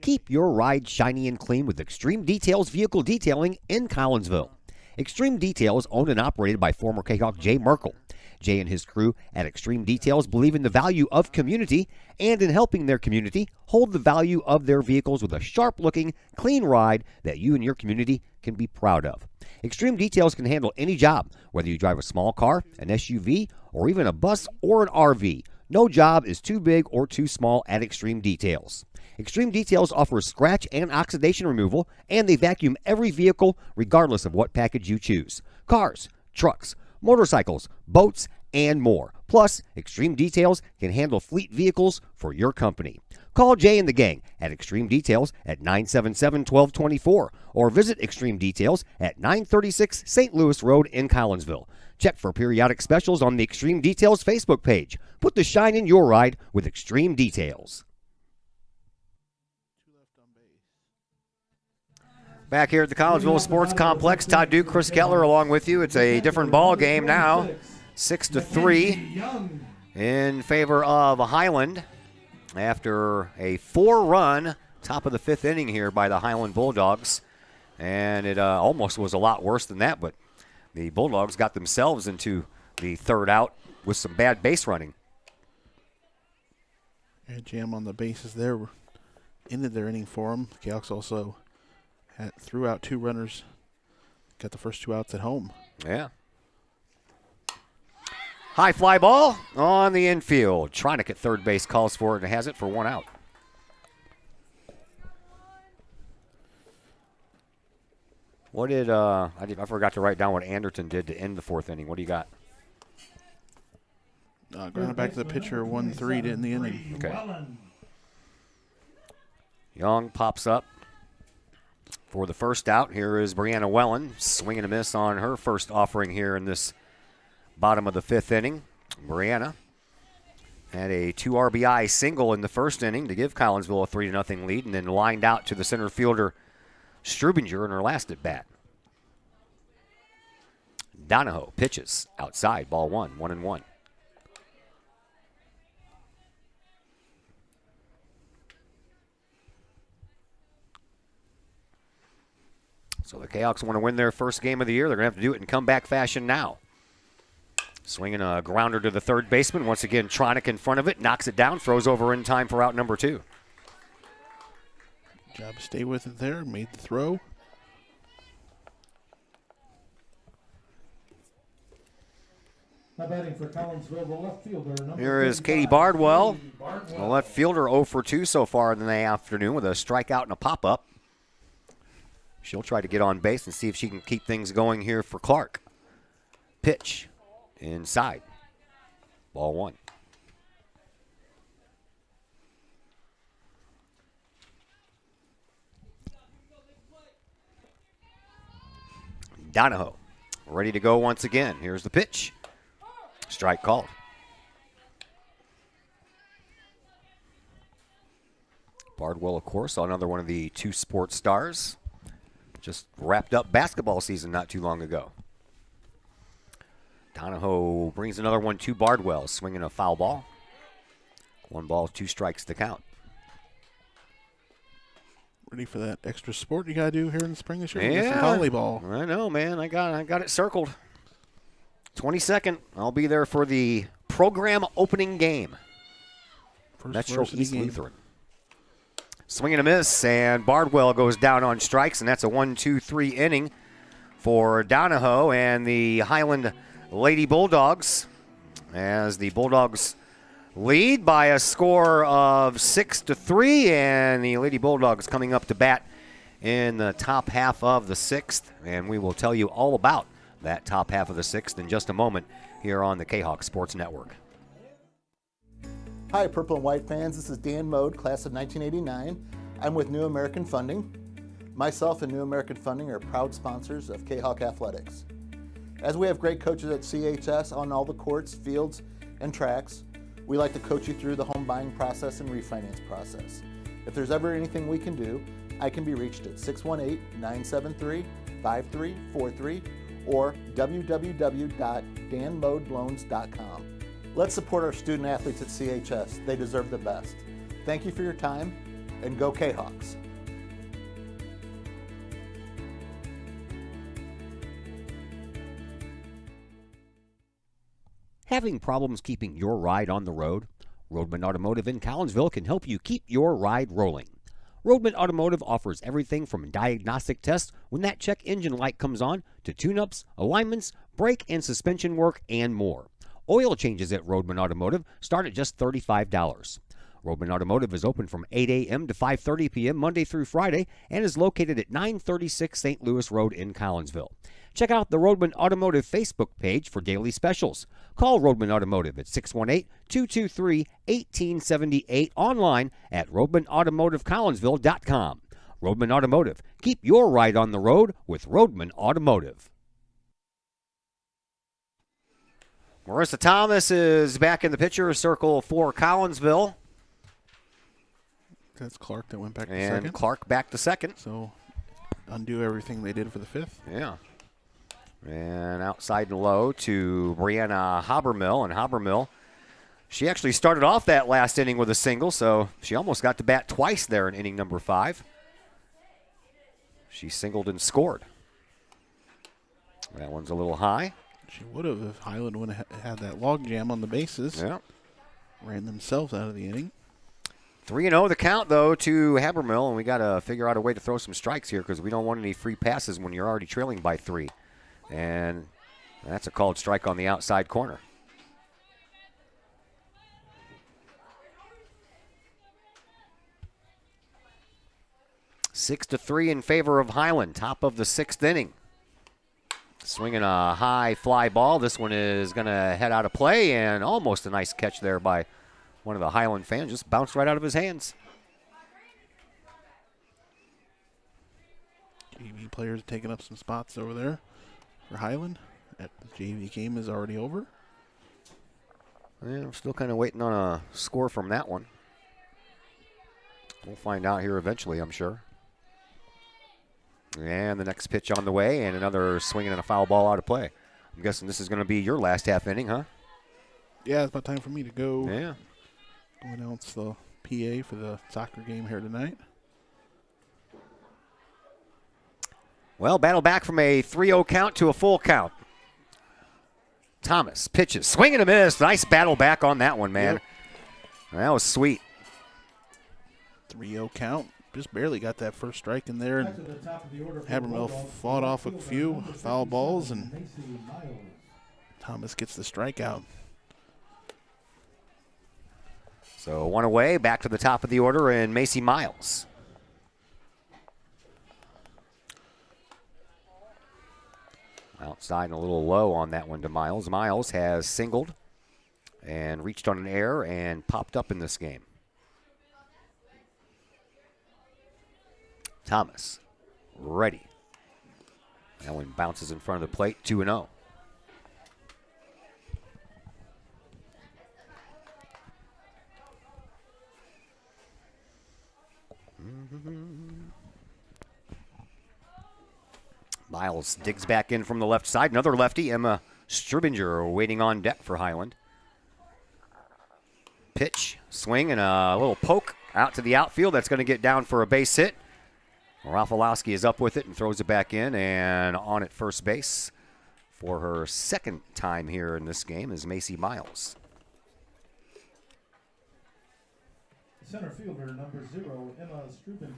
S14: Keep your ride shiny and clean with Extreme Details Vehicle Detailing in Collinsville. Extreme Details, owned and operated by former Kahawk Jay Merkel. Jay and his crew at Extreme Details believe in the value of community and in helping their community hold the value of their vehicles with a sharp-looking, clean ride that you and your community can be proud of. Extreme Details can handle any job, whether you drive a small car, an SUV, or even a bus or an RV. No job is too big or too small at Extreme Details. Extreme Details offers scratch and oxidation removal, and they vacuum every vehicle regardless of what package you choose. Cars, trucks, motorcycles, boats, and more. Plus, Extreme Details can handle fleet vehicles for your company. Call Jay and the gang at Extreme Details at 977-1224 or visit Extreme Details at 936 St. Louis Road in Collinsville. Check for periodic specials on the Extreme Details Facebook page. Put the shine in your ride with Extreme Details.
S5: Back here at the Collinsville Sports Complex, Todd Duke, Chris Keller along with you. It's a different ball game now. 6-3 in favor of Highland after a 4-run top of the 5th inning here by the Highland Bulldogs. And it almost was a lot worse than that, but the Bulldogs got themselves into the 3rd out with some bad base running.
S10: Yeah, jam on the bases there. Ended their inning for them. The Kahawks also threw out 2 runners, got the first 2 outs at home.
S5: Yeah. High fly ball on the infield. Tronick at third base calls for it and has it for 1 out. What did I forgot to write down what Anderton did to end the 4th inning. What do you got?
S10: Grounded back to the pitcher, 1-3 to end the inning.
S5: Okay. Young pops up for the first out. Here is Brianna Wellen, swing and a miss on her first offering here in this bottom of the 5th inning. Brianna had a 2 RBI single in the first inning to give Collinsville a 3-0 lead, and then lined out to the center fielder Strubinger in her last at bat. Donahoe pitches outside, ball 1, 1-1. So the Kahawks want to win their first game of the year. They're going to have to do it in comeback fashion now. Swinging a grounder to the third baseman. Once again, Tronic in front of it, knocks it down, throws over in time for out number 2.
S10: Job to stay with it there, made the throw.
S13: Batting for Collinsville, the left fielder.
S5: Here is Katie Bardwell, the left fielder, 0 for 2 so far in the afternoon with a strikeout and a pop-up. She'll try to get on base and see if she can keep things going here for Clark. Pitch inside. Ball 1. Donahoe ready to go once again. Here's the pitch. Strike called. Bardwell, of course, another one of the 2 sports stars. Just wrapped up basketball season not too long ago. Donahoe brings another one to Bardwell, swinging a foul ball. 1 ball, 2 strikes to count.
S10: Ready for that extra sport you got to do here in the spring this year?
S5: Yeah,
S10: volleyball.
S5: I know, man. I got it circled. 22nd, I'll be there for the program opening game. Metro East Lutheran. Swing and a miss, and Bardwell goes down on strikes, and that's a 1-2-3 inning for Donahoe and the Highland Lady Bulldogs, as the Bulldogs lead by a score of 6-3, and the Lady Bulldogs coming up to bat in the top half of the 6th, and we will tell you all about that top half of the 6th in just a moment here on the Kahok Sports Network.
S20: Hi, Purple and White fans. This is Dan Mode, class of 1989. I'm with New American Funding. Myself and New American Funding are proud sponsors of Kahok Athletics. As we have great coaches at CHS on all the courts, fields, and tracks, we like to coach you through the home buying process and refinance process. If there's ever anything we can do, I can be reached at 618-973-5343 or www.danmodeloans.com. Let's support our student athletes at CHS. They deserve the best. Thank you for your time, and go Kahawks.
S11: Having problems keeping your ride on the road? Roadman Automotive in Collinsville can help you keep your ride rolling. Roadman Automotive offers everything from diagnostic tests when that check engine light comes on to tune-ups, alignments, brake and suspension work, and more. Oil changes at Roadman Automotive start at just $35. Roadman Automotive is open from 8 a.m. to 5:30 p.m. Monday through Friday and is located at 936 St. Louis Road in Collinsville. Check out the Roadman Automotive Facebook page for daily specials. Call Roadman Automotive at 618-223-1878, online at roadmanautomotivecollinsville.com. Roadman Automotive. Keep your ride on the road with Roadman Automotive.
S5: Marissa Thomas is back in the pitcher circle for Collinsville.
S10: That's Clark that went back to
S5: and
S10: second.
S5: Clark back to second.
S10: So undo everything they did for the 5th.
S5: Yeah. And outside and low to Brianna Habermill. And Habermill, she actually started off that last inning with a single, so she almost got to bat twice there in inning number 5. She singled and scored. That one's a little high.
S10: She would have if Highland would have had that log jam on the bases.
S5: Yeah.
S10: Ran themselves out of the inning.
S5: 3-0 the count, though, to Habermill, and we got to figure out a way to throw some strikes here because we don't want any free passes when you're already trailing by 3. And that's a called strike on the outside corner. Six to 3 in favor of Highland, top of the 6th inning. Swinging a high fly ball. This one is going to head out of play, and almost a nice catch there by one of the Highland fans. Just bounced right out of his hands.
S10: JV players taking up some spots over there for Highland. The JV game is already over.
S5: Yeah, I'm still kind of waiting on a score from that one. We'll find out here eventually, I'm sure. And the next pitch on the way, and another swinging and a foul ball out of play. I'm guessing this is going to be your last half inning, huh?
S10: Yeah, it's about time for me to go.
S5: Yeah.
S10: Go announce the PA for the soccer game here tonight.
S5: Well, battle back from a 3-0 count to a full count. Thomas pitches, swing and a miss. Nice battle back on that one, man.
S10: Yep.
S5: That was sweet.
S10: 3-0 count. Just barely got that first strike in there. And Habermill fought off a few foul balls, and Thomas gets the strikeout.
S5: So one away, back to the top of the order, and Macy Miles. Outside and a little low on that one to Miles. Miles has singled and reached on an error and popped up in this game. Thomas, ready. That one bounces in front of the plate, 2-0. Miles digs back in from the left side. Another lefty, Emma Strubinger, waiting on deck for Highland. Pitch, swing, and a little poke out to the outfield. That's going to get down for a base hit. Rafalowski is up with it and throws it back in, and on at first base for her second time here in this game is Macy Miles.
S13: Center fielder, number 0, Emma Strubinger.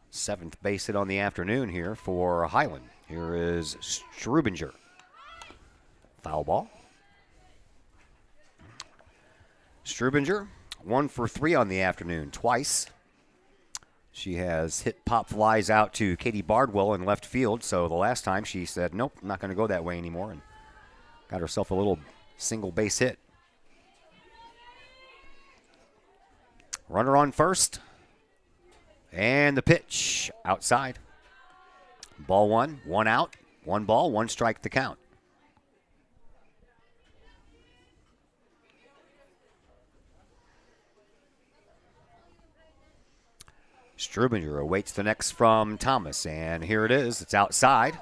S5: Seventh base hit on the afternoon here for Highland. Here is Strubinger. Foul ball. Strubinger, 1 for 3 on the afternoon, twice. She has hit pop flies out to Katie Bardwell in left field, so the last time she said, nope, I'm not going to go that way anymore, and got herself a little single base hit. Runner on first. And the pitch outside. Ball 1, 1 out, 1 ball, 1 strike to count. Strubinger awaits the next from Thomas, and here it is. It's outside.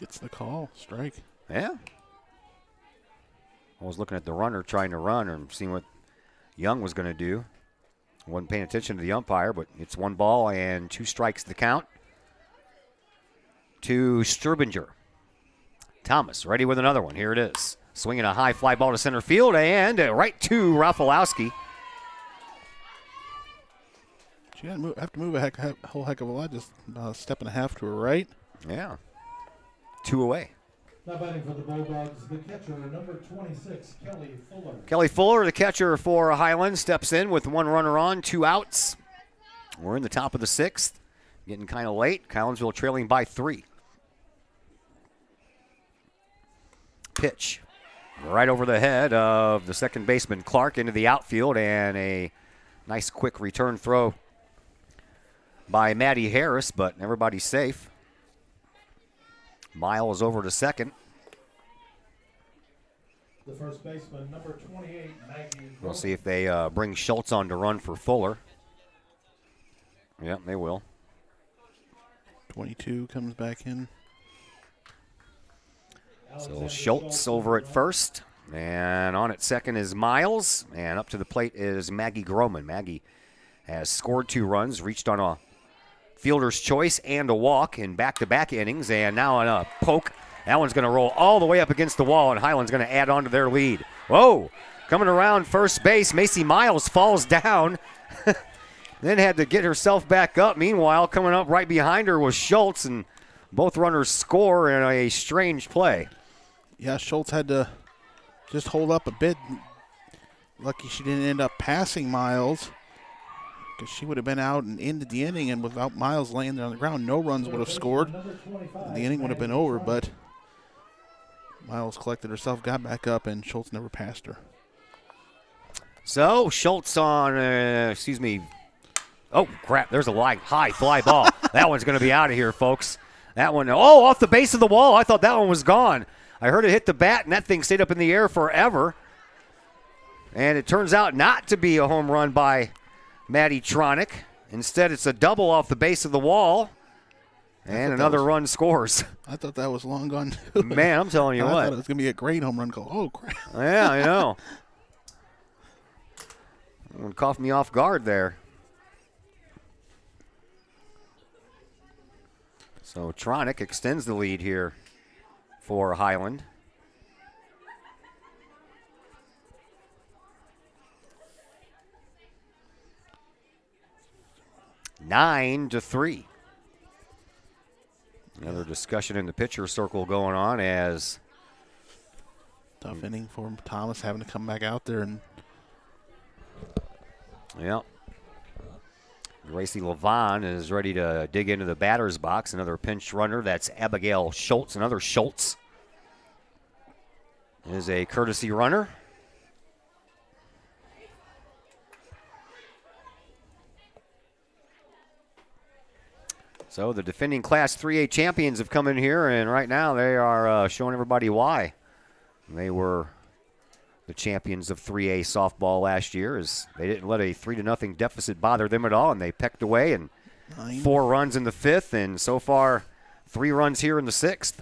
S10: Gets the call, strike.
S5: Yeah. I was looking at the runner trying to run and seeing what Young was going to do. Wasn't paying attention to the umpire, but it's 1 ball and 2 strikes to count to Strubinger. Thomas ready with another one. Here it is. Swinging a high fly ball to center field and right to Rafalowski.
S10: She didn't have to move a whole heck of a lot, just a step and a half to her right.
S5: Yeah. 2 away.
S13: Now batting for the Bulldogs, the catcher, number 26, Kelly Fuller.
S5: Kelly Fuller, the catcher for Highland, steps in with 1 runner on, 2 outs. We're in the top of the 6th. Getting kind of late. Collinsville trailing by 3. Pitch. Right over the head of the second baseman, Clark, into the outfield, and a nice quick return throw by Maddie Harris, but everybody's safe. Miles over to second.
S13: The first baseman, number 28, Maggie.
S5: We'll see if they bring Schultz on to run for Fuller. Yeah, they will.
S10: 22 comes back in.
S5: So Schultz over at first, and on at second is Miles, and up to the plate is Maggie Groman. Maggie has scored 2 runs, reached on a fielder's choice and a walk in back-to-back innings, and now on a poke. That one's going to roll all the way up against the wall, and Highland's going to add on to their lead. Whoa! Coming around first base, Macy Miles falls down, then had to get herself back up. Meanwhile, coming up right behind her was Schultz, and both runners score in a strange play.
S10: Yeah, Schultz had to just hold up a bit. Lucky she didn't end up passing Miles. because she would have been out and ended the inning, and without Miles laying there on the ground, no runs would have scored. The inning would have been over, but Miles collected herself, got back up, and Schultz never passed her.
S5: So Schultz on, oh, crap, there's a high fly ball. That one's going to be out of here, folks. That one, off the base of the wall. I thought that one was gone. I heard it hit the bat, and that thing stayed up in the air forever. And it turns out not to be a home run by Maddie Tronick. Instead, it's a double off the base of the wall. And another run scores.
S10: I thought that was long gone, too.
S5: Man, I'm telling you what.
S10: I thought it was going to be a great home run call. Oh, crap.
S5: Yeah, I know. That one caught me off guard there. So Tronick extends the lead here for Highland. Nine to 3. Another discussion in the pitcher circle going on as
S10: tough inning for Thomas, having to come back out there and.
S5: Yep. Gracie Levon is ready to dig into the batter's box. Another pinch runner. That's Abigail Schultz. Another Schultz is a courtesy runner. So the defending Class 3A champions have come in here, and right now they are showing everybody why. They were the champions of 3A softball last year, as they didn't let a 3-0 deficit bother them at all, and they pecked away, and 4 runs in the 5th, and so far 3 runs here in the 6th.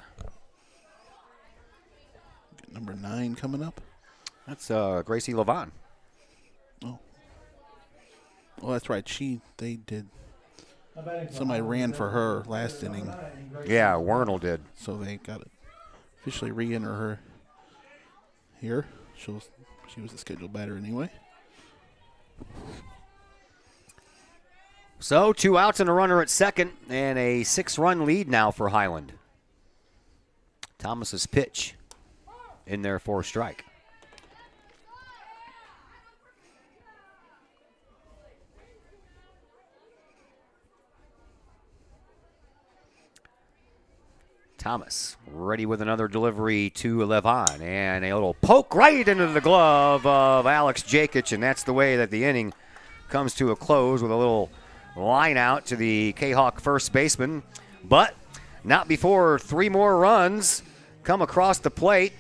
S10: Number 9 coming up.
S5: That's Gracie Levon.
S10: Oh, that's right. They did. Somebody ran for her last inning.
S5: Yeah, Wernell did.
S10: So they got to officially re-enter her here. She was the scheduled batter anyway.
S5: So 2 outs and a runner at second, and a 6-run lead now for Highland. Thomas's pitch in there for a strike. Thomas ready with another delivery to Levon, and a little poke right into the glove of Alex Jakic, and that's the way that the inning comes to a close with a little line out to the Kahok first baseman, but not before 3 more runs come across the plate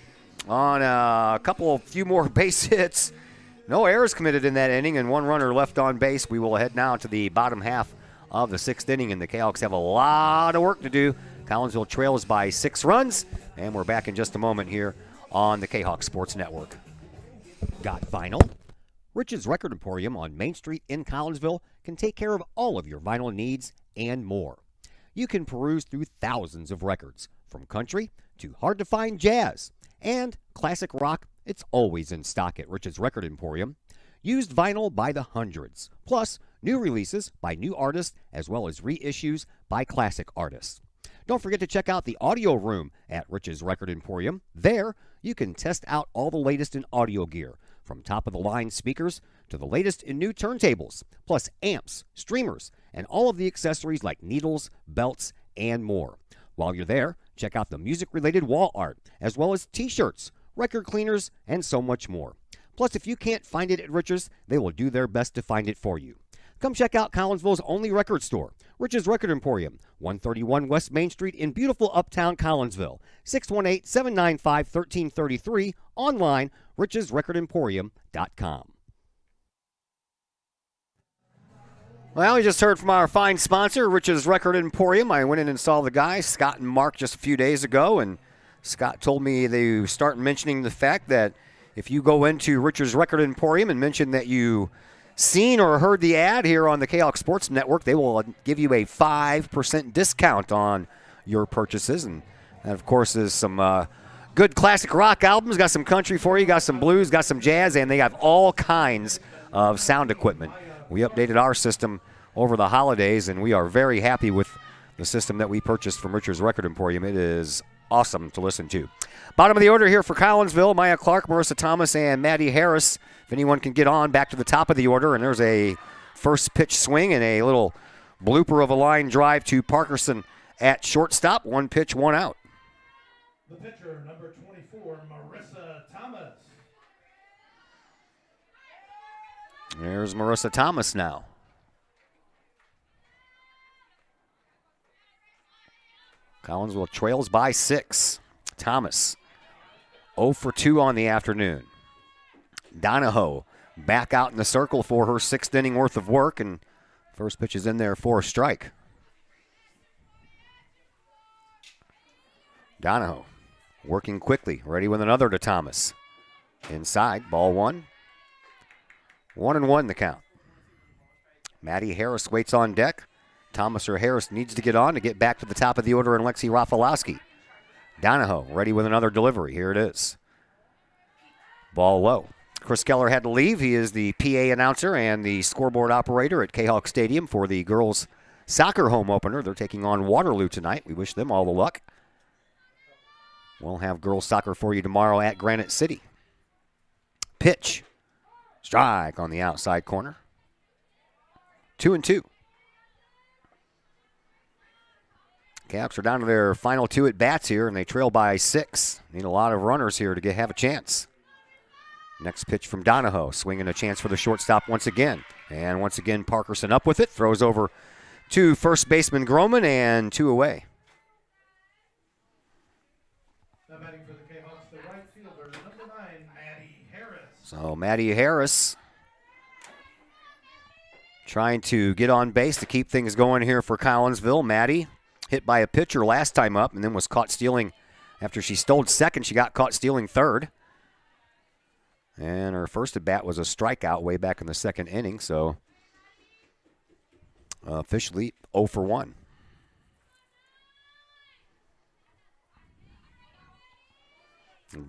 S5: on a few more base hits. No errors committed in that inning, and 1 runner left on base. We will head now to the bottom half of the 6th inning, and the Kahawks have a lot of work to do. Collinsville trails by 6 runs, and we're back in just a moment here on the Kahawk Sports Network.
S11: Got vinyl? Rich's Record Emporium on Main Street in Collinsville can take care of all of your vinyl needs and more. You can peruse through thousands of records, from country to hard-to-find jazz. And classic rock, it's always in stock at Rich's Record Emporium. Used vinyl by the hundreds, plus new releases by new artists as well as reissues by classic artists. Don't forget to check out the audio room at Rich's Record Emporium. There, you can test out all the latest in audio gear, from top-of-the-line speakers to the latest in new turntables, plus amps, streamers, and all of the accessories like needles, belts, and more. While you're there, check out the music-related wall art, as well as t-shirts, record cleaners, and so much more. Plus, if you can't find it at Rich's, they will do their best to find it for you. Come check out Collinsville's only record store, Rich's Record Emporium, 131 West Main Street in beautiful uptown Collinsville, 618-795-1333, online, richesrecordemporium.com.
S5: Well, we just heard from our fine sponsor, Rich's Record Emporium. I went in and saw the guys, Scott and Mark, just a few days ago, and Scott told me they start mentioning the fact that if you go into Rich's Record Emporium and mention that you seen or heard the ad here on the Kahawk Sports Network, they will give you a 5% discount on your purchases. And that, of course, is some good classic rock albums. Got some country for you, got some blues, got some jazz, and they have all kinds of sound equipment. We updated our system over the holidays, and we are very happy with the system that we purchased from Richard's Record Emporium. It is awesome to listen to. Bottom of the order here for Collinsville, Maya Clark, Marissa Thomas, and Maddie Harris. If anyone can get on back to the top of the order, and there's a first pitch swing and a little blooper of a line drive to Parkerson at shortstop. 1 pitch, 1 out.
S13: The pitcher, number 24, Marissa Thomas.
S5: There's Marissa Thomas now. Collinsville trails by 6. Thomas 0 for 2 on the afternoon. Donahoe back out in the circle for her 6th inning worth of work, and first pitch is in there for a strike. Donahoe working quickly, ready with another to Thomas. Inside, ball 1. 1-1 the count. Maddie Harris waits on deck. Thomas or Harris needs to get on to get back to the top of the order in Lexi Rafalowski. Donahoe ready with another delivery. Here it is. Ball low. Chris Keller had to leave. He is the PA announcer and the scoreboard operator at Kahok Stadium for the girls' soccer home opener. They're taking on Waterloo tonight. We wish them all the luck. We'll have girls' soccer for you tomorrow at Granite City. Pitch. Strike on the outside corner. 2-2. Caps are down to their final 2 at bats here, and they trail by 6. Need a lot of runners here to have a chance. Next pitch from Donahoe, swinging a chance for the shortstop once again. And once again, Parkerson up with it, throws over to first baseman Groman, and 2 away.
S13: Now batting for the Kahawks, the right fielder, number 9, Maddie Harris.
S5: So Maddie Harris trying to get on base to keep things going here for Collinsville. Maddie hit by a pitcher last time up and then was caught stealing. After she stole second, she got caught stealing third. And her first at bat was a strikeout way back in the 2nd inning, so officially 0 for 1.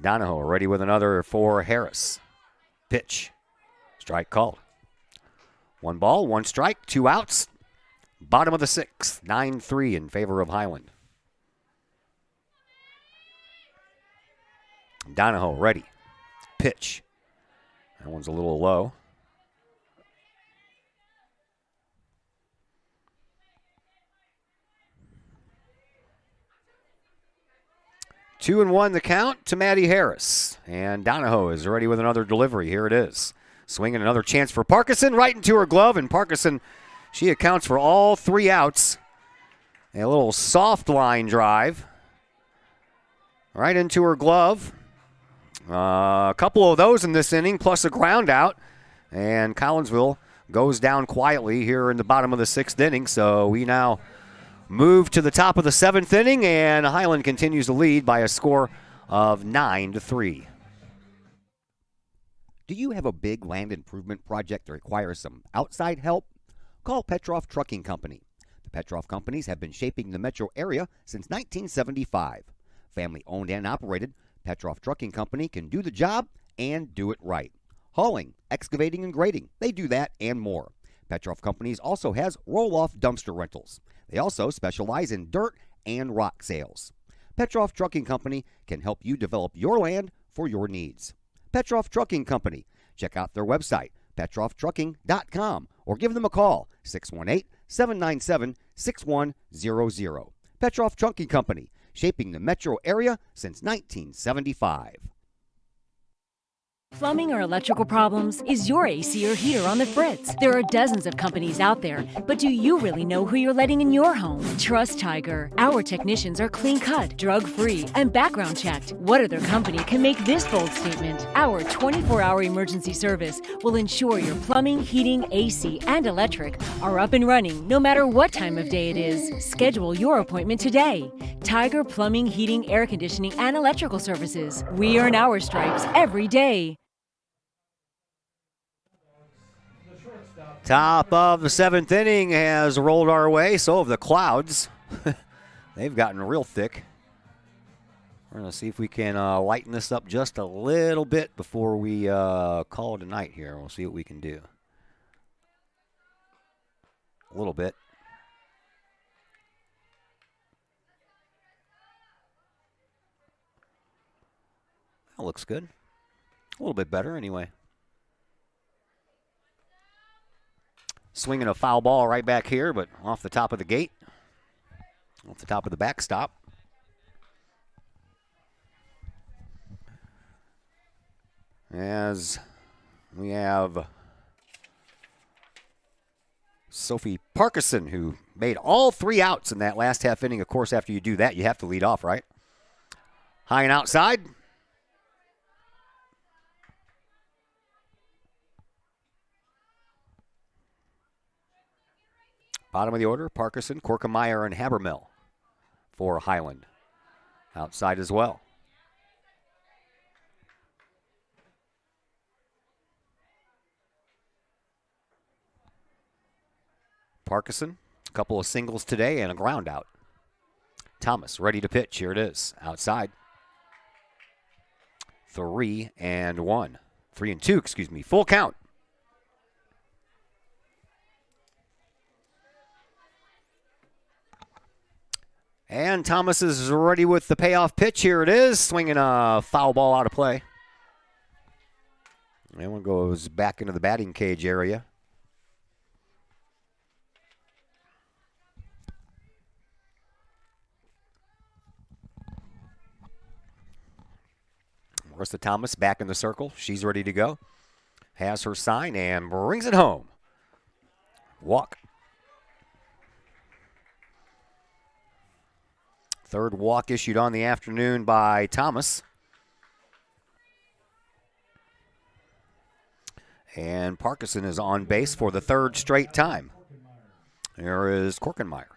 S5: Donahoe ready with another for Harris. Pitch. Strike called. 1 ball, 1 strike, 2 outs. Bottom of the 6th, 9-3 in favor of Highland. Donahoe ready. Pitch. That one's a little low. Two and 1 the count to Maddie Harris. And Donahoe is ready with another delivery. Here it is. Swinging another chance for Parkinson right into her glove. And Parkinson, she accounts for all 3 outs. A little soft line drive right into her glove. A couple of those in this inning, plus a ground out. And Collinsville goes down quietly here in the bottom of the 6th inning. So we now move to the top of the 7th inning, and Highland continues to lead by a score of 9-3.
S11: Do you have a big land improvement project that requires some outside help? Call Petroff Trucking Company. The Petroff Companies have been shaping the metro area since 1975. Family owned and operated, Petroff Trucking Company can do the job and do it right. Hauling, excavating, and grading, they do that and more. Petroff Companies also has roll-off dumpster rentals. They also specialize in dirt and rock sales. Petroff Trucking Company can help you develop your land for your needs. Petroff Trucking Company. Check out their website, petrofftrucking.com, or give them a call, 618-797-6100. Petroff Trucking Company, shaping the metro area since 1975.
S12: Plumbing or electrical problems? Is your AC or heater on the fritz? There are dozens of companies out there, but do you really know who you're letting in your home? Trust Tiger. Our technicians are clean-cut, drug-free, and background checked. What other company can make this bold statement? Our 24-hour emergency service will ensure your plumbing, heating, AC, and electric are up and running no matter what time of day it is. Schedule your appointment today. Tiger Plumbing, Heating, Air Conditioning, and Electrical Services. We earn our stripes every day.
S5: Top of the 7th inning has rolled our way. So have the clouds. They've gotten real thick. We're going to see if we can lighten this up just a little bit before we call it a night here. We'll see what we can do. A little bit. That looks good. A little bit better anyway. Swinging a foul ball right back here, but off the top of the gate, off the top of the backstop. As we have Sophie Parkinson, who made all 3 outs in that last half inning. Of course, after you do that, you have to lead off, right? High and outside. Bottom of the order, Parkinson, Korkemeyer, and Habermill for Highland. Outside as well. Parkinson, a couple of singles today and a ground out. Thomas ready to pitch. Here it is. Outside. 3-1. 3-2, excuse me. Full count. And Thomas is ready with the payoff pitch. Here it is. Swinging a foul ball out of play. That one goes back into the batting cage area. Marissa Thomas back in the circle. She's ready to go. Has her sign and brings it home. Walk. Third walk issued on the afternoon by Thomas. And Parkinson is on base for the 3rd straight time. There is Korkenmeyer.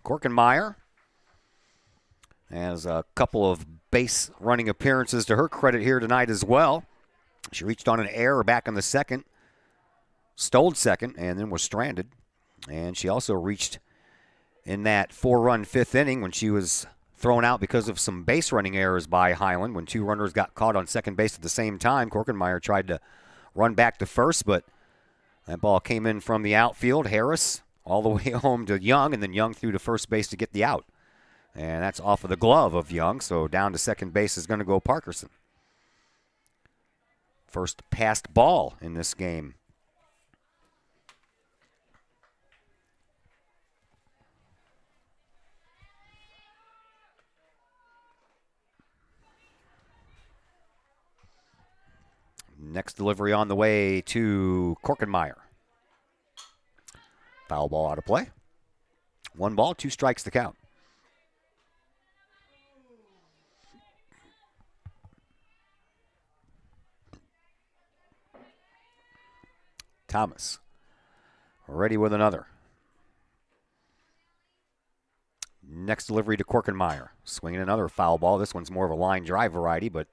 S5: Korkenmeyer has a couple of base running appearances to her credit here tonight as well. She reached on an error back in the 2nd. Stole 2nd and then was stranded. And she also reached in that 4-run 5th inning when she was thrown out because of some base running errors by Highland. When 2 runners got caught on second base at the same time, Korkenmeyer tried to run back to first, but that ball came in from the outfield. Harris all the way home to Young, and then Young threw to first base to get the out. And that's off of the glove of Young, so down to second base is going to go Parkinson. First passed ball in this game. Next delivery on the way to Korkenmeyer. Foul ball out of play. 1 ball, 2 strikes to count. Thomas ready with another. Next delivery to Korkenmeyer. Swinging another foul ball. This one's more of a line drive variety, but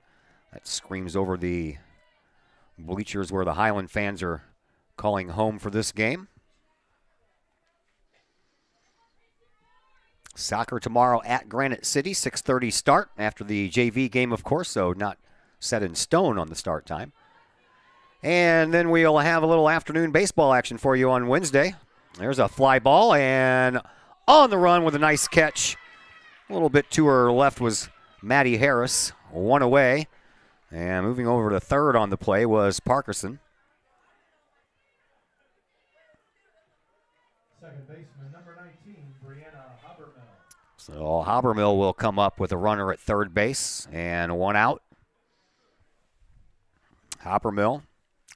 S5: that screams over the bleachers where the Highland fans are calling home for this game. Soccer tomorrow at Granite City, 6:30 start after the JV game, of course, so not set in stone on the start time. And then we'll have a little afternoon baseball action for you on Wednesday. There's a fly ball, and on the run with a nice catch. A little bit to her left was Maddie Harris, 1 away. And moving over to third on the play was Parkinson.
S13: Second baseman, number 19, Brianna Habermill.
S5: So Habermill will come up with a runner at third base and 1 out. Habermill,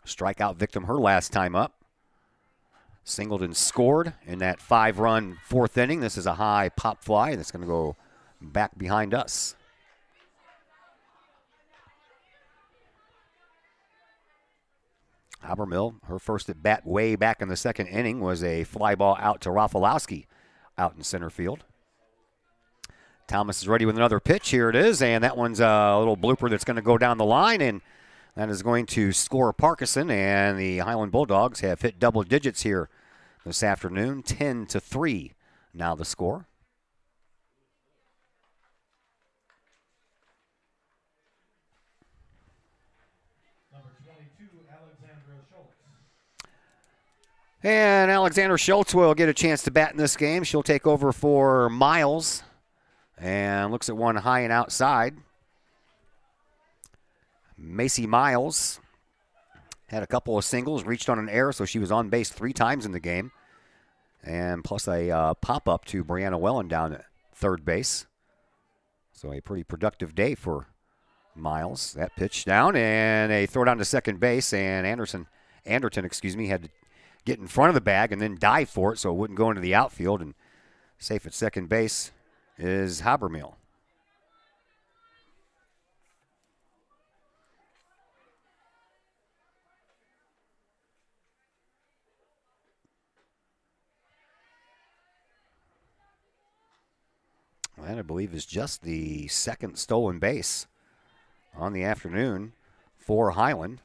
S5: strikeout victim her last time up. Singled and scored in that 5-run 4th inning. This is a high pop fly that's going to go back behind us. Habermill, her first at bat way back in the 2nd inning was a fly ball out to Rafalowski out in center field. Thomas is ready with another pitch. Here it is, and that one's a little blooper that's going to go down the line, and that is going to score Parkinson, and the Highland Bulldogs have hit double digits here this afternoon, 10-3 now the score. And Alexandra Schultz will get a chance to bat in this game. She'll take over for Miles and looks at one high and outside. Macy Miles had a couple of singles, reached on an error, so she was on base 3 times in the game. And plus a pop-up to Brianna Wellen down at third base. So a pretty productive day for Miles. That pitch down and a throw down to second base, and Anderton, had to get in front of the bag and then dive for it so it wouldn't go into the outfield. And safe at second base is Habermehl. That, I believe, is just the second stolen base on the afternoon for Highland.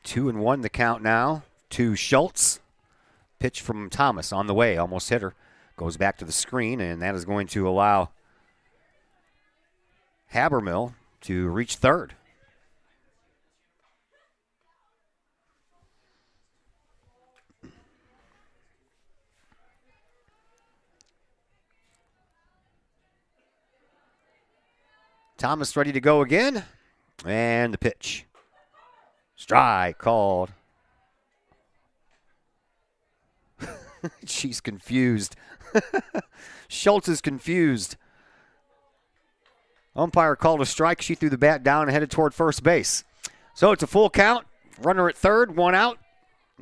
S5: 2-1 the count now to Schultz. Pitch from Thomas on the way, almost hit her. Goes back to the screen, and that is going to allow Habermehl to reach third. Thomas ready to go again. And the pitch. Strike called. She's confused. Schultz is confused. Umpire called a strike. She threw the bat down and headed toward first base. So it's a full count. Runner at third, 1 out.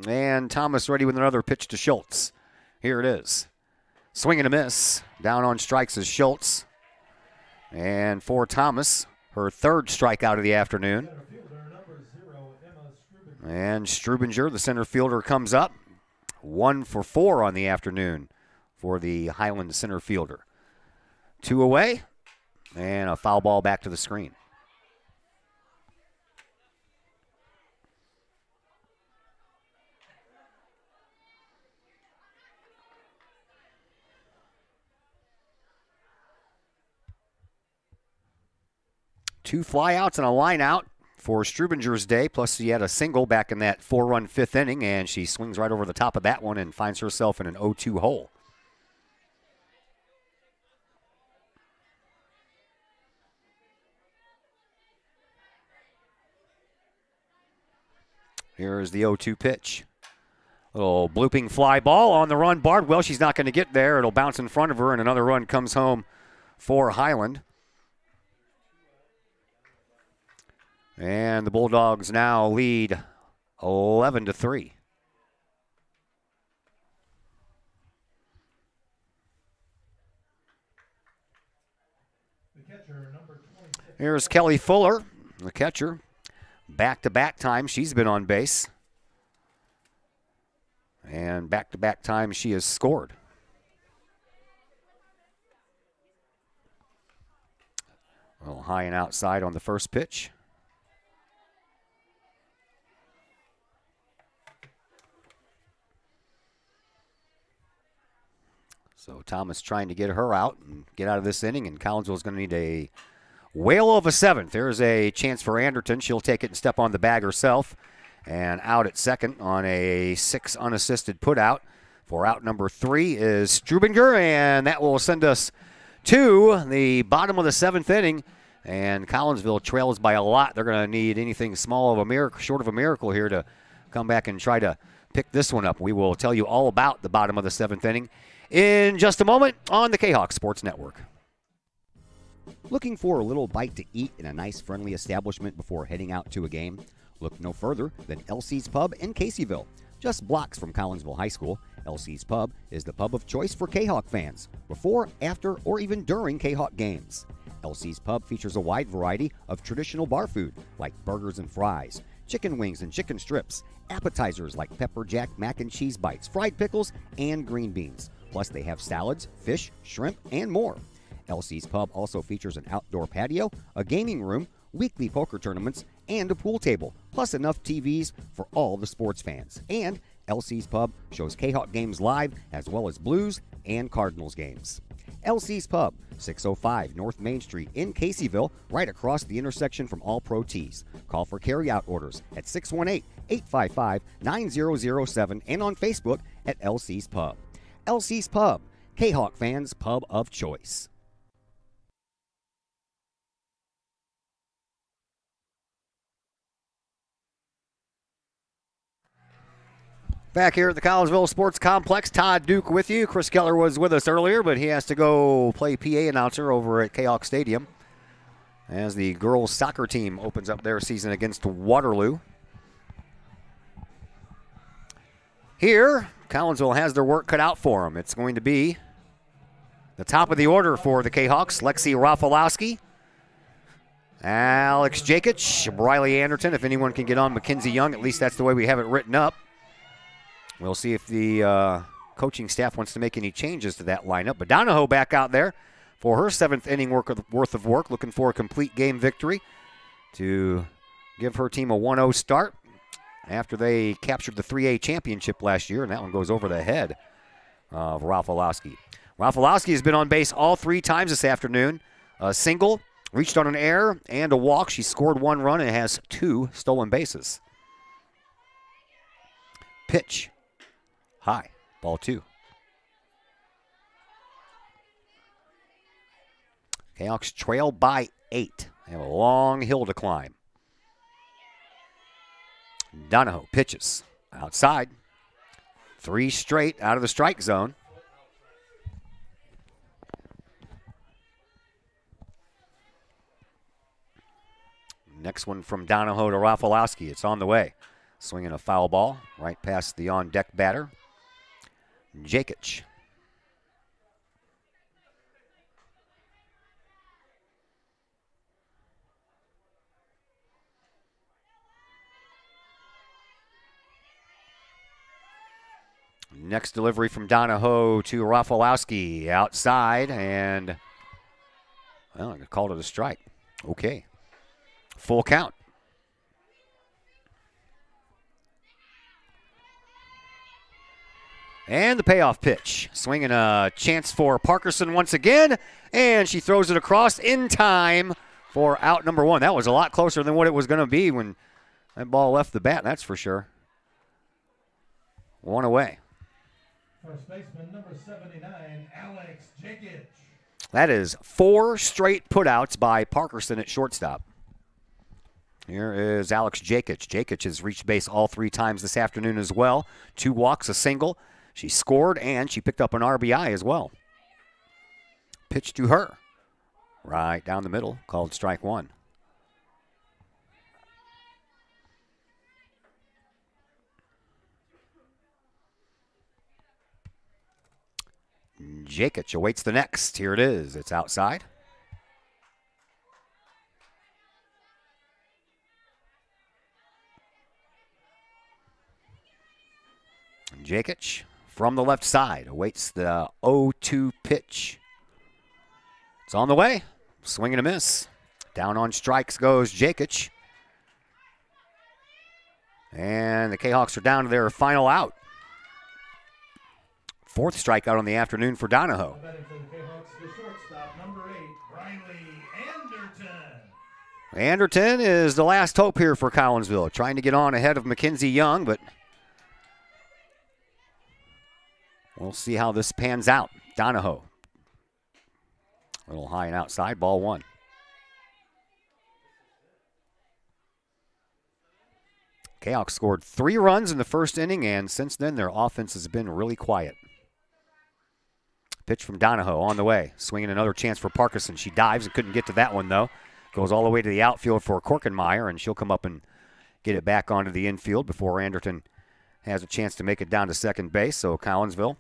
S5: And Thomas ready with another pitch to Schultz. Here it is. Swing and a miss. Down on strikes is Schultz. And for Thomas, her third strikeout of the afternoon. And Strubinger, the center fielder, comes up. 1 for 4 on the afternoon for the Highland center fielder. 2 away, and a foul ball back to the screen. Two flyouts and a line out for Strubinger's day, plus she had a single back in that 4-run 5th inning, and she swings right over the top of that one and finds herself in an 0-2 hole. Here's the 0-2 pitch. Little blooping fly ball on the run. Bardwell, she's not going to get there. It'll bounce in front of her, and another run comes home for Highland. And the Bulldogs now lead 11-3. Here's Kelly Fuller, the catcher. Back-to-back times she's been on base. And back-to-back times she has scored. A little high and outside on the first pitch. So Thomas trying to get her out and get out of this inning, and Collinsville's going to need a whale of a 7th. There's a chance for Anderton. She'll take it and step on the bag herself. And out at second on a 6 unassisted putout. For out number 3 is Strubinger, and that will send us to the bottom of the 7th inning. And Collinsville trails by a lot. They're going to need anything small of a miracle, short of a miracle here to come back and try to pick this one up. We will tell you all about the bottom of the 7th inning in just a moment on the Kahok Sports Network.
S11: Looking for a little bite to eat in a nice, friendly establishment before heading out to a game? Look no further than LC's Pub in Caseyville. Just blocks from Collinsville High School, LC's Pub is the pub of choice for Kahok fans, before, after, or even during Kahok games. LC's Pub features a wide variety of traditional bar food like burgers and fries, chicken wings and chicken strips, appetizers like pepper jack mac and cheese bites, fried pickles, and green beans. Plus, they have salads, fish, shrimp, and more. LC's Pub also features an outdoor patio, a gaming room, weekly poker tournaments, and a pool table, plus enough TVs for all the sports fans. And LC's Pub shows Kahok games live, as well as Blues and Cardinals games. LC's Pub, 605 North Main Street in Caseyville, right across the intersection from All Pro Tees. Call for carryout orders at 618-855-9007 and on Facebook at LC's Pub. LC's Pub, Kahok fans' pub of choice.
S5: Back here at the Collinsville Sports Complex, Todd Duke with you. Chris Keller was with us earlier, but he has to go play PA announcer over at Kahok Stadium as the girls soccer team opens up their season against Waterloo. Here, Collinsville has their work cut out for them. It's going to be the top of the order for the Kahawks, Lexi Rafalowski, Alex Jakic, Briley Anderton. If anyone can get on Mackenzie Young, at least that's the way we have it written up. We'll see if the coaching staff wants to make any changes to that lineup. But Donahoe back out there for her 7th inning worth of work, looking for a complete game victory to give her team a 1-0 start after they captured the 3A championship last year, and that one goes over the head of Rafalowski. Rafalowski has been on base all 3 times this afternoon. A single, reached on an error, and a walk. She scored 1 run and has 2 stolen bases. Pitch. High. Ball 2. Kahawks trail by 8. They have a long hill to climb. Donahoe pitches. Outside. 3 straight out of the strike zone. Next one from Donahoe to Rafalowski. It's on the way. Swinging a foul ball right past the on-deck batter. Jakic. Next delivery from Donahoe to Rafalowski. Outside, and well, I called it a strike. Okay. Full count. And the payoff pitch. Swinging a chance for Parkerson once again, and she throws it across in time for out number 1. That was a lot closer than what it was going to be when that ball left the bat, that's for sure. 1 away.
S13: First baseman, number 79, Alex Jakic.
S5: That is 4 straight putouts by Parkerson at shortstop. Here is Alex Jakic. Jakic has reached base all 3 times this afternoon as well. 2 walks, a single. She scored, and she picked up an RBI as well. Pitch to her. Right down the middle, called strike 1. Jakic awaits the next. Here it is. It's outside. Jakic from the left side awaits the 0-2 pitch. It's on the way. Swing and a miss. Down on strikes goes Jakic. And the Kahawks are down to their final out. 4th strikeout on the afternoon for Donahoe.
S13: Batting for the Kahawks, the shortstop, number 8, Briley Anderton.
S5: Anderton is the last hope here for Collinsville, trying to get on ahead of Mackenzie Young, but we'll see how this pans out. Donahoe. A little high and outside, ball 1. Kahawks scored 3 runs in the first inning, and since then their offense has been really quiet. Pitch from Donahoe on the way. Swinging another chance for Parkinson. She dives and couldn't get to that one, though. Goes all the way to the outfield for Korkenmeyer, and she'll come up and get it back onto the infield before Anderton has a chance to make it down to second base. So Collinsville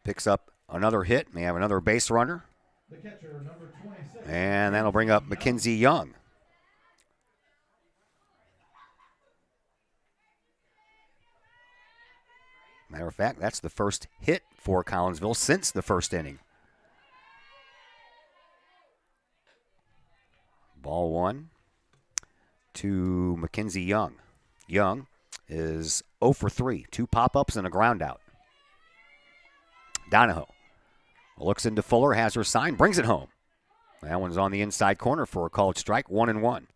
S5: picks up another hit. They have another base runner.
S13: The catcher, number 26.
S5: And that'll bring up Mackenzie Young. Matter of fact, that's the first hit for Collinsville since the first inning. Ball 1 to Mackenzie Young. Young is 0 for 3, 2 pop-ups and a ground out. Donahoe looks into Fuller, has her sign, brings it home. That one's on the inside corner for a called strike, 1-1.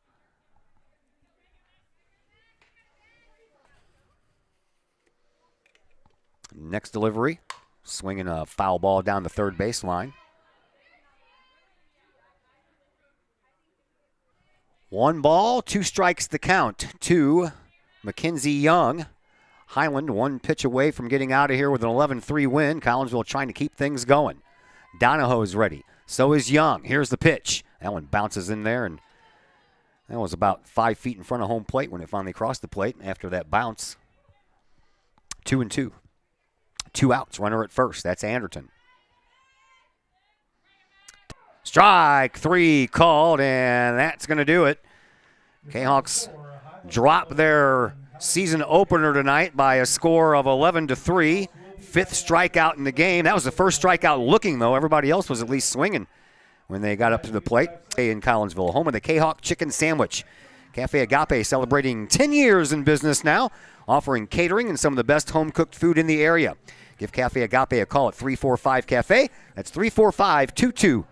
S5: Next delivery, swinging a foul ball down the third baseline. 1 ball, 2 strikes the count to Mackenzie Young. Highland 1 pitch away from getting out of here with an 11-3 win. Collinsville trying to keep things going. Donahoe's ready. So is Young. Here's the pitch. That one bounces in there, and that was about 5 feet in front of home plate when it finally crossed the plate after that bounce. 2-2. 2 outs. Runner at first. That's Anderton. Strike 3 called, and that's going to do it. Kahawks drop their season opener tonight by a score of 11-3. 5th strikeout in the game. That was the first strikeout looking, though. Everybody else was at least swinging when they got up to the plate. In Collinsville, home of the Kahok Chicken Sandwich. Cafe Agape celebrating 10 years in business now, offering catering and some of the best home-cooked food in the area. Give Cafe Agape a call at 345-CAFE. That's 345-2233.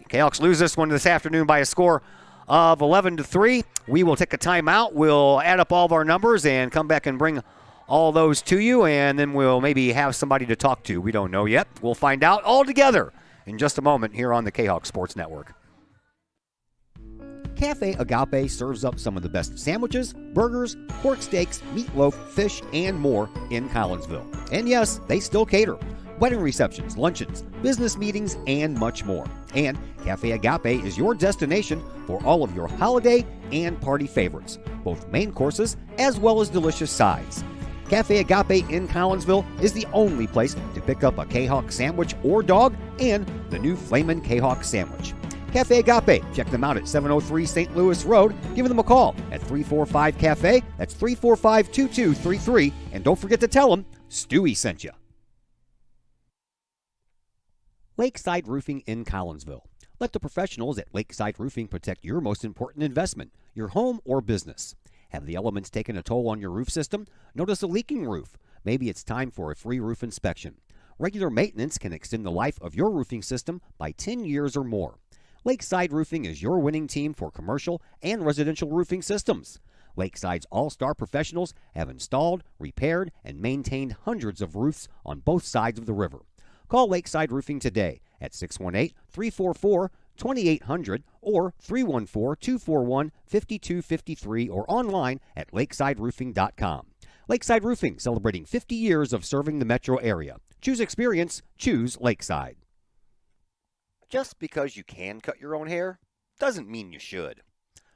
S5: Kahawks lose this one this afternoon by a score of 11-3. We will take a timeout. We'll add up all of our numbers and come back and bring all those to you, and then we'll maybe have somebody to talk to. We don't know yet. We'll find out all together in just a moment here on the Kahawk Sports Network.
S11: Cafe Agape serves up some of the best sandwiches, burgers, pork steaks, meatloaf, fish, and more in Collinsville. And yes, they still cater. Wedding receptions, luncheons, business meetings, and much more. And Cafe Agape is your destination for all of your holiday and party favorites, both main courses as well as delicious sides. Cafe Agape in Collinsville is the only place to pick up a Kahawk sandwich or dog and the new Flamin' Kahawk sandwich. Cafe Agape, check them out at 703 St. Louis Road. Give them a call at 345-CAFE. That's 345-2233. And don't forget to tell them Stewie sent you. Lakeside Roofing in Collinsville. Let the professionals at Lakeside Roofing protect your most important investment, your home or business. Have the elements taken a toll on your roof system? Notice a leaking roof? Maybe it's time for a free roof inspection. Regular maintenance can extend the life of your roofing system by 10 years or more. Lakeside Roofing is your winning team for commercial and residential roofing systems. Lakeside's all-star professionals have installed, repaired, and maintained hundreds of roofs on both sides of the river. Call Lakeside Roofing today at 618-344-2800 or 314-241-5253 or online at lakesideroofing.com. Lakeside Roofing, celebrating 50 years of serving the metro area. Choose experience, choose Lakeside.
S5: Just because you can cut your own hair doesn't mean you should.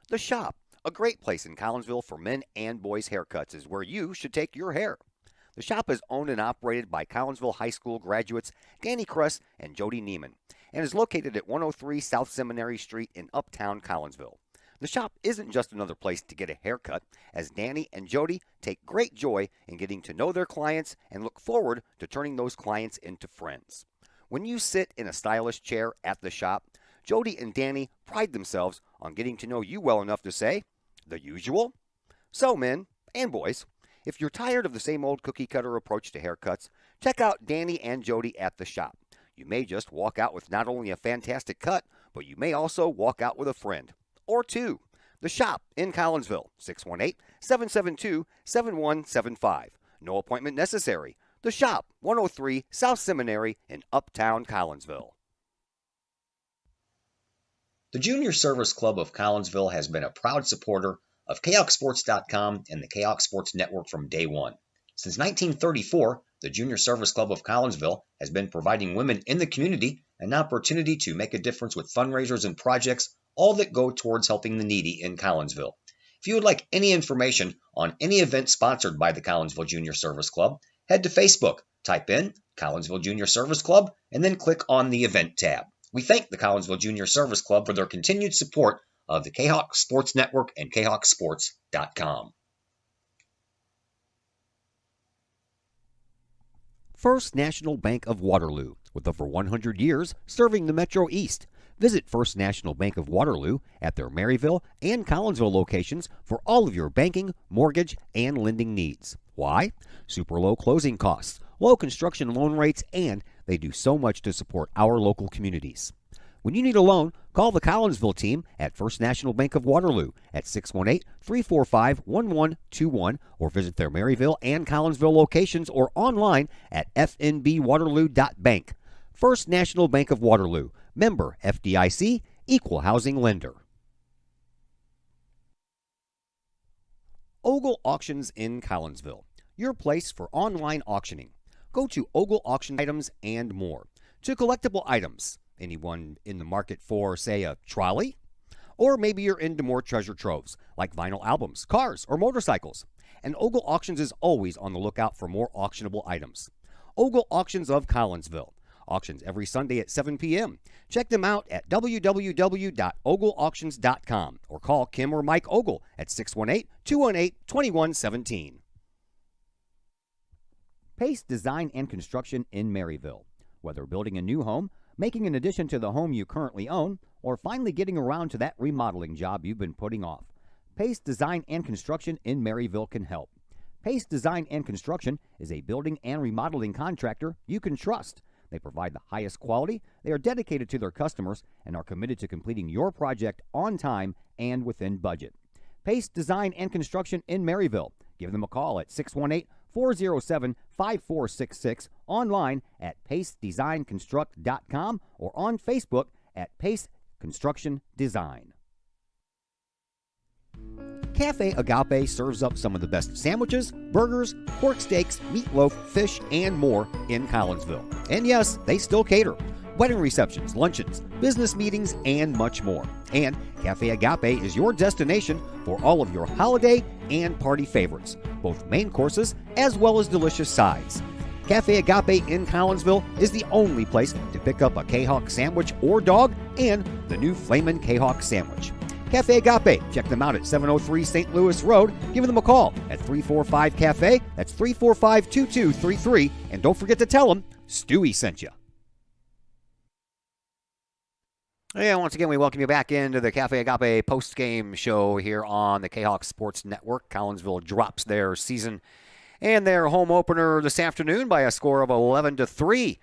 S5: The Shop, a great place in Collinsville for men and boys haircuts, is where you should take your hair. The Shop is owned and operated by Collinsville High School graduates Danny Kress and Jody Neiman and is located at 103 South Seminary Street in Uptown Collinsville. The Shop isn't just another place to get a haircut, as Danny and Jody take great joy in getting to know their clients and look forward to turning those clients into friends. When you sit in a stylish chair at the Shop, Jody and Danny pride themselves on getting to know you well enough to say, the usual. So, men and boys, if you're tired of the same old cookie-cutter approach to haircuts, check out Danny and Jody at the Shop. You may just walk out with not only a fantastic cut, but you may also walk out with a friend. Or two. The Shop in Collinsville, 618-772-7175. No appointment necessary. The Shop, 103 South Seminary in Uptown Collinsville.
S7: The Junior Service Club of Collinsville has been a proud supporter of KahokSports.com and the Kahok Sports Network from day one. Since 1934, the Junior Service Club of Collinsville has been providing women in the community an opportunity to make a difference with fundraisers and projects, all that go towards helping the needy in Collinsville. If you would like any information on any event sponsored by the Collinsville Junior Service Club, head to Facebook, type in Collinsville Junior Service Club, and then click on the Event tab. We thank the Collinsville Junior Service Club for their continued support of the Kahok Sports Network and KahokSports.com.
S11: First National Bank of Waterloo, with over 100 years serving the Metro East. Visit First National Bank of Waterloo at their Maryville and Collinsville locations for all of your banking, mortgage, and lending needs. Why? Super low closing costs, low construction loan rates, and they do so much to support our local communities. When you need a loan, call the Collinsville team at First National Bank of Waterloo at 618-345-1121 or visit their Maryville and Collinsville locations or online at fnbwaterloo.bank. First National Bank of Waterloo, member FDIC, equal housing lender. Ogle Auctions in Collinsville, your place for online auctioning. Go to Ogle Auction Items and more. To collectible items, anyone in the market for, say, a trolley? Or maybe you're into more treasure troves, like vinyl albums, cars, or motorcycles. And Ogle Auctions is always on the lookout for more auctionable items. Ogle Auctions of Collinsville. Auctions every Sunday at 7 p.m. Check them out at www.ogleauctions.com or call Kim or Mike Ogle at 618-218-2117. Pace Design and Construction in Maryville. Whether building a new home, making an addition to the home you currently own, or finally getting around to that remodeling job you've been putting off, Pace Design and Construction in Maryville can help. Pace Design and Construction is a building and remodeling contractor you can trust. They provide the highest quality, they are dedicated to their customers, and are committed to completing your project on time and within budget. Pace Design and Construction in Maryville. Give them a call at 618-407-5466, online at pacedesignconstruct.com, or on Facebook at Pace Construction Design. Cafe Agape serves up some of the best sandwiches, burgers, pork steaks, meatloaf, fish, and more in Collinsville. And yes, they still cater. Wedding receptions, luncheons, business meetings, and much more. And Cafe Agape is your destination for all of your holiday and party favorites, both main courses as well as delicious sides. Cafe Agape in Collinsville is the only place to pick up a Kahok sandwich or dog and the new Flamin' Kahok sandwich. Cafe Agape. Check them out at 703 St. Louis Road. Give them a call at 345-CAFE. That's 345-2233. And don't forget to tell them Stewie sent you.
S5: And once again, we welcome you back into the Cafe Agape post-game show here on the Kahok Sports Network. Collinsville drops their season and their home opener this afternoon by a score of 11-3.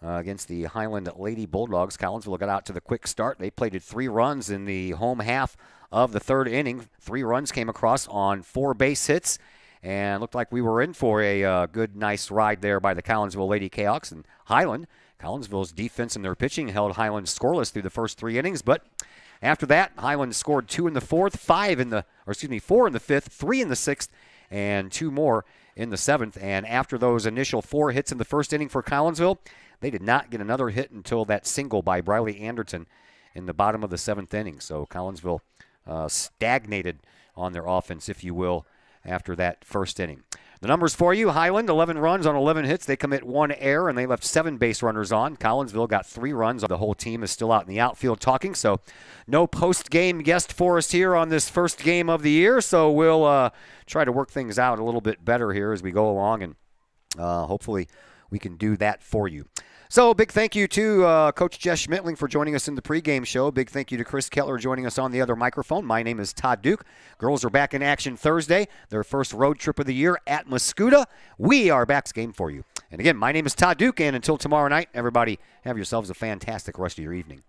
S5: Against the Highland Lady Bulldogs. Collinsville got out to the quick start. They plated 3 runs in the home half of the third inning. 3 runs came across on 4 base hits, and looked like we were in for a good, nice ride there by the Collinsville Lady Kahawks. And Collinsville's defense and their pitching held Highland scoreless through the first 3 innings, but after that, Highland scored 2 in the fourth, 4 in the fifth, 3 in the sixth, and 2 more in the seventh. And after those initial 4 hits in the first inning for Collinsville, they did not get another hit until that single by Briley Anderton in the bottom of the 7th inning. So Collinsville stagnated on their offense, if you will, after that first inning. The numbers for you: Highland, 11 runs on 11 hits. They commit 1 error, and they left 7 base runners on. Collinsville got 3 runs. The whole team is still out in the outfield talking, so no post-game guest for us here on this first game of the year. So we'll try to work things out a little bit better here as we go along, and hopefully we can do that for you. So big thank you to Coach Jess Schmittling for joining us in the pregame show. Big thank you to Chris Kettler joining us on the other microphone. My name is Todd Duke. Girls are back in action Thursday, their first road trip of the year at Mascoutah. We are back game for you. And again, my name is Todd Duke, and until tomorrow night, everybody have yourselves a fantastic rest of your evening.